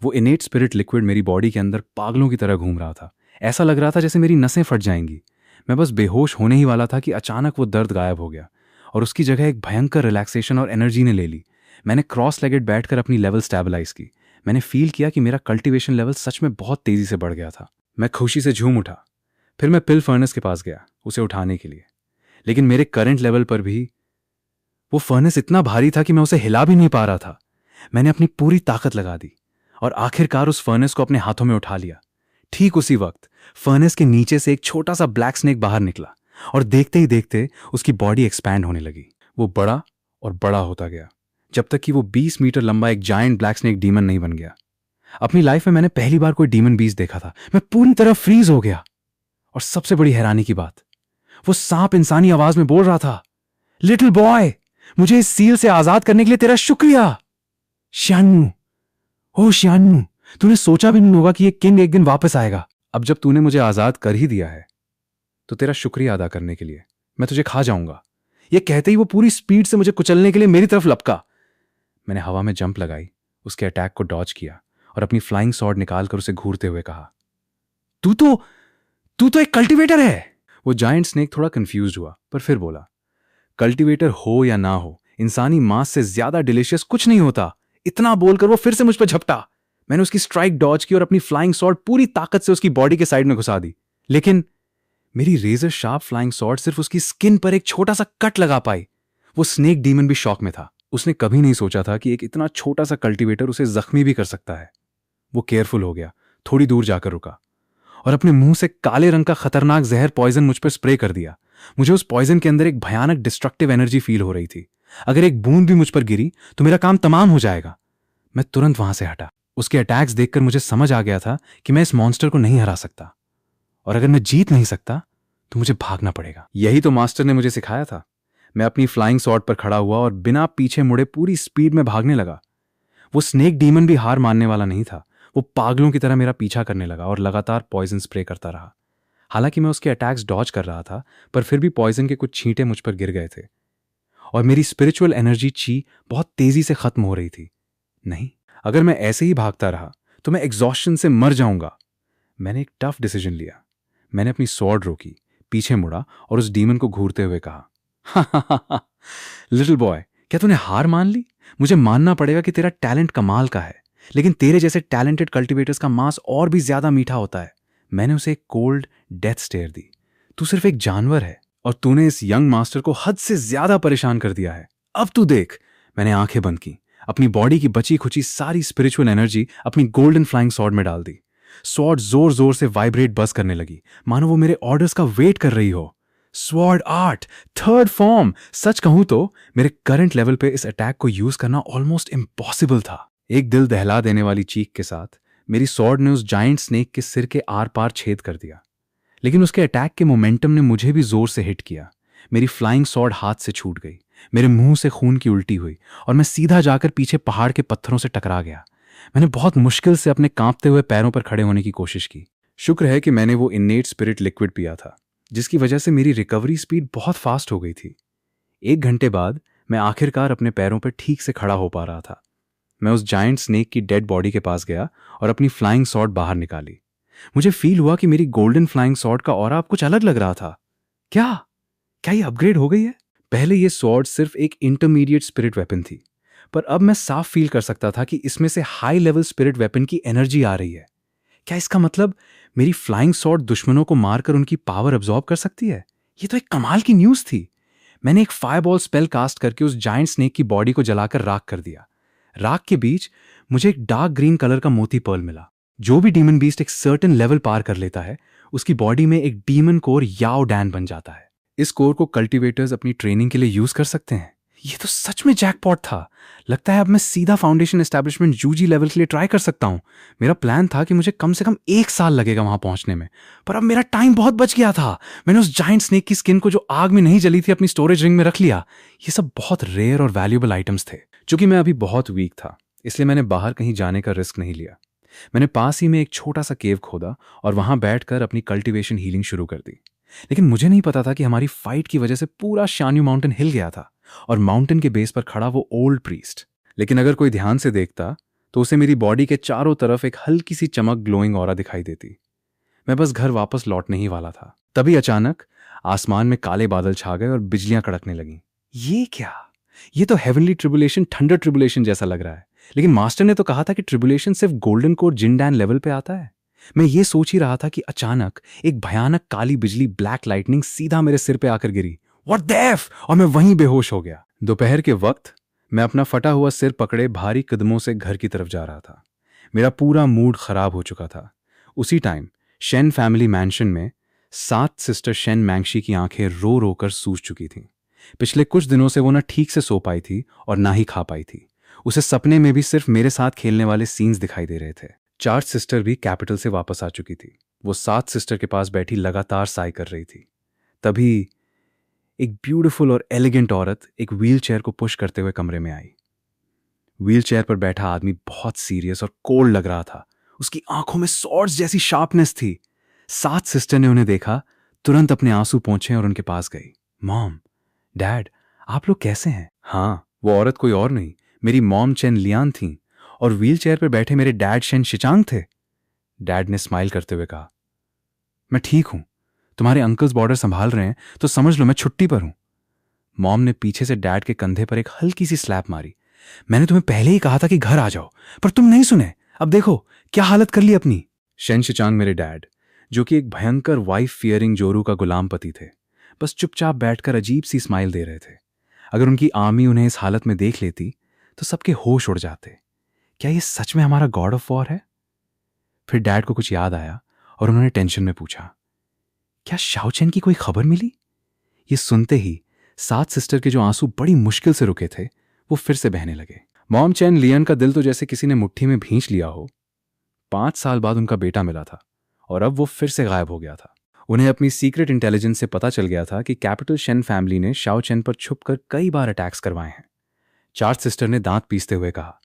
वो इनेट स्पिरिट लिक्विड मेरी बॉडी के अंदर पागलों की तरह घूम रहा था। ऐसा लग रहा था जैसे मेरी नसें फट जाएंगी। मैं बस बेहोश होने ही वाला था कि अचानक वो दर्द गायब हो गया और उसकी जगह एक भयंकर रिलैक्सेशन और एनर्जी ने ले ली। मैंने क्रॉस लेगेड बैठकर अपनी लेवल स्टेबलाइज की। मैंने फील किया कि मेरा कल्टीवेशन लेवल सच में बहुत तेजी से बढ़ गया था। मैं खुशी से झूम उठा। फिर मैं पिल फर्नेस के पास गया उसे उठाने के लिए, लेकिन मेरे करंट लेवल पर भी वो फर्नेस इतना भारी था कि मैं उसे हिला भी नहीं पा रहा था। मैंने अपनी पूरी ताकत लगा दी और आखिरकार उस फर्नेस को अपने हाथों में उठा लिया। ठीक उसी वक्त फर्नेस के नीचे से एक छोटा सा ब्लैक स्नेक बाहर निकला और देखते ही देखते उसकी बॉडी एक्सपैंड होने लगी। वो बड़ा और बड़ा होता गया जब तक कि वो 20 मीटर लंबा एक जायंट ब्लैक स्नेक डीमन नहीं बन गया। अपनी लाइफ में मैंने पहली बार कोई डीमन बीस्ट देखा था। मैं पूरी तरह फ्रीज हो गया। और सबसे बड़ी हैरानी की बात, वो सांप इंसानी आवाज में बोल रहा था, लिटिल बॉय, मुझे इस सील से आजाद करने के लिए तेरा शुक्रिया। श्यानू, ओ श्यानू, तूने सोचा भी नहीं होगा कि ये किंग एक दिन वापस आएगा। अब जब तूने मुझे आजाद कर ही दिया है तो तेरा शुक्रिया अदा करने के लिए मैं तुझे खा जाऊंगा। ये कहते ही वो पूरी स्पीड से मुझे कुचलने के लिए मेरी तरफ लपका। मैंने हवा में जंप लगाई, उसके अटैक को डॉज किया और अपनी फ्लाइंग सॉर्ड निकालकर उसे घूरते हुए कहा, तू तो एक कल्टीवेटर है। वो जायंट स्नेक थोड़ा कंफ्यूज्ड हुआ, पर फिर बोला, कल्टीवेटर हो या ना हो, इंसानी मांस से ज्यादा डिलीशियस कुछ नहीं होता। इतना बोलकर वो फिर से मुझ पर झपटा। मैंने उसकी स्ट्राइक डॉज की और अपनी फ्लाइंग सॉर्ड पूरी ताकत से उसकी बॉडी के साइड में घुसा दी। लेकिन मेरी रेजर शार्प फ्लाइंग सॉर्ड सिर्फ उसकी स्किन पर एक छोटा सा कट लगा पाई। वो स्नेक डीमन भी शॉक में था। उसने कभी नहीं सोचा था कि एक इतना छोटा सा कल्टीवेटर उसे जख्मी भी कर सकता है। वो केयरफुल हो गया, थोड़ी दूर जाकर रुका और अपने मुंह से काले रंग का खतरनाक जहर पॉइजन मुझ पर स्प्रे कर दिया। मुझे उस पॉइजन के अंदर एक भयानक डिस्ट्रक्टिव एनर्जी फील हो रही थी। अगर एक बूंद भी मुझ पर गिरी तो मेरा काम तमाम हो जाएगा। मैं तुरंत वहां से हटा। उसके अटैक्स देखकर मुझे समझ आ गया था कि मैं इस मॉन्स्टर को नहीं हरा सकता, और अगर मैं जीत नहीं सकता तो मुझे भागना पड़ेगा। यही तो मास्टर ने मुझे सिखाया था। मैं अपनी फ्लाइंग सॉर्ड पर खड़ा हुआ और बिना पीछे मुड़े पूरी स्पीड में भागने लगा। वो स्नेक डीमन भी हार मानने वाला नहीं था। वो पागलों की तरह मेरा पीछा करने लगा और लगातार पॉइजन स्प्रे करता रहा। हालांकि मैं उसके अटैक्स डॉज कर रहा था, पर फिर भी पॉइजन के कुछ छींटे मुझ पर गिर गए थे और मेरी स्पिरिचुअल एनर्जी ची बहुत तेजी से खत्म हो रही थी। नहीं, अगर मैं ऐसे ही भागता रहा तो मैं एग्जॉस्शन से मर जाऊंगा। मैंने एक टफ डिसीजन लिया। मैंने अपनी सॉर्ड रोकी, पीछे मुड़ा और उस डीमन को घूरते हुए कहा, लिटिल बॉय, क्या तूने हार मान ली? मुझे मानना पड़ेगा कि तेरा टैलेंट कमाल का है, लेकिन तेरे जैसे टैलेंटेड कल्टीवेटर्स का मांस और भी ज्यादा मीठा होता है। मैंने उसे एक कोल्ड डेथ स्टेयर दी। तू सिर्फ एक जानवर है और तूने इस यंग मास्टर को हद से ज्यादा परेशान कर दिया है। अब तू देख। मैंने आंखें बंद की, अपनी बॉडी की बची खुची सारी स्पिरिचुअल एनर्जी अपनी गोल्डन फ्लाइंग सॉर्ड में डाल दी। स्वॉर्ड जोर जोर से वाइब्रेट बस करने लगी, मानो वो मेरे ऑर्डर्स का वेट कर रही हो। Sword art, third form. सच कहूं तो मेरे करंट लेवल पे इस अटैक को यूज करना ऑलमोस्ट इम्पॉसिबल था। एक दिल दहला देने वाली चीख के साथ मेरी स्वॉर्ड ने उस जायंट स्नेक के सिर के आर पार छेद कर दिया, लेकिन उसके अटैक के मोमेंटम ने मुझे भी जोर से हिट किया। मेरी फ्लाइंग स्वॉर्ड हाथ से छूट गई, मेरे मुंह से खून की उल्टी हुई और मैं सीधा जाकर पीछे पहाड़ के पत्थरों से टकरा गया। मैंने बहुत मुश्किल से अपने कांपते हुए पैरों पर खड़े होने की कोशिश की। शुक्र है कि मैंने वो इन्नेट स्पिरिट लिक्विड पिया था, जिसकी वजह से मेरी रिकवरी स्पीड बहुत फास्ट हो गई थी। 1 घंटे बाद मैं आखिरकार अपने पैरों पर ठीक से खड़ा हो पा रहा था। मैं उस जायंट स्नेक की डेड बॉडी के पास गया और अपनी फ्लाइंग सॉर्ड बाहर निकाली। मुझे फील हुआ कि मेरी गोल्डन फ्लाइंग सॉर्ड का ऑरा अब कुछ अलग लग रहा था। क्या ये अपग्रेड हो गई है? पहले ये सॉर्ड सिर्फ एक इंटरमीडिएट स्पिरिट वेपन थी, पर अब मैं साफ फील कर सकता था कि इसमें से हाई लेवल स्पिरिट वेपन की एनर्जी आ रही है। क्या इसका मतलब मेरी फ्लाइंग सॉर्ड दुश्मनों को मारकर उनकी पावर अब्सॉर्ब कर सकती है? ये तो एक कमाल की न्यूज थी। मैंने एक फायरबॉल स्पेल कास्ट करके उस जायंट स्नेक की बॉडी को जलाकर राख कर दिया। राख के बीच मुझे एक डार्क ग्रीन कलर का मोती पर्ल मिला। जो भी डीमन बीस्ट एक सर्टेन लेवल पार कर लेता है, उसकी बॉडी में एक डीमन कोर याओ डैन बन जाता है। इस कोर को कल्टीवेटर्स अपनी ट्रेनिंग के लिए यूज कर सकते हैं। ये तो सच में जैकपॉट था। लगता है अब मैं सीधा फाउंडेशन एस्टैब्लिशमेंट यूजी लेवल के लिए ट्राई कर सकता हूं। मेरा प्लान था कि मुझे कम से कम 1 साल लगेगा वहां पहुंचने में, पर अब मेरा टाइम बहुत बच गया था। मैंने उस जायंट स्नेक की स्किन को जो आग में नहीं जली थी अपनी स्टोरेज रिंग में रख लिया। ये सब बहुत रेयर और वैल्यूएबल आइटम्स थे। चूंकि मैं अभी बहुत वीक था, इसलिए मैंने बाहर कहीं जाने का रिस्क नहीं लिया। मैंने पास ही में एक छोटा सा केव खोदा और वहां बैठकर अपनी कल्टीवेशन हीलिंग शुरू कर दी। लेकिन मुझे नहीं पता था कि हमारी फाइट की वजह से पूरा शान्यू माउंटेन हिल गया था और माउंटेन के बेस पर खड़ा वो ओल्ड प्रीस्ट। लेकिन अगर कोई ध्यान से देखता तो उसे मेरी बॉडी के चारों तरफ एक हल्की सी चमक ग्लोइंग ऑरा दिखाई देती। मैं बस घर वापस लौटने ही वाला था, तभी अचानक आसमान में काले बादल छा गए और बिजलियां कड़कने लगीं। ये क्या? ये तो हेवनली ट्रिबुलेशन, थंडर ट्रिबुलेशन जैसा लग रहा है। लेकिन मास्टर ने तो कहा था कि ट्रिबुलेशन सिर्फ गोल्डन कोर जिनडैन लेवल पे आता है। मैं ये सोच ही रहा था कि अचानक एक भयानक काली बिजली, ब्लैक लाइटनिंग सीधा मेरे सिर पे आकर गिरी। What the F! और मैं वहीं बेहोश हो गया। दोपहर के वक्त मैं अपना फटा हुआ सिर पकड़े भारी कदमों से घर की तरफ जा रहा था। मेरा पूरा मूड खराब हो चुका था। उसी टाइम शेन फैमिली मैंशन में 7 सिस्टर शेन मैंगशी की आंखें रो रो कर सूज चुकी थीं। पिछले कुछ दिनों से वो ना ठीक से सो पाई थी और ना ही खा पाई थी। उसे सपने में भी सिर्फ मेरे साथ खेलने वाले सीन्स दिखाई दे रहे थे। 4 सिस्टर भी कैपिटल से वापस आ चुकी थी। वो 7 सिस्टर के पास बैठी लगातार साई कर रही थी। तभी एक ब्यूटीफुल और एलिगेंट औरत एक व्हील चेयर को पुश करते हुए कमरे में आई। व्हील चेयर पर बैठा आदमी बहुत सीरियस और कोल्ड लग रहा था। उसकी आंखों में सॉर्ड्स जैसी शार्पनेस थी। 7 सिस्टर ने उन्हें देखा, तुरंत अपने आंसू पोंछे और उनके पास गई। मॉम, डैड, आप लोग कैसे हैं? हाँ, वो औरत कोई और नहीं, मेरी मॉम चेन लियान थी और व्हील चेयर पर बैठे मेरे डैड शेन शिचांग थे। डैड ने स्माइल करते हुए कहा, मैं ठीक हूं, तुम्हारे अंकल्स बॉर्डर संभाल रहे हैं तो समझ लो मैं छुट्टी पर हूं। मॉम ने पीछे से डैड के कंधे पर एक हल्की सी स्लैप मारी। मैंने तुम्हें पहले ही कहा था कि घर आ जाओ, पर तुम नहीं सुने। अब देखो क्या हालत कर ली अपनी। शेन शिचांग मेरे डैड, जो कि एक भयंकर वाइफ फियरिंग जोरू का गुलाम पति थे, बस चुपचाप बैठकर अजीब सी स्माइल दे रहे थे। अगर उनकी आर्मी उन्हें इस हालत में देख लेती तो सबके होश उड़ जाते। क्या ये सच में हमारा गॉड ऑफ वॉर है? फिर डैड को कुछ याद आया और उन्होंने टेंशन में पूछा, क्या शाओचेन की कोई खबर मिली? ये सुनते ही 7 सिस्टर के जो आंसू बड़ी मुश्किल से रुके थे वो फिर से बहने लगे। मॉम चेन लियन का दिल तो जैसे किसी ने मुट्ठी में भींच लिया हो। 5 साल बाद उनका बेटा मिला था और अब वो फिर से गायब हो गया था। उन्हें अपनी सीक्रेट इंटेलिजेंस से पता चल गया था कि कैपिटल शेन फैमिली ने शाओ चेन पर छुपकर कई बार अटैक्स करवाए हैं। 4 सिस्टर ने दांत पीसते हुए कहा,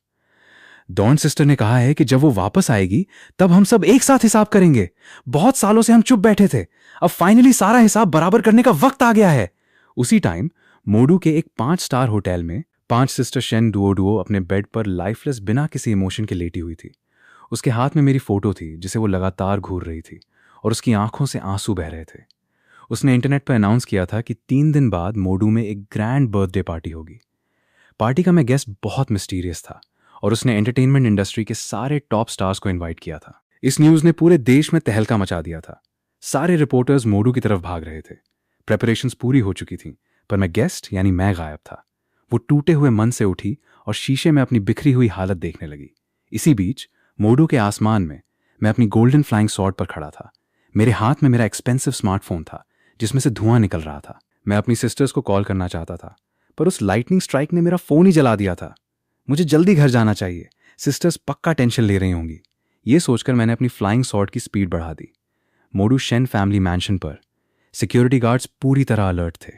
डॉन सिस्टर ने कहा है कि जब वो वापस आएगी तब हम सब एक साथ हिसाब करेंगे। बहुत सालों से हम चुप बैठे थे, अब फाइनली सारा हिसाब बराबर करने का वक्त आ गया है। उसी टाइम मोडू के एक 5 स्टार होटल में 5 सिस्टर शेन डुओ अपने बेड पर लाइफलेस बिना किसी इमोशन के लेटी हुई थी। उसके हाथ में मेरी फोटो थी जिसे वो लगातार घूर रही थी और उसकी आंखों से आंसू बह रहे थे। उसने इंटरनेट पर अनाउंस किया था कि 3 दिन बाद मोडू में एक ग्रैंड बर्थडे पार्टी होगी। पार्टी का मैं गेस्ट बहुत मिस्टीरियस था और उसने एंटरटेनमेंट इंडस्ट्री के सारे टॉप स्टार्स को इनवाइट किया था। इस न्यूज़ ने पूरे देश में तहलका मचा दिया था। सारे रिपोर्टर्स मोडू की तरफ भाग रहे थे। प्रेपरेशंस पूरी हो चुकी थी, पर मैं गेस्ट यानी मैं गायब था। वो टूटे हुए मन से उठी और शीशे में अपनी बिखरी हुई हालत देखने लगी। इसी बीच मोडू के आसमान में मैं अपनी गोल्डन फ्लाइंग सॉर्ड पर खड़ा था। मेरे हाथ में मेरा एक्सपेंसिव स्मार्टफोन था जिसमें से धुआं निकल रहा था। मैं अपनी सिस्टर्स को कॉल करना चाहता था, पर उस लाइटनिंग स्ट्राइक ने मेरा फोन ही जला दिया था। मुझे जल्दी घर जाना चाहिए, सिस्टर्स पक्का टेंशन ले रही होंगी। ये सोचकर मैंने अपनी फ्लाइंग सॉर्ड की स्पीड बढ़ा दी। मोडू शेन फैमिली मैंशन पर सिक्योरिटी गार्ड्स पूरी तरह अलर्ट थे।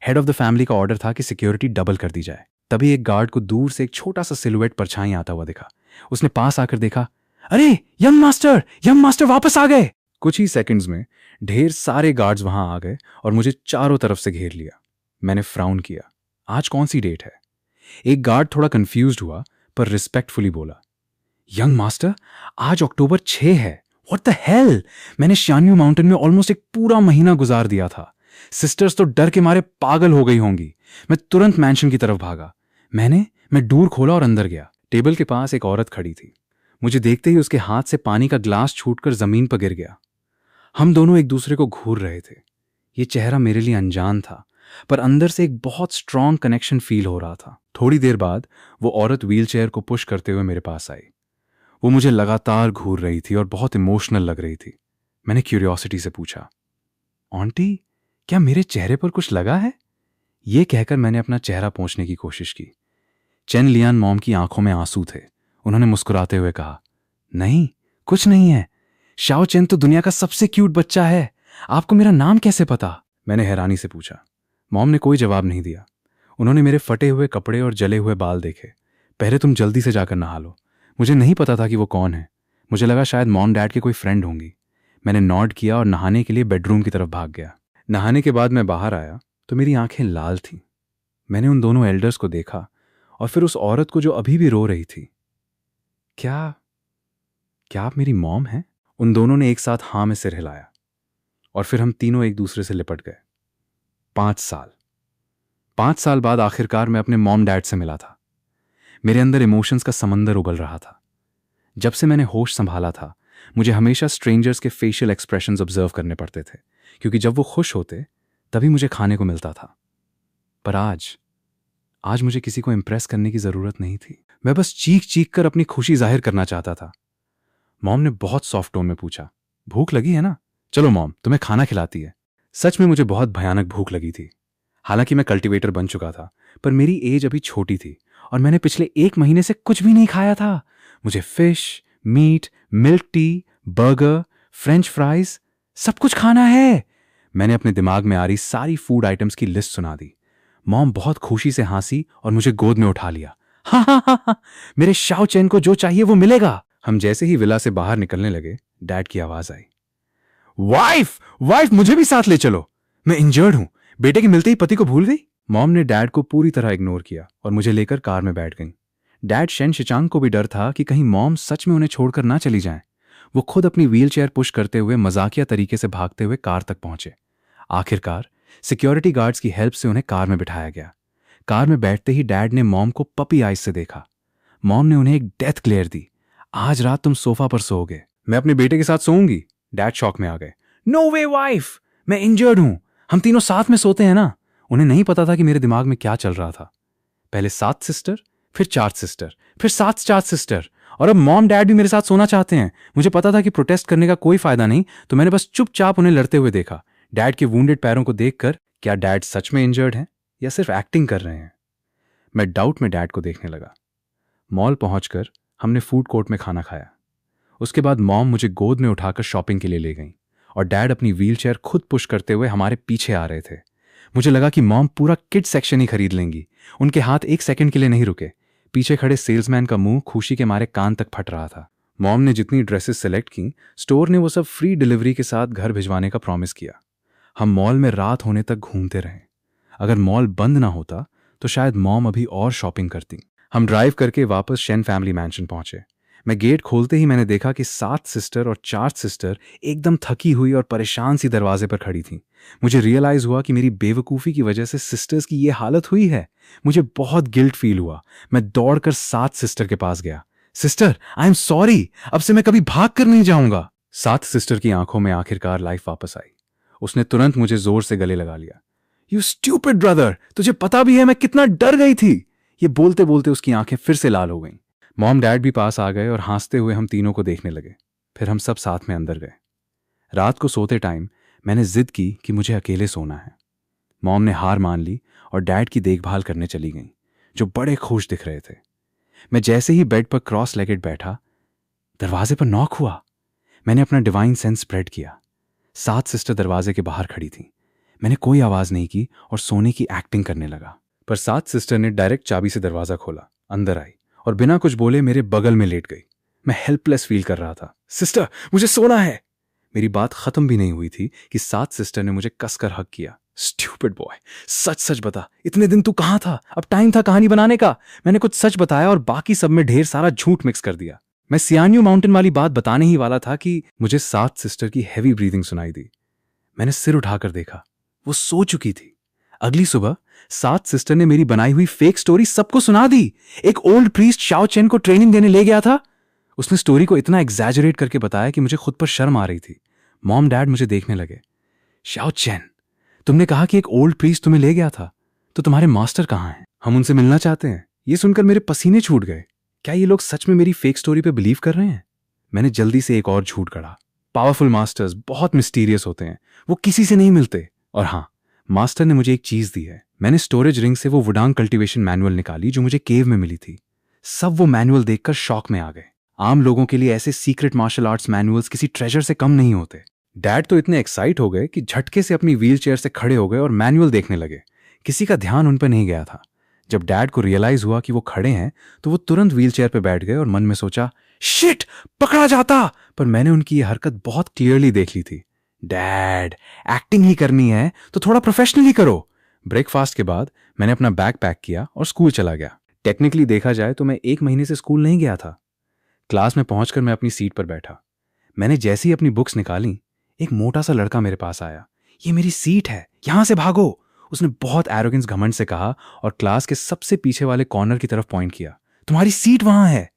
हेड ऑफ द फैमिली का ऑर्डर था कि सिक्योरिटी डबल कर दी जाए। तभी एक गार्ड को दूर से एक छोटा सा सिलुएट परछाई आता हुआ दिखा। उसने पास आकर देखा, अरे यंग मास्टर वापस आ गए। कुछ ही सेकंड्स में ढेर सारे गार्ड्स वहां आ गए और मुझे चारों तरफ से घेर लिया। मैंने फ्राउन किया। आज कौन सी डेट है? एक गार्ड थोड़ा कंफ्यूज्ड हुआ पर रिस्पेक्टफुली बोला, यंग मास्टर, आज अक्टूबर 6 है। What the hell! मैंने शान्यू माउंटेन में ऑलमोस्ट एक पूरा महीना गुजार दिया था। सिस्टर्स तो डर के मारे पागल हो गई होंगी। मैं तुरंत मैंशन की तरफ भागा। मैं डोर खोला और अंदर गया। टेबल के पास एक औरत खड़ी थी। मुझे देखते ही उसके हाथ से पानी का ग्लास छूटकर जमीन पर गिर गया। हम दोनों एक दूसरे को घूर रहे थे। ये चेहरा मेरे लिए अनजान था, पर अंदर से एक बहुत स्ट्रांग कनेक्शन फील हो रहा था। थोड़ी देर बाद वो औरत व्हीलचेयर को पुश करते हुए मेरे पास आई। वो मुझे लगातार घूर रही थी और बहुत इमोशनल लग रही थी। मैंने क्यूरियोसिटी से पूछा, आंटी, क्या मेरे चेहरे पर कुछ लगा है? ये कहकर मैंने अपना चेहरा पोंछने की कोशिश की। चेन लियान मॉम की आंखों में आंसू थे। उन्होंने मुस्कुराते हुए कहा, नहीं, कुछ नहीं है। शाओ चेन तो दुनिया का सबसे क्यूट बच्चा है। आपको मेरा नाम कैसे पता? मैंने हैरानी से पूछा। मॉम ने कोई जवाब नहीं दिया। उन्होंने मेरे फटे हुए कपड़े और जले हुए बाल देखे। पहले तुम जल्दी से जाकर नहा लो। मुझे नहीं पता था कि वो कौन है। मुझे लगा शायद मॉम डैड के कोई फ्रेंड होंगी। मैंने नॉड किया और नहाने के लिए बेडरूम की तरफ भाग गया। नहाने के बाद मैं बाहर आया तो मेरी आंखें लाल थीं। मैंने उन दोनों एल्डर्स को देखा और फिर उस औरत को जो अभी भी रो रही थी। क्या आप मेरी मॉम हैं? उन दोनों ने एक साथ हाँ में सिर हिलाया और फिर हम तीनों एक दूसरे से लिपट गए। 5 साल बाद आखिरकार मैं अपने मॉम डैड से मिला था। मेरे अंदर इमोशंस का समंदर उबल रहा था। जब से मैंने होश संभाला था, मुझे हमेशा स्ट्रेंजर्स के फेशियल एक्सप्रेशंस ऑब्जर्व करने पड़ते थे, क्योंकि जब वो खुश होते तभी मुझे खाने को मिलता था। पर आज मुझे किसी को इम्प्रेस करने की जरूरत नहीं थी। मैं बस चीख चीख कर अपनी खुशी जाहिर करना चाहता था। मॉम ने बहुत सॉफ्ट टोन में पूछा, भूख लगी है ना? चलो मॉम, तुम्हें खाना खिलाती है। सच में मुझे बहुत भयानक भूख लगी थी। हालांकि मैं कल्टीवेटर बन चुका था, पर मेरी एज अभी छोटी थी और मैंने पिछले 1 महीने से कुछ भी नहीं खाया था। मुझे fish, meat, milk tea, burger, French fries सब कुछ खाना है। मैंने अपने दिमाग में आ रही सारी फूड आइटम्स की लिस्ट सुना दी। मॉम बहुत खुशी से हंसी और मुझे गोद में उठा लिया। हा हा हा हा, मेरे शाओ चेन को जो चाहिए वो मिलेगा। हम जैसे ही विला से बाहर निकलने लगे, डैड की आवाज आई, वाइफ वाइफ मुझे भी साथ ले चलो, मैं इंजर्ड हूं। बेटे के मिलते ही पति को भूल गई। मॉम ने डैड को पूरी तरह इग्नोर किया और मुझे लेकर कार में बैठ गई। डैड शेन शिचांग को भी डर था कि कहीं मॉम सच में उन्हें छोड़कर ना चली जाएं। वो खुद अपनी व्हीलचेयर पुश करते हुए मजाकिया तरीके से भागते हुए कार तक पहुंचे। आखिरकार सिक्योरिटी गार्ड्स की हेल्प से उन्हें कार में बिठाया गया। कार में बैठते ही डैड ने मॉम को पपी आइज से देखा। मॉम ने उन्हें एक डेथ ग्लेयर दी। आज रात तुम सोफा पर सोओगे। मैं अपने बेटे के साथ सोऊंगी। डैड शॉक में आ गए। नो वे वाइफ, मैं इंजर्ड हूं, हम तीनों साथ में सोते हैं ना। उन्हें नहीं पता था कि मेरे दिमाग में क्या चल रहा था। पहले 7 सिस्टर, फिर 4 सिस्टर, फिर 7 सिस्टर, और अब मॉम डैड भी मेरे साथ सोना चाहते हैं। मुझे पता था कि प्रोटेस्ट करने का कोई फायदा नहीं, तो मैंने बस चुपचाप उन्हें लड़ते हुए देखा। डैड के वुंडेड पैरों को देखकर क्या डैड सच में इंजर्ड हैं या सिर्फ एक्टिंग कर रहे हैं? मैं डाउट में डैड को देखने लगा। मॉल पहुंचकर हमने फूड कोर्ट में खाना खाया। उसके बाद मॉम मुझे गोद में उठाकर शॉपिंग के लिए ले गई और डैड अपनी व्हीलचेयर खुद पुश करते हुए हमारे पीछे आ रहे थे। मुझे लगा कि मॉम पूरा किड सेक्शन ही खरीद लेंगी। उनके हाथ 1 सेकंड के लिए नहीं रुके। पीछे खड़े सेल्समैन का मुंह खुशी के मारे कान तक फट रहा था। मॉम ने जितनी ड्रेसेस सेलेक्ट की, स्टोर ने वो सब फ्री डिलीवरी के साथ घर भिजवाने का प्रॉमिस किया। हम मॉल में रात होने तक घूमते रहे। अगर मॉल बंद ना होता तो शायद मॉम अभी और शॉपिंग करती। हम ड्राइव करके वापस शेन फैमिली मैंशन पहुंचे। मैं गेट खोलते ही मैंने देखा कि 7 सिस्टर और 4 सिस्टर एकदम थकी हुई और परेशान सी दरवाजे पर खड़ी थीं। मुझे रियलाइज हुआ कि मेरी बेवकूफ़ी की वजह से सिस्टर्स की ये हालत हुई है। मुझे बहुत गिल्ट फील हुआ। मैं दौड़कर 7 सिस्टर के पास गया। सिस्टर, आई एम सॉरी, अब से मैं कभी भाग कर नहीं जाऊंगा। 7 सिस्टर की आंखों में आखिरकार लाइफ वापस आई। उसने तुरंत मुझे जोर से गले लगा लिया। यू स्टूपिड ब्रदर, तुझे पता भी है मैं कितना डर गई थी। ये बोलते बोलते उसकी आंखें फिर से लाल हो गईं। मॉम डैड भी पास आ गए और हंसते हुए हम तीनों को देखने लगे। फिर हम सब साथ में अंदर गए। रात को सोते टाइम मैंने जिद की कि मुझे अकेले सोना है। मॉम ने हार मान ली और डैड की देखभाल करने चली गईं, जो बड़े खुश दिख रहे थे। मैं जैसे ही बेड पर क्रॉस लेगेड बैठा, दरवाजे पर नॉक हुआ। मैंने अपना डिवाइन सेंस स्प्रेड किया। 7 सिस्टर दरवाजे के बाहर खड़ी थीं। मैंने कोई आवाज नहीं की और सोने की एक्टिंग करने लगा। पर 7 सिस्टर ने डायरेक्ट चाबी से दरवाजा खोला, अंदर आई और बिना कुछ बोले मेरे बगल में लेट गई। मैं हेल्पलेस फील कर रहा था। सिस्टर, मुझे सोना है। मेरी बात खत्म भी नहीं हुई थी कि 7 सिस्टर ने मुझे कसकर हक किया। स्टूपिड बॉय, सच सच बता, इतने दिन तू कहां था? अब टाइम था कहानी बनाने का। मैंने कुछ सच बताया और बाकी सब में ढेर सारा झूठ मिक्स कर दिया। मैं सियान्यू माउंटेन वाली बात बताने ही वाला था कि मुझे 7 सिस्टर की हैवी ब्रीदिंग सुनाई दी। मैंने सिर उठाकर देखा, वो सो चुकी थी। अगली सुबह 7 सिस्टर ने मेरी बनाई हुई फेक स्टोरी सबको सुना दी। एक ओल्ड प्रीस्ट शाओ चेन को ट्रेनिंग देने ले गया था। उसने स्टोरी को इतना एग्जैजरेट करके बताया कि मुझे खुद पर शर्म आ रही थी। मॉम डैड मुझे देखने लगे। शाओ चेन, तुमने कहा कि एक ओल्ड प्रीस्ट तुम्हें ले गया था, तो तुम्हारे मास्टर कहाँ हैं? हम उनसे मिलना चाहते हैं। ये सुनकर मेरे पसीने छूट गए। क्या ये लोग सच में मेरी फेक स्टोरी पे बिलीव कर रहे हैं? मैंने जल्दी से एक और झूठ गढ़ा। पावरफुल मास्टर्स बहुत मिस्टीरियस होते हैं, वो किसी से नहीं मिलते। और हाँ, मास्टर ने मुझे एक चीज दी है। मैंने स्टोरेज रिंग से वो वुडांग कल्टीवेशन मैनुअल निकाली जो मुझे केव में मिली थी। सब वो मैनुअल देखकर शॉक में आ गए। आम लोगों के लिए ऐसे सीक्रेट मार्शल आर्ट्स मैनुअल्स किसी ट्रेजर से कम नहीं होते। डैड तो इतने एक्साइट हो गए कि झटके से अपनी व्हीलचेयर से खड़े हो गए और मैनुअल देखने लगे। किसी का ध्यान उन पर नहीं गया था। जब डैड को रियलाइज हुआ कि वो खड़े हैं तो वो तुरंत व्हीलचेयर पर बैठ गए और मन में सोचा, शिट, पकड़ा जाता। पर मैंने उनकी ये हरकत बहुत क्लियरली देख ली थी। डैड, एक्टिंग ही करनी है तो थोड़ा प्रोफेशनली करो। ब्रेकफास्ट के बाद मैंने अपना बैग पैक किया और स्कूल चला गया। टेक्निकली देखा जाए तो मैं 1 महीने से स्कूल नहीं गया था। क्लास में पहुंचकर मैं अपनी सीट पर बैठा। मैंने जैसे ही अपनी बुक्स निकाली, एक मोटा सा लड़का मेरे पास आया। ये मेरी सीट है, यहां से भागो, उसने बहुत एरोगेंस घमंड से कहा और क्लास के सबसे पीछे वाले कॉर्नर की तरफ पॉइंट किया। तुम्हारी सीट वहां है।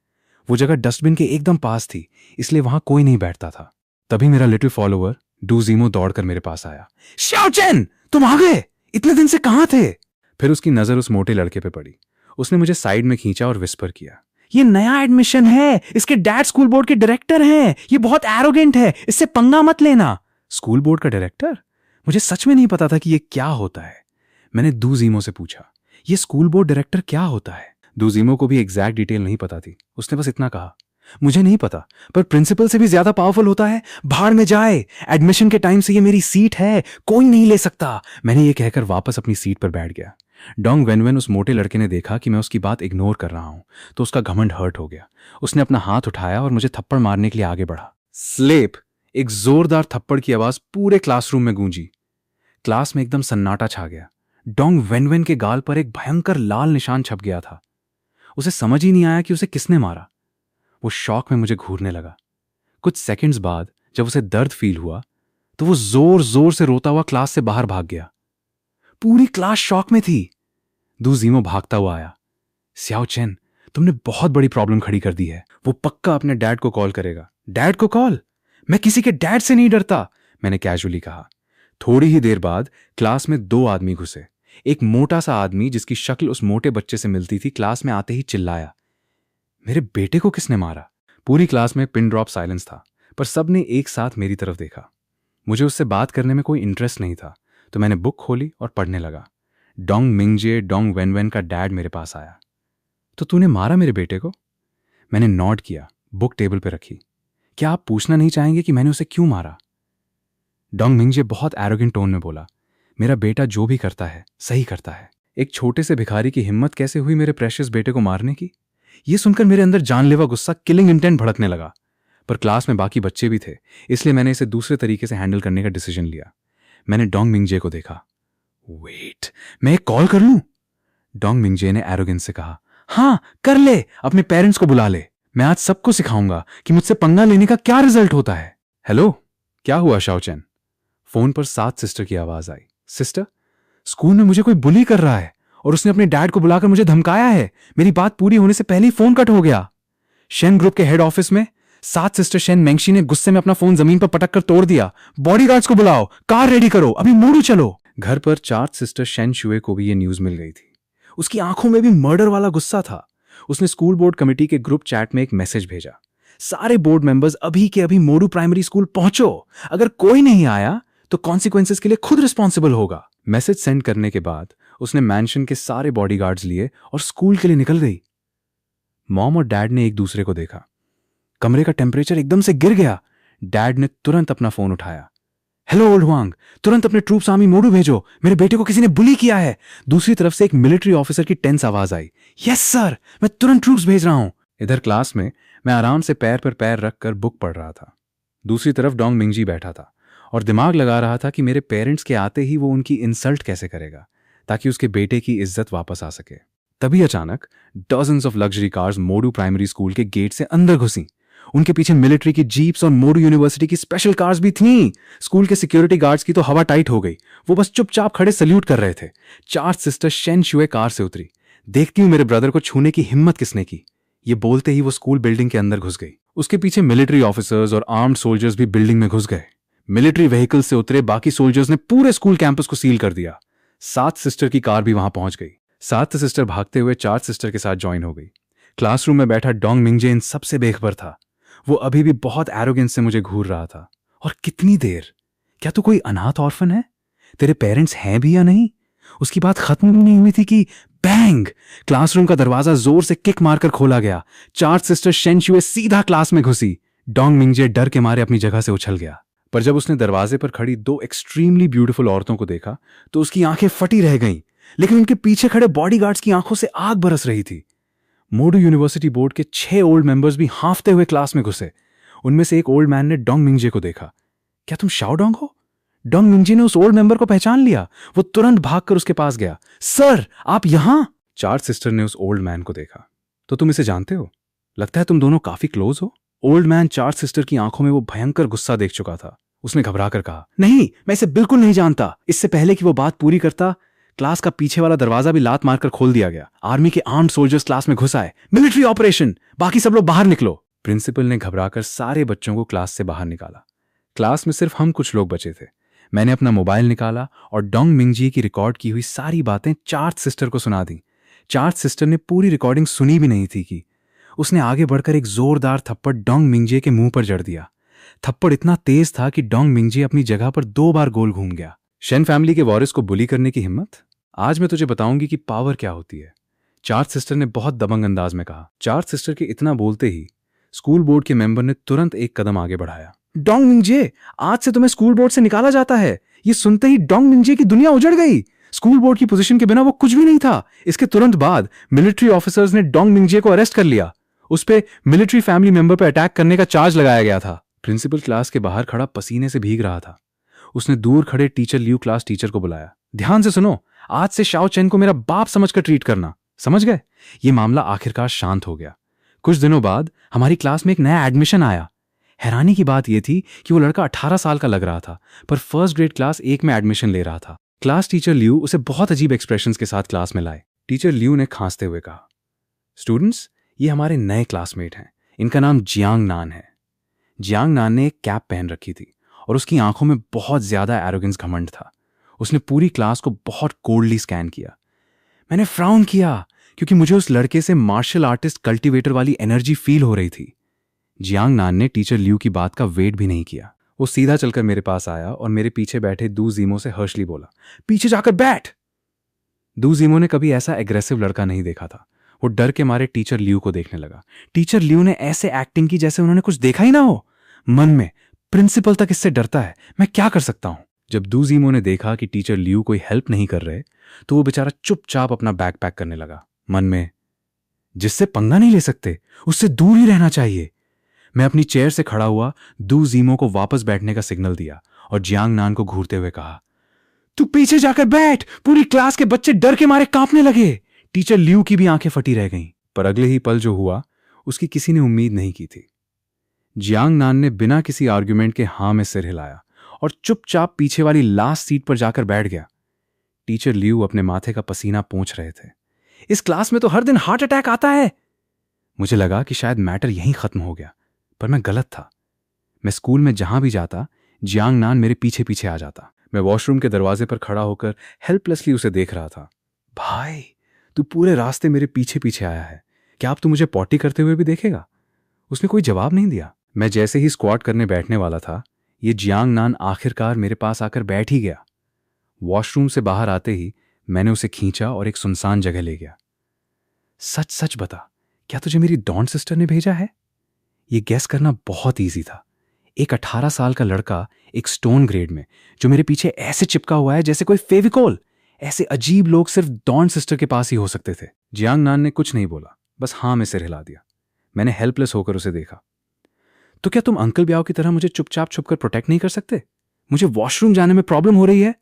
वो जगह डस्टबिन के एकदम पास थी, इसलिए वहां कोई नहीं बैठता था। तभी मेरा लिटिल फॉलोवर डू जीमो दौड़कर मेरे पास आया। शाओ चेन, तुम आ गए, इतने दिन से कहां थे? फिर उसकी नजर उस मोटे लड़के पे पड़ी। उसने मुझे साइड में खींचा और विस्पर किया, ये नया एडमिशन है, इसके डैड स्कूल बोर्ड के डायरेक्टर हैं, ये बहुत एरोगेंट है, इससे पंगा मत लेना। स्कूल बोर्ड का डायरेक्टर? मुझे सच में नहीं पता था कि ये क्या होता है। मैंने डू जीमो से पूछा, ये स्कूल बोर्ड डायरेक्टर क्या होता है? दूजीमो को भी एग्जैक्ट डिटेल नहीं पता थी। उसने बस इतना कहा, मुझे नहीं पता, पर प्रिंसिपल से भी ज्यादा पावरफुल होता है। भाड़ में जाए, एडमिशन के टाइम से ये मेरी सीट है, कोई नहीं ले सकता। मैंने ये कहकर वापस अपनी सीट पर बैठ गया। डोंग वेनवेन उस मोटे लड़के ने देखा कि मैं उसकी बात इग्नोर कर रहा हूं, तो उसका घमंड हर्ट हो गया। उसने अपना हाथ उठाया और मुझे थप्पड़ मारने के लिए आगे बढ़ा। स्लेप! एक जोरदार थप्पड़ की आवाज पूरे क्लासरूम में गूंजी। क्लास में एकदम सन्नाटा छा गया। डोंग वेनवेन के गाल पर एक भयंकर लाल निशान छप गया था। उसे समझ ही नहीं आया कि उसे किसने मारा। वो शॉक में मुझे घूरने लगा। कुछ सेकंड्स बाद जब उसे दर्द फील हुआ तो वो जोर जोर से रोता हुआ क्लास से बाहर भाग गया। पूरी क्लास शॉक में थी। दूजीमो भागता हुआ आया। स्याओ चेन, तुमने बहुत बड़ी प्रॉब्लम खड़ी कर दी है। वो पक्का अपने डैड को कॉल करेगा। डैड को कॉल? मैं किसी के डैड से नहीं डरता, मैंने कैजुअली कहा। थोड़ी ही देर बाद क्लास में 2 आदमी घुसे। एक मोटा सा आदमी जिसकी शक्ल उस मोटे बच्चे से मिलती थी, क्लास में आते ही चिल्लाया, मेरे बेटे को किसने मारा? पूरी क्लास में पिन ड्रॉप साइलेंस था, पर सबने एक साथ मेरी तरफ देखा। मुझे उससे बात करने में कोई इंटरेस्ट नहीं था, तो मैंने बुक खोली और पढ़ने लगा। डोंग मिंगजे, डोंग वेनवेन का डैड मेरे पास आया। तो तूने मारा मेरे बेटे को? मैंने नॉड किया, बुक टेबल पर रखी। क्या आप पूछना नहीं चाहेंगे कि मैंने उसे क्यों मारा? डोंग मिंगजे बहुत एरोगेंट टोन में बोला, मेरा बेटा जो भी करता है सही करता है। एक छोटे से भिखारी की हिम्मत कैसे हुई मेरे प्रेशियस बेटे को मारने की? यह सुनकर मेरे अंदर जानलेवा गुस्सा, किलिंग इंटेंट भड़कने लगा। पर क्लास में बाकी बच्चे भी थे, इसलिए मैंने इसे दूसरे तरीके से हैंडल करने का डिसीजन लिया। मैंने डोंग मिंगजे को देखा। वेट, मैं एक कॉल कर लूं? डोंग मिंगजे ने एरोगेंस से कहा। हाँ कर ले, अपने पेरेंट्स को बुला ले। मैं आज सबको सिखाऊंगा कि मुझसे पंगा लेने का क्या रिजल्ट होता है। हेलो, क्या हुआ शाओचेन? फोन पर 7 सिस्टर की आवाज आई। सिस्टर, स्कूल में मुझे कोई बुली कर रहा है और उसने अपने डैड को बुलाकर मुझे धमकाया है। मेरी बात पूरी होने से पहले ही फोन कट हो गया। शेन ग्रुप के हेड ऑफिस में 7 सिस्टर शेन मेंगशी ने गुस्से में अपना फोन जमीन पर पटक कर तोड़ दिया। बॉडीगार्ड्स को बुलाओ, कार रेडी करो, अभी मोड़ू चलो। घर पर 4 सिस्टर शेन शुए को भी यह न्यूज मिल गई थी। उसकी आंखों में भी मर्डर वाला गुस्सा था। उसने स्कूल बोर्ड कमेटी के ग्रुप चैट में एक मैसेज भेजा, सारे बोर्ड मेंबर्स अभी के अभी मोरू प्राइमरी स्कूल पहुंचो, अगर कोई नहीं आया तो कॉन्सिक्वेंसेस के लिए खुद रिस्पॉन्सिबल होगा। मैसेज सेंड करने के बाद उसने मैंशन के सारे बॉडीगार्ड्स लिए और स्कूल के लिए निकल गई। मॉम और डैड ने एक दूसरे को देखा। कमरे का टेम्परेचर एकदम से गिर गया। डैड ने तुरंत अपना फोन उठाया। हेलो ओल्ड हुआंग, तुरंत अपने ट्रूप्स आर्मी मोडू भेजो, मेरे बेटे को किसी ने बुली किया है। दूसरी तरफ से एक मिलिट्री ऑफिसर की टेंस आवाज आई। यस सर, मैं तुरंत ट्रूप्स भेज रहा हूं। इधर क्लास में मैं आराम से पैर पर पैर रखकर बुक पढ़ रहा था। दूसरी तरफ डोंग मिंगजी बैठा था और दिमाग लगा रहा था कि मेरे पेरेंट्स के आते ही वो उनकी इंसल्ट कैसे करेगा ताकि उसके बेटे की इज्जत वापस आ सके। तभी अचानक डजन्स ऑफ लग्जरी कार्स मोडू प्राइमरी स्कूल के गेट से अंदर घुसी। उनके पीछे मिलिट्री की जीप्स और मोडू यूनिवर्सिटी की स्पेशल कार्स भी थीं। स्कूल के सिक्योरिटी गार्ड्स की तो हवा टाइट हो गई, वो बस चुपचाप खड़े सल्यूट कर रहे थे। 4 सिस्टर शेन शुए कार से उतरी। देखती हूं मेरे ब्रदर को छूने की हिम्मत किसने की। ये बोलते ही वो स्कूल बिल्डिंग के अंदर घुस गई। उसके पीछे मिलिट्री ऑफिसर्स और आर्म्ड सोल्जर्स भी बिल्डिंग में घुस गए। मिलिट्री व्हीकल से उतरे बाकी सोल्जर्स ने पूरे स्कूल कैंपस को सील कर दिया। 7 सिस्टर की कार भी वहां पहुंच गई। 7 सिस्टर भागते हुए 4 सिस्टर के साथ ज्वाइन हो गई। क्लासरूम में बैठा डोंग मिंगजे इन सबसे बेखबर था। वो अभी भी बहुत एरोगेंस से मुझे घूर रहा था। और कितनी देर? क्या तू कोई अनाथ ऑर्फन है? तेरे पेरेंट्स हैं भी या नहीं? उसकी बात खत्म भी नहीं हुई थी कि बैंग! क्लासरूम का दरवाजा जोर से किक मारकर खोला गया। 4 सिस्टर शेन शुए सीधा क्लास में घुसी। डोंग मिंगजे डर के मारे अपनी जगह से उछल गया। पर जब उसने दरवाजे पर खड़ी 2 एक्सट्रीमली ब्यूटीफुल औरतों को देखा तो उसकी आंखें फटी रह गईं, लेकिन उनके पीछे खड़े बॉडीगार्ड्स की आंखों से आग बरस रही थी। मोडू यूनिवर्सिटी बोर्ड के 6 ओल्ड मेंबर्स भी हांफते हुए क्लास में घुसे। उनमें से एक ओल्ड मैन ने डोंग मिंगजे को देखा। क्या तुम शाओडोंग हो? डोंग मिंगजे ने उस ओल्ड मेंबर को पहचान लिया। वो तुरंत भागकर उसके पास गया। सर, आप यहां? 4 सिस्टर ने उस ओल्ड मैन को देखा। तो तुम इसे जानते हो? लगता है तुम दोनों काफी क्लोज हो। ओल्ड मैन 4 सिस्टर की आंखों में वो भयंकर गुस्सा देख चुका था। उसने घबरा कर कहा, नहीं, मैं इसे बिल्कुल नहीं जानता। इससे पहले कि वो बात पूरी करता, क्लास का पीछे वाला दरवाजा भी लात मारकर खोल दिया गया। आर्मी के आर्म्ड सोल्जर्स क्लास में घुस आए। मिलिट्री ऑपरेशन, बाकी सब लोग बाहर निकलो। प्रिंसिपल ने घबराकर सारे बच्चों को क्लास से बाहर निकाला। क्लास में सिर्फ हम कुछ लोग बचे थे। मैंने अपना मोबाइल निकाला और डोंग मिंगजी की रिकॉर्ड की हुई सारी बातें 4 सिस्टर को सुना दी। 4 सिस्टर ने पूरी रिकॉर्डिंग सुनी भी नहीं थी कि उसने आगे बढ़कर एक जोरदार थप्पड़ डोंग मिंगजे के मुंह पर जड़ दिया। थप्पड़ इतना तेज था कि डोंग मिंगजे अपनी जगह पर 2 बार गोल घूम गया। शेन फैमिली के वॉरिस को बुली करने की हिम्मत? आज मैं तुझे बताऊंगी कि पावर क्या होती है। चार्ट सिस्टर ने बहुत दबंग अंदाज में कहा। चार्ट सिस्टर के इतना बोलते ही स्कूल बोर्ड के मेंबर ने तुरंत एक कदम आगे बढ़ाया। डोंग मिंजे, आज से तुम्हें स्कूल बोर्ड से निकाला जाता है। ये सुनते ही डोंग मिंजे की दुनिया उजड़ गई। स्कूल बोर्ड की पोजीशन के बिना वो कुछ भी नहीं था। इसके तुरंत बाद मिलिट्री ऑफिसर्स ने डोंग मिंजे को अरेस्ट कर लिया। उस पे मिलिट्री फैमिली मेंबर पर अटैक करने का चार्ज लगाया गया था। प्रिंसिपल क्लास के बाहर खड़ा पसीने से भीग रहा था। उसने दूर खड़े टीचर लियू क्लास टीचर को बुलाया। ध्यान से सुनो, आज से शाओ चेन को मेरा बाप समझकर ट्रीट करना, समझ गए? ये मामला आखिरकार शांत हो गया। कुछ दिनों बाद हमारी क्लास में एक नया एडमिशन आया। हैरानी की बात यह थी कि वो लड़का 18 साल का लग रहा था, पर फर्स्ट ग्रेड क्लास 1 में एडमिशन ले रहा था। क्लास टीचर लियू उसे बहुत अजीब एक्सप्रेशंस के साथ क्लास में लाए। टीचर लियू ने खांसते हुए कहा, स्टूडेंट्स, ये हमारे नए क्लासमेट हैं। इनका नाम जियांग नान है। जियांग नान ने एक कैप पहन रखी थी और उसकी आंखों में बहुत ज्यादा एरोगेंस घमंड था। उसने पूरी क्लास को बहुत कोल्डली स्कैन किया। मैंने फ्राउन किया क्योंकि मुझे उस लड़के से मार्शल आर्टिस्ट कल्टीवेटर वाली एनर्जी फील हो रही थी। जियांग नान ने टीचर लियू की बात का वेट भी नहीं किया। वो सीधा चलकर मेरे पास आया और मेरे पीछे बैठे दू जीमो से हर्षली बोला, पीछे जाकर बैठ। दू जीमो ने कभी ऐसा एग्रेसिव लड़का नहीं देखा था। वो डर के मारे टीचर लियू को देखने लगा। टीचर लियू ने ऐसे एक्टिंग की जैसे उन्होंने कुछ देखा ही ना हो। मन में, प्रिंसिपल तक इससे डरता है, मैं क्या कर सकता हूं? जब दू जीमो ने देखा कि टीचर लियू कोई हेल्प नहीं कर रहे, तो वो बेचारा चुपचाप अपना बैग पैक करने लगा। मन में, जिससे पंगा नहीं ले सकते उससे दूर ही रहना चाहिए। मैं अपनी चेयर से खड़ा हुआ, दू जीमो को वापस बैठने का सिग्नल दिया और जियांग नान को घूरते हुए कहा, तू पीछे जाकर बैठ। पूरी क्लास के बच्चे डर के मारे कांपने लगे। टीचर लियू की भी आंखें फटी रह गईं। पर अगले ही पल जो हुआ उसकी किसी ने उम्मीद नहीं की थी। जियांग नान ने बिना किसी आर्ग्यूमेंट के हां में सिर हिलाया और चुपचाप पीछे वाली लास्ट सीट पर जाकर बैठ गया। टीचर लियू अपने माथे का पसीना पोंछ रहे थे। इस क्लास में तो हर दिन हार्ट अटैक आता है। मुझे लगा कि शायद मैटर यहीं खत्म हो गया, पर मैं गलत था। मैं स्कूल में जहां भी जाता, जियांग नान मेरे पीछे पीछे आ जाता। मैं वॉशरूम के दरवाजे पर खड़ा होकर हेल्पलेसली उसे देख रहा था। भाई, तू पूरे रास्ते मेरे पीछे पीछे आया है, क्या अब तू मुझे पॉटी करते हुए भी देखेगा? उसने कोई जवाब नहीं दिया। मैं जैसे ही स्क्वाट करने बैठने वाला था, ये जियांग नान आखिरकार मेरे पास आकर बैठ ही गया। वॉशरूम से बाहर आते ही मैंने उसे खींचा और एक सुनसान जगह ले गया। सच सच बता, क्या तुझे मेरी डॉन सिस्टर ने भेजा है? यह गेस करना बहुत ईजी था। एक 18 साल का लड़का एक स्टोन ग्रेड में, जो मेरे पीछे ऐसे चिपका हुआ है जैसे कोई फेविकोल। ऐसे अजीब लोग सिर्फ डॉन सिस्टर के पास ही हो सकते थे। जियांग नान ने कुछ नहीं बोला, बस हां में सिर हिला दिया। मैंने हेल्पलेस होकर उसे देखा। तो क्या तुम अंकल ब्याओ की तरह मुझे चुपचाप छुपकर प्रोटेक्ट नहीं कर सकते? मुझे वॉशरूम जाने में प्रॉब्लम हो रही है।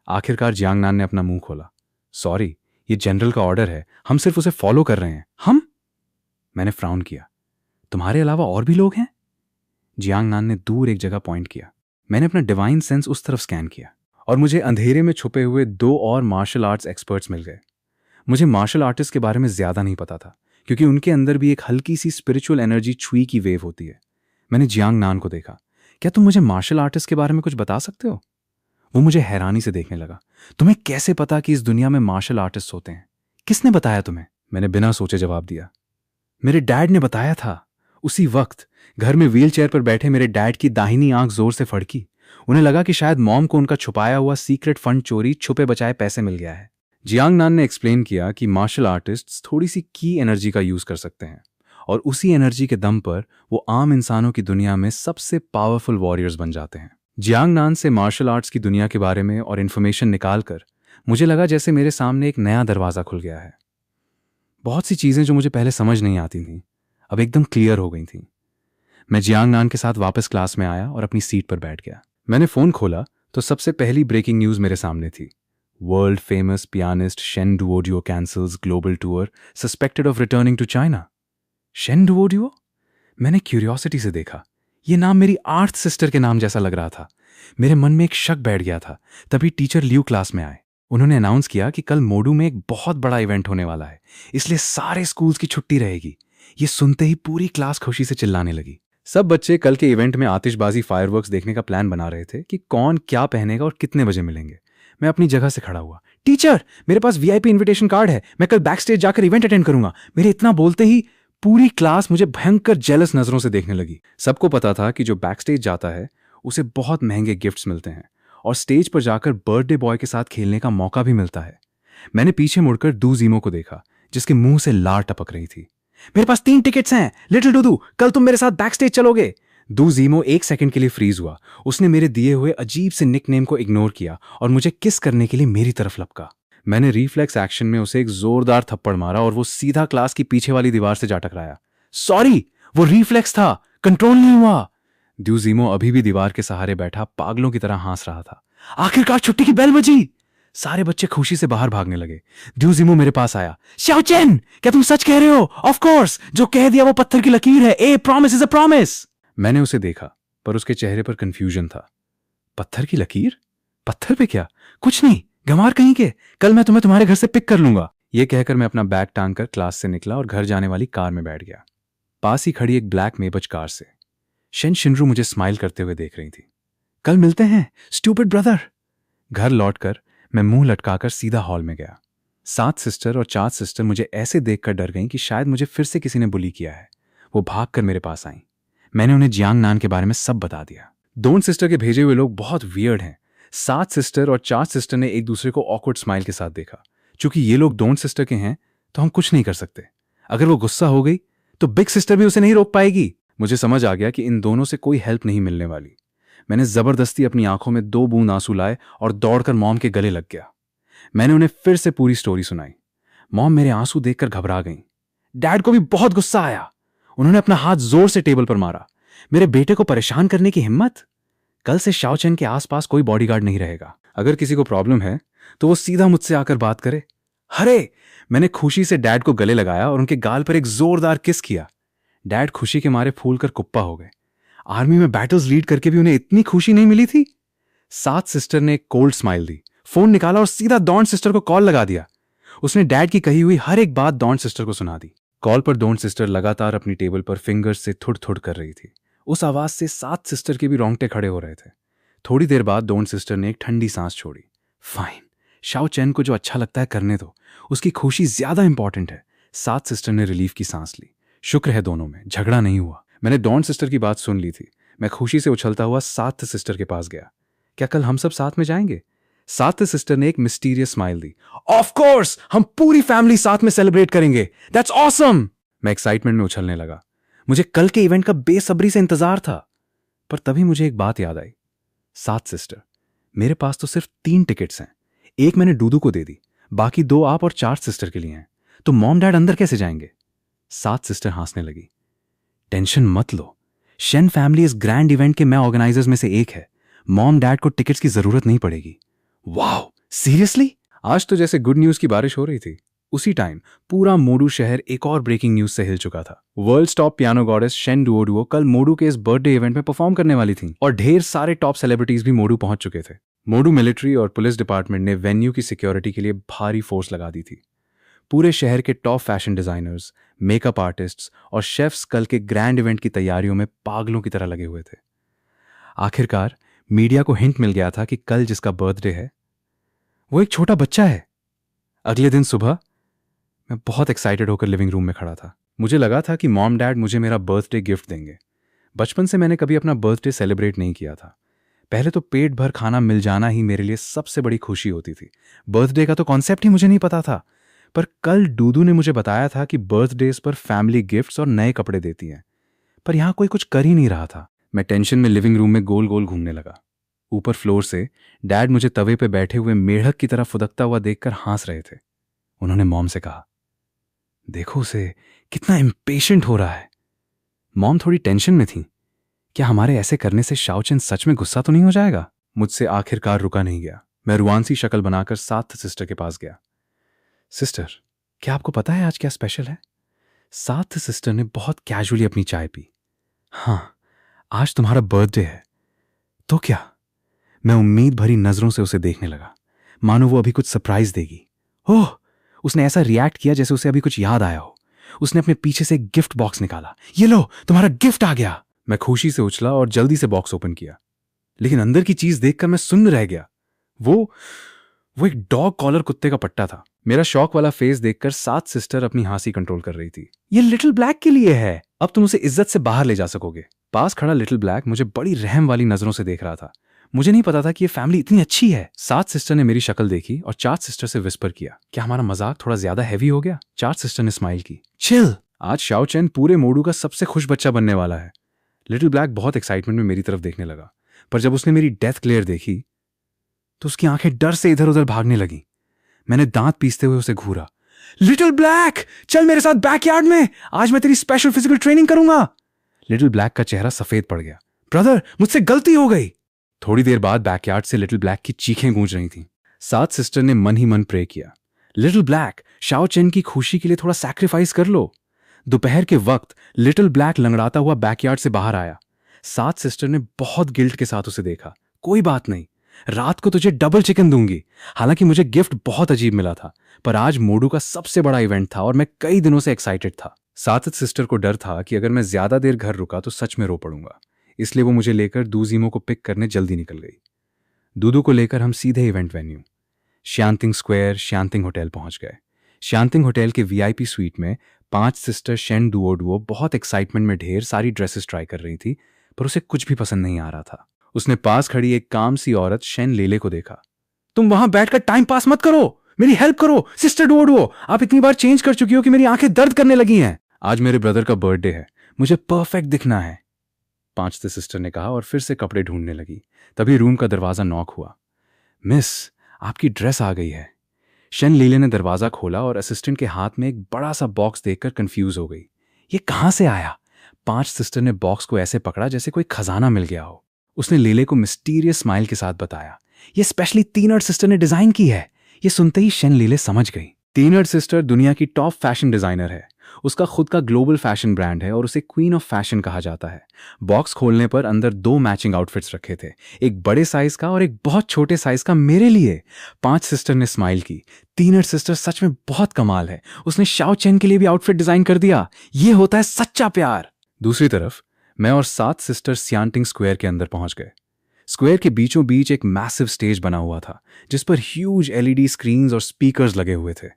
आखिरकार जियांग नान ने अपना मुंह खोला। सॉरी, ये जनरल का ऑर्डर है, हम सिर्फ उसे फॉलो कर रहे हैं। हम? मैंने फ्राउन किया। तुम्हारे अलावा और भी लोग हैं? जियांग नान ने दूर एक जगह पॉइंट किया। मैंने अपना डिवाइन सेंस उस तरफ स्कैन किया और मुझे अंधेरे में छुपे हुए 2 और मार्शल आर्ट्स एक्सपर्ट्स मिल गए। मुझे मार्शल आर्टिस्ट के बारे में ज्यादा नहीं पता था, क्योंकि उनके अंदर भी एक हल्की सी स्पिरिचुअल एनर्जी छुई की वेव होती है। मैंने जियांग नान को देखा। क्या तुम मुझे मार्शल आर्टिस्ट के बारे में कुछ बता सकते हो? वो मुझे हैरानी से देखने लगा। तुम्हें कैसे पता कि इस दुनिया में मार्शल आर्टिस्ट होते हैं? किसने बताया तुम्हें? मैंने बिना सोचे जवाब दिया, मेरे डैड ने बताया था। उसी वक्त घर में व्हीलचेयर पर बैठे मेरे डैड की दाहिनी आंख जोर से फड़की। उन्हें लगा कि शायद मॉम को उनका छुपाया हुआ सीक्रेट फंड चोरी छुपे बचाए पैसे मिल गया है। जियांग नान ने एक्सप्लेन किया कि मार्शल आर्टिस्ट्स थोड़ी सी की एनर्जी का यूज कर सकते हैं और उसी एनर्जी के दम पर वो आम इंसानों की दुनिया में सबसे पावरफुल वॉरियर्स बन जाते हैं। जियांग नान से मार्शल आर्ट्स की दुनिया के बारे में और इन्फॉर्मेशन निकालकर मुझे लगा जैसे मेरे सामने एक नया दरवाजा खुल गया है। बहुत सी चीजें जो मुझे पहले समझ नहीं आती थीं, अब एकदम क्लियर हो गई थीं। मैं जियांग नान के साथ वापस क्लास में आया और अपनी सीट पर बैठ गया। मैंने फोन खोला तो सबसे पहली ब्रेकिंग न्यूज मेरे सामने थी। World famous pianist Shen Duoduo cancels global tour, suspected of returning to China. Shen Duoduo? मैंने क्यूरियोसिटी से देखा। यह नाम मेरी 8th सिस्टर के नाम जैसा लग रहा था। मेरे मन में एक शक बैठ गया था। तभी टीचर लियू क्लास में आए। उन्होंने अनाउंस किया कि कल मोडू में एक बहुत बड़ा इवेंट होने वाला है, इसलिए सारे स्कूल्स की छुट्टी रहेगी। ये सुनते ही पूरी क्लास खुशी से चिल्लाने लगी। सब बच्चे कल के इवेंट में आतिशबाजी फायरवर्क्स देखने का प्लान बना रहे थे कि कौन क्या पहनेगा और कितने बजे मिलेंगे। मैं अपनी जगह से खड़ा हुआ। टीचर, मेरे पास VIP इन्विटेशन कार्ड है, मैं कल बैक स्टेज जाकर इवेंट अटेंड करूंगा। मेरे इतना बोलते ही पूरी क्लास मुझे भयंकर जेलस नजरों से देखने लगी। सबको पता था कि जो बैक स्टेज जाता है उसे बहुत महंगे गिफ्ट्स मिलते हैं और स्टेज पर जाकर बर्थडे बॉय के साथ खेलने का मौका भी मिलता है। मैंने पीछे मुड़कर दू जीमो को देखा, जिसके मुंह से लार टपक रही थी। मेरे पास 3 टिकट्स हैं लिटिल डूडू, कल तुम मेरे साथ बैक स्टेज चलोगे। दू जीमो 1 सेकंड के लिए फ्रीज हुआ। उसने मेरे दिए हुए अजीब से निकनेम को इग्नोर किया और मुझे किस करने के लिए मेरी तरफ लपका। मैंने रिफ्लेक्स एक्शन में उसे एक जोरदार थप्पड़ मारा और वो सीधा क्लास की पीछे वाली दीवार से जा टकराया। सॉरी, वो रिफ्लेक्स था, कंट्रोल नहीं हुआ। ड्यूजीमो अभी भी दीवार के सहारे बैठा पागलों की तरह हंस रहा था। आखिरकार छुट्टी की बेल बजी। सारे बच्चे खुशी से बाहर भागने लगे। ड्यूजीमो मेरे पास आया। शाओचेन, क्या तुम सच कह रहे हो? ऑफ कोर्स, जो कह दिया वो पत्थर की लकीर है। ए प्रॉमिस इज अ प्रॉमिस। मैंने उसे देखा, पर उसके चेहरे पर कंफ्यूजन था। पत्थर की लकीर? पत्थर पे क्या? कुछ नहीं, गंवार कहीं के। कल मैं तुम्हें तुम्हारे घर से पिक कर लूंगा। यह कहकर मैं अपना बैग टांग कर क्लास से निकला और घर जाने वाली कार में बैठ गया। पास ही खड़ी एक ब्लैक मेबच कार से शेन शिनरू मुझे स्माइल करते हुए देख रही थी। कल मिलते हैं स्टूपिड ब्रदर। घर लौटकर मैं मुंह लटकाकर सीधा हॉल में गया। 7 सिस्टर और 4 सिस्टर मुझे ऐसे देखकर डर गईं कि शायद मुझे फिर से किसी ने बुली किया है। वो भागकर मेरे पास आईं। मैंने उन्हें जियांग नान के बारे में सब बता दिया। दोन सिस्टर के भेजे हुए लोग बहुत वियर्ड हैं। 7 सिस्टर और 4 सिस्टर ने एक दूसरे को ऑकवर्ड स्माइल के साथ देखा। चूंकि ये लोग दोन सिस्टर के हैं तो हम कुछ नहीं कर सकते। अगर वो गुस्सा हो गई तो बिग सिस्टर भी उसे नहीं रोक पाएगी। मुझे समझ आ गया कि इन दोनों से कोई हेल्प नहीं मिलने वाली। मैंने जबरदस्ती अपनी आंखों में 2 बूंद आंसू लाए और दौड़कर मॉम के गले लग गया। मैंने उन्हें फिर से पूरी स्टोरी सुनाई। मॉम मेरे आंसू देखकर घबरा गईं। डैड को भी बहुत गुस्सा आया। उन्होंने अपना हाथ जोर से टेबल पर मारा। मेरे बेटे को परेशान करने की हिम्मत? कल से शाओचेन के आसपास कोई बॉडीगार्ड नहीं रहेगा। अगर किसी को प्रॉब्लम है तो वो सीधा मुझसे आकर बात करे। हरे! मैंने खुशी से डैड को गले लगाया और उनके गाल पर एक जोरदार किस किया। डैड खुशी के मारे फूलकर कुप्पा हो गए। आर्मी में बैटल्स लीड करके भी उन्हें इतनी खुशी नहीं मिली थी। 7 सिस्टर ने एक कोल्ड स्माइल दी, फोन निकाला और सीधा डॉन सिस्टर को कॉल लगा दिया। उसने डैड की कही हुई हर एक बात डॉन सिस्टर को सुना दी। कॉल पर डॉन सिस्टर लगातार अपनी टेबल पर फिंगर्स से थुड़ थुड़ कर रही थी। उस आवाज से 7 सिस्टर के भी रोंगटे खड़े हो रहे थे। थोड़ी देर बाद डॉन सिस्टर ने एक ठंडी सांस छोड़ी। फाइन, शाओचेन को जो अच्छा लगता है करने दो, उसकी खुशी ज्यादा इंपॉर्टेंट है। 7 सिस्टर ने रिलीफ की सांस ली। शुक्र है दोनों में झगड़ा नहीं हुआ। मैंने डॉन सिस्टर की बात सुन ली थी। मैं खुशी से उछलता हुआ 7 सिस्टर के पास गया। क्या कल हम सब साथ में जाएंगे? 7 सिस्टर ने एक mysterious smile the. Of course, हम पूरी फैमिली साथ में सेलिब्रेट करेंगे। That's awesome. मैं एक्साइटमेंट में उछलने लगा। मुझे कल के इवेंट का बेसब्री से इंतजार था। पर तभी मुझे एक बात याद आई। 7 सिस्टर, मेरे पास तो सिर्फ 3 टिकट्स हैं। एक मैंने डूडू को दे दी, बाकी 2 आप और 4 सिस्टर के लिए हैं। तो मॉम डैड अंदर कैसे जाएंगे? 7 सिस्टर हंसने लगी। टेंशन मत लो, शेन फैमिली इस ग्रैंड इवेंट के मैं ऑर्गेनाइजर्स में से एक है। मॉम डैड को टिकट्स की जरूरत नहीं पड़ेगी। Wow, seriously? आज तो जैसे गुड न्यूज की बारिश हो रही थी। उसी टाइम पूरा मोडू शहर एक और ब्रेकिंग न्यूज से हिल चुका था। World top piano goddess Shen Duoduo कल मोडू के इस बर्थडे इवेंट में परफॉर्म करने वाली थी और ढेर सारे टॉप सेलिब्रिटीज भी मोडू पहुंच चुके थे। मोडू मिलिट्री और पुलिस डिपार्टमेंट ने वेन्यू की सिक्योरिटी के लिए भारी फोर्स लगा दी थी। पूरे शहर के top fashion designers, makeup artists और शेफ्स कल के ग्रैंड इवेंट की तैयारियों में पागलों की तरह लगे हुए थे। आखिरकार मीडिया को हिंट मिल गया था कि कल जिसका बर्थडे है वो एक छोटा बच्चा है। अगले दिन सुबह मैं बहुत एक्साइटेड होकर लिविंग रूम में खड़ा था। मुझे लगा था कि मॉम डैड मुझे मेरा बर्थडे गिफ्ट देंगे। बचपन से मैंने कभी अपना बर्थडे सेलिब्रेट नहीं किया था। पहले तो पेट भर खाना मिल जाना ही मेरे लिए सबसे बड़ी खुशी होती थी। बर्थडे का तो कॉन्सेप्ट ही मुझे नहीं पता था। पर कल डूडू ने मुझे बताया था कि बर्थडेज पर फैमिली गिफ्ट्स और नए कपड़े देती हैं। पर यहां कोई कुछ कर ही नहीं रहा था। मैं टेंशन में लिविंग रूम में गोल गोल घूमने लगा। ऊपर फ्लोर से डैड मुझे तवे पे बैठे हुए मेढक की तरह फुदकता हुआ देखकर हंस रहे थे। उन्होंने मॉम से कहा, देखो उसे कितना इम्पेशेंट हो रहा है। मॉम थोड़ी टेंशन में थी। क्या हमारे ऐसे करने से शाओचेन सच में गुस्सा तो नहीं हो जाएगा? मुझसे आखिरकार रुका नहीं गया। मैं रुआंसी शक्ल बनाकर 7 सिस्टर के पास गया। सिस्टर, क्या आपको पता है आज क्या स्पेशल है? 7 सिस्टर ने बहुत कैजुअली अपनी चाय पी। हाँ, आज तुम्हारा बर्थडे है। तो क्या? मैं उम्मीद भरी नजरों से उसे देखने लगा, मानो वो अभी कुछ सरप्राइज देगी। ओह, उसने ऐसा रिएक्ट किया जैसे उसे अभी कुछ याद आया हो। उसने अपने पीछे से एक गिफ्ट बॉक्स निकाला। ये लो, तुम्हारा गिफ्ट आ गया। मैं खुशी से उछला और जल्दी से बॉक्स ओपन किया, लेकिन अंदर की चीज देखकर मैं सुन्न रह गया। वो एक डॉग कॉलर कुत्ते का पट्टा था। मेरा शौक वाला फेस देखकर 7 सिस्टर अपनी हंसी कंट्रोल कर रही थी। ये लिटिल ब्लैक के लिए है, अब तुम उसे इज्जत से बाहर ले जा सकोगे। पास खड़ा लिटिल ब्लैक मुझे बड़ी रहम वाली नजरों से देख रहा था। मुझे नहीं पता था कि ये फैमिली इतनी अच्छी है। चार्ट सिस्टर ने मेरी शक्ल देखी और चार्ट सिस्टर से विस्पर किया, क्या हमारा मजाक थोड़ा ज्यादा हैवी हो गया? चार्ट सिस्टर ने स्माइल की। चिल, आज शाओ चैन पूरे मोडू का सबसे खुश बच्चा बनने वाला है। लिटिल ब्लैक बहुत एक्साइटमेंट में मेरी तरफ देखने लगा, पर जब उसने मेरी डेथ ग्लेयर देखी तो उसकी आंखें डर से इधर उधर भागने लगी। मैंने दांत पीसते हुए उसे घूरा। लिटिल ब्लैक, चल मेरे साथ बैकयार्ड में, आज मैं तेरी स्पेशल फिजिकल ट्रेनिंग करूंगा। लिटिल ब्लैक का चेहरा सफेद पड़ गया। ब्रदर, मुझसे गलती हो गई। थोड़ी देर बाद बैकयार्ड से लिटिल ब्लैक की चीखें गूंज रही थीं। चार्ट सिस्टर ने मन ही मन प्रे किया, लिटिल ब्लैक, शाओ चैन की खुशी के लिए थोड़ा सैक्रिफाइस कर लो। दोपहर के वक्त लिटिल ब्लैक लंगड़ाता हुआ बैकयार्ड से बाहर आया। चार्ट सिस्टर ने बहुत गिल्ट के साथ उसे देखा। कोई बात नहीं, रात को तुझे डबल चिकन दूंगी। हालांकि मुझे गिफ्ट बहुत अजीब मिला था, पर आज मोडू का सबसे बड़ा इवेंट था और मैं कई दिनों से एक्साइटेड था। चार्ट सिस्टर को डर था कि अगर मैं ज्यादा देर घर रुका तो सच में रो पड़ूंगा, इसलिए वो मुझे लेकर दूजीमो को पिक करने जल्दी निकल गई। दूदू को लेकर हम सीधे इवेंट वेन्यू शांतिंग स्क्वायर शांतिंग होटल पहुंच गए। शांतिंग होटल के वीआईपी स्वीट में 5 सिस्टर शेन डुओ बहुत एक्साइटमेंट में ढेर सारी ड्रेसेस ट्राई कर रही थी, पर उसे कुछ भी पसंद नहीं आ रहा था। उसने पास खड़ी एक काम सी औरत शेन लेले को देखा। तुम वहां बैठकर टाइम पास मत करो, मेरी हेल्प करो सिस्टर डुओ, आप इतनी बार चेंज कर चुकी हो कि मेरी आंखें दर्द करने लगी हैं। आज मेरे ब्रदर का बर्थडे है, मुझे परफेक्ट दिखना है, 5th सिस्टर ने कहा और फिर से कपड़े ढूंढने लगी। तभी रूम का दरवाजा नॉक हुआ। मिस, आपकी ड्रेस आ गई है। शेन लीले ने दरवाजा खोला और असिस्टेंट के हाथ में एक बड़ा सा बॉक्स देखकर कंफ्यूज हो गई। ये कहां से आया? 5 सिस्टर ने बॉक्स को ऐसे पकड़ा जैसे कोई खजाना मिल गया हो। उसने लीले को मिस्टीरियस स्माइल के साथ बताया, ये स्पेशली तीनर्ड सिस्टर ने डिजाइन की है। ये सुनते ही शेन लीले समझ गई। तीनर्ड सिस्टर दुनिया की टॉप फैशन डिजाइनर है। उसका खुद का ग्लोबल फैशन ब्रांड है और उसे क्वीन ऑफ फैशन कहा जाता है। बॉक्स खोलने पर अंदर 2 मैचिंग आउटफिट्स रखे थे, एक बड़े साइज का और एक बहुत छोटे साइज का मेरे लिए। 5 सिस्टर ने स्माइल की। तीनर्ड सिस्टर सच में बहुत कमाल है, उसने शाओ चैन के लिए भी आउटफिट डिजाइन कर दिया। ये होता है सच्चा प्यार। दूसरी तरफ मैं और 7 सिस्टर शांतिंग स्क्वायर के अंदर पहुंच गए। स्क्वायर के बीचों बीच एक मैसिव स्टेज बना हुआ था, जिस पर ह्यूज एलईडी स्क्रीन्स और स्पीकर्स लगे हुए थे।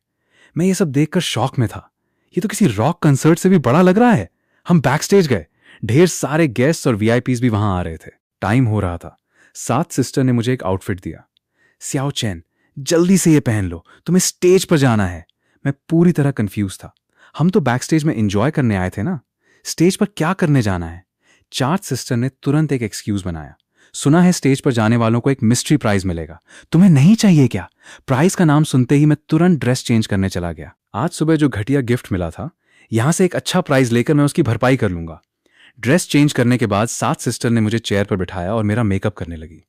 मैं ये सब देखकर शॉक में था। ये तो किसी रॉक कंसर्ट से भी बड़ा लग रहा है। हम बैक स्टेज गए। ढेर सारे गेस्ट्स और वीआईपीज भी वहां आ रहे थे। टाइम हो रहा था। 7 सिस्टर ने मुझे एक आउटफिट दिया। शाओ चैन, जल्दी से ये पहन लो, तुम्हें स्टेज पर जाना है। मैं पूरी तरह कंफ्यूज था। हम तो बैक स्टेज में एंजॉय करने आए थे ना, स्टेज पर क्या करने जाना है? 4 सिस्टर ने तुरंत एक एक्सक्यूज बनाया। सुना है स्टेज पर जाने वालों को एक मिस्ट्री प्राइज मिलेगा, तुम्हें नहीं चाहिए क्या? प्राइज का नाम सुनते ही मैं तुरंत ड्रेस चेंज करने चला गया। आज सुबह जो घटिया गिफ्ट मिला था, यहां से एक अच्छा प्राइज लेकर मैं उसकी भरपाई कर लूंगा। ड्रेस चेंज करने के बाद 7 सिस्टर ने मुझे चेयर पर बिठाया और मेरा मेकअप करने लगी।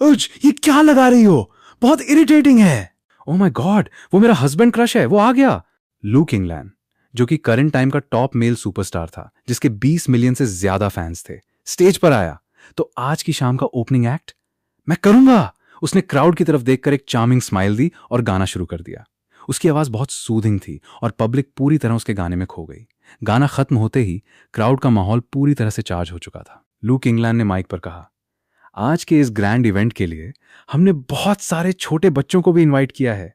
उज, ये क्या लगा रही हो? बहुत इरिटेटिंग है। ओह माय गॉड, वो मेरा हस्बैंड क्रश है, वो आ गया। लू किंगलैंड, जो कि करंट टाइम का टॉप मेल सुपरस्टार था, जिसके 20 मिलियन से ज्यादा फैंस थे, स्टेज पर आया। तो आज की शाम का ओपनिंग एक्ट मैं करूंगा। उसने क्राउड की तरफ देखकर एक चार्मिंग स्माइल दी और गाना शुरू कर दिया। उसकी आवाज बहुत सूदिंग थी और पब्लिक पूरी तरह उसके गाने में खो गई। गाना खत्म होते ही क्राउड का माहौल पूरी तरह से चार्ज हो चुका था। लू किंगलैंड ने माइक पर कहा, आज के इस ग्रैंड इवेंट के लिए हमने बहुत सारे छोटे बच्चों को भी इनवाइट किया है।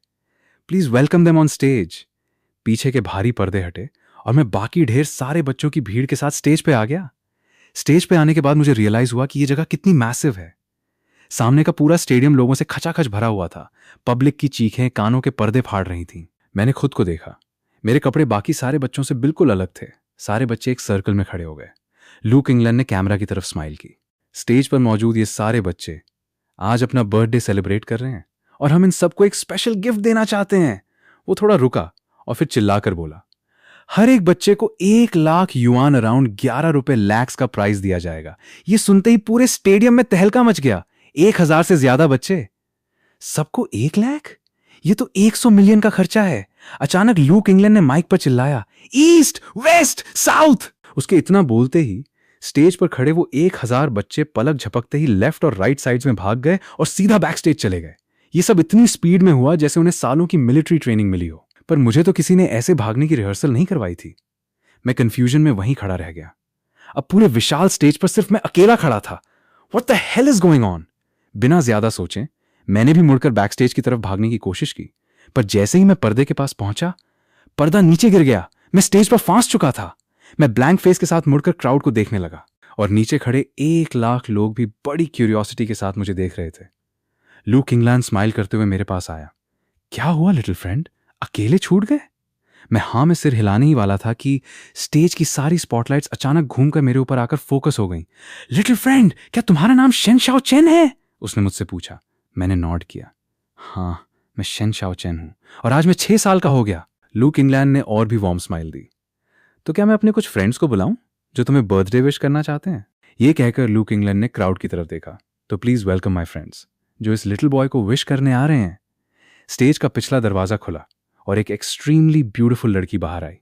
Please welcome them on stage. पीछे के भारी पर्दे हटे और मैं बाकी ढेर सारे बच्चों की भीड़ के साथ स्टेज पे आ गया। स्टेज पे आने के बाद मुझे रियलाइज हुआ कि यह जगह कितनी मैसिव है। सामने का पूरा स्टेडियम लोगों से खचाखच भरा हुआ था। पब्लिक की चीखें कानों के पर्दे फाड़ रही थीं। मैंने खुद को देखा। मेरे कपड़े बाकी सारे बच्चों से बिल्कुल अलग थे। सारे बच्चे एक सर्कल में खड़े हो गए। लू किंगलैंड ने कैमरा की तरफ स्माइल की। स्टेज पर मौजूद ये सारे बच्चे आज अपना बर्थडे सेलिब्रेट कर रहे हैं और हम इन सबको एक स्पेशल गिफ्ट देना चाहते हैं। वो थोड़ा रुका और फिर चिल्लाकर बोला, हर एक बच्चे को 1 लाख युआन अराउंड 11 रुपए लैक्स का प्राइज दिया जाएगा। ये सुनते ही पूरे स्टेडियम में तहलका मच गया। 1000 से ज्यादा बच्चे, सबको 1 लाख? ये तो 100 मिलियन का खर्चा है। अचानक लू किंगलैंड ने माइक पर चिल्लाया, ईस्ट, वेस्ट, साउथ। उसके इतना बोलते ही स्टेज पर खड़े वो 1000 बच्चे पलक झपकते ही लेफ्ट और राइट साइड्स में भाग गए और सीधा बैक स्टेज चले गए। ये सब इतनी स्पीड में हुआ जैसे उन्हें सालों की मिलिट्री ट्रेनिंग मिली हो। पर मुझे तो किसी ने ऐसे भागने की रिहर्सल नहीं करवाई थी। मैं कंफ्यूजन में वहीं खड़ा रह गया। अब पूरे विशाल स्टेज पर सिर्फ मैं अकेला खड़ा था। What the hell is going on? बिना ज्यादा सोचे मैंने भी मुड़कर बैक स्टेज की तरफ भागने की कोशिश की, पर जैसे ही मैं पर्दे के पास पहुंचा, पर्दा नीचे गिर गया। मैं स्टेज पर फांस चुका था। मैं ब्लैंक फेस के साथ मुड़कर क्राउड को देखने लगा। और नीचे खड़े 1 लाख लोग भी बड़ी क्यूरियोसिटी के साथ मुझे देख रहे थे। लूक इंग्लैंड स्माइल करते हुए मेरे पास आया। क्या हुआ लिटिल फ्रेंड, अकेले छूट गए? मैं हाँ में सिर हिलाने ही वाला था कि स्टेज की सारी स्पॉटलाइट्स अचानक घूमकर मेरे ऊपर आकर फोकस हो गईं। लिटिल फ्रेंड, क्या तुम्हारा नाम शेन शाओ चेन है? उसने मुझसे पूछा। मैंने नॉड किया। हाँ, मैं शेन शाओ चेन हूं और आज मैं 6 साल का हो गया। लूक इंग्लैंड ने और भी वार्म स्माइल दी। तो क्या मैं अपने कुछ फ्रेंड्स को बुलाऊं जो तुम्हें बर्थडे विश करना चाहते हैं? ये कहकर लूक इंग्लैंड ने क्राउड की तरफ देखा। तो प्लीज वेलकम माय फ्रेंड्स जो इस लिटिल बॉय को विश करने आ रहे हैं। स्टेज का पिछला दरवाजा खुला और एक एक्सट्रीमली ब्यूटीफुल लड़की बाहर आई।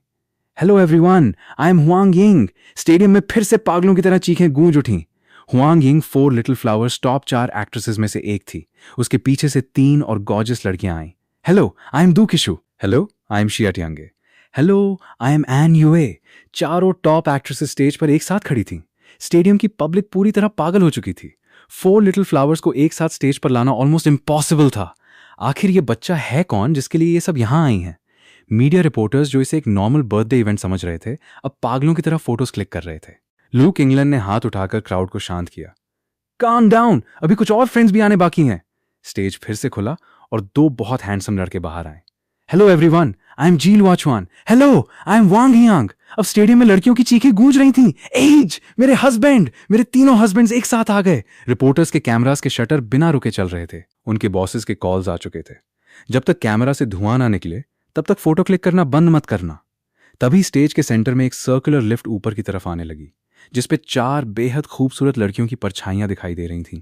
Hello everyone, I am Huang Ying. Stadium में फिर से पागलों की तरह चीखें गूंज उठीं। Huang Ying 4 little flowers top 4 actresses में से एक थी। उसके पीछे से 3 और गॉर्जियस लड़कियां आईं। Hello, I am Du Qishu. Hello, I am Xia Tiange. Hello, I am An Yue. चारों टॉप एक्ट्रेसेस स्टेज पर एक साथ खड़ी थीं। स्टेडियम की पब्लिक पूरी तरह पागल हो चुकी थी। 4 लिटिल फ्लावर्स को एक साथ स्टेज पर लाना ऑलमोस्ट इम्पॉसिबल था। आखिर ये बच्चा है कौन जिसके लिए ये सब यहां आई हैं? मीडिया रिपोर्टर्स जो इसे एक नॉर्मल बर्थडे इवेंट समझ रहे थे, अब पागलों की तरह फोटोज क्लिक कर रहे थे। लूक इंग्लैंड ने हाथ उठाकर क्राउड को शांत किया। काम डाउन, अभी कुछ और फ्रेंड्स भी आने बाकी हैं। स्टेज फिर से खुला और 2 बहुत हैंडसम लड़के बाहर आए। Hello everyone, I am Zeel वाचवान। Hello, I am Wang Hiang. अब स्टेडियम में लड़कियों की चीखें गूंज रही थीं। एज, मेरे हस्बैंड, मेरे तीनों हस्बैंड्स एक साथ आ गए। रिपोर्टर्स के कैमरास के शटर बिना रुके चल रहे थे। उनके बॉसेस के कॉल्स आ चुके थे। जब तक कैमरा से धुआं ना निकले तब तक फोटो क्लिक करना बंद मत करना। तभी स्टेज के सेंटर में एक सर्कुलर लिफ्ट ऊपर की तरफ आने लगी जिसपे 4 बेहद खूबसूरत लड़कियों की परछाइयां दिखाई दे रही थीं।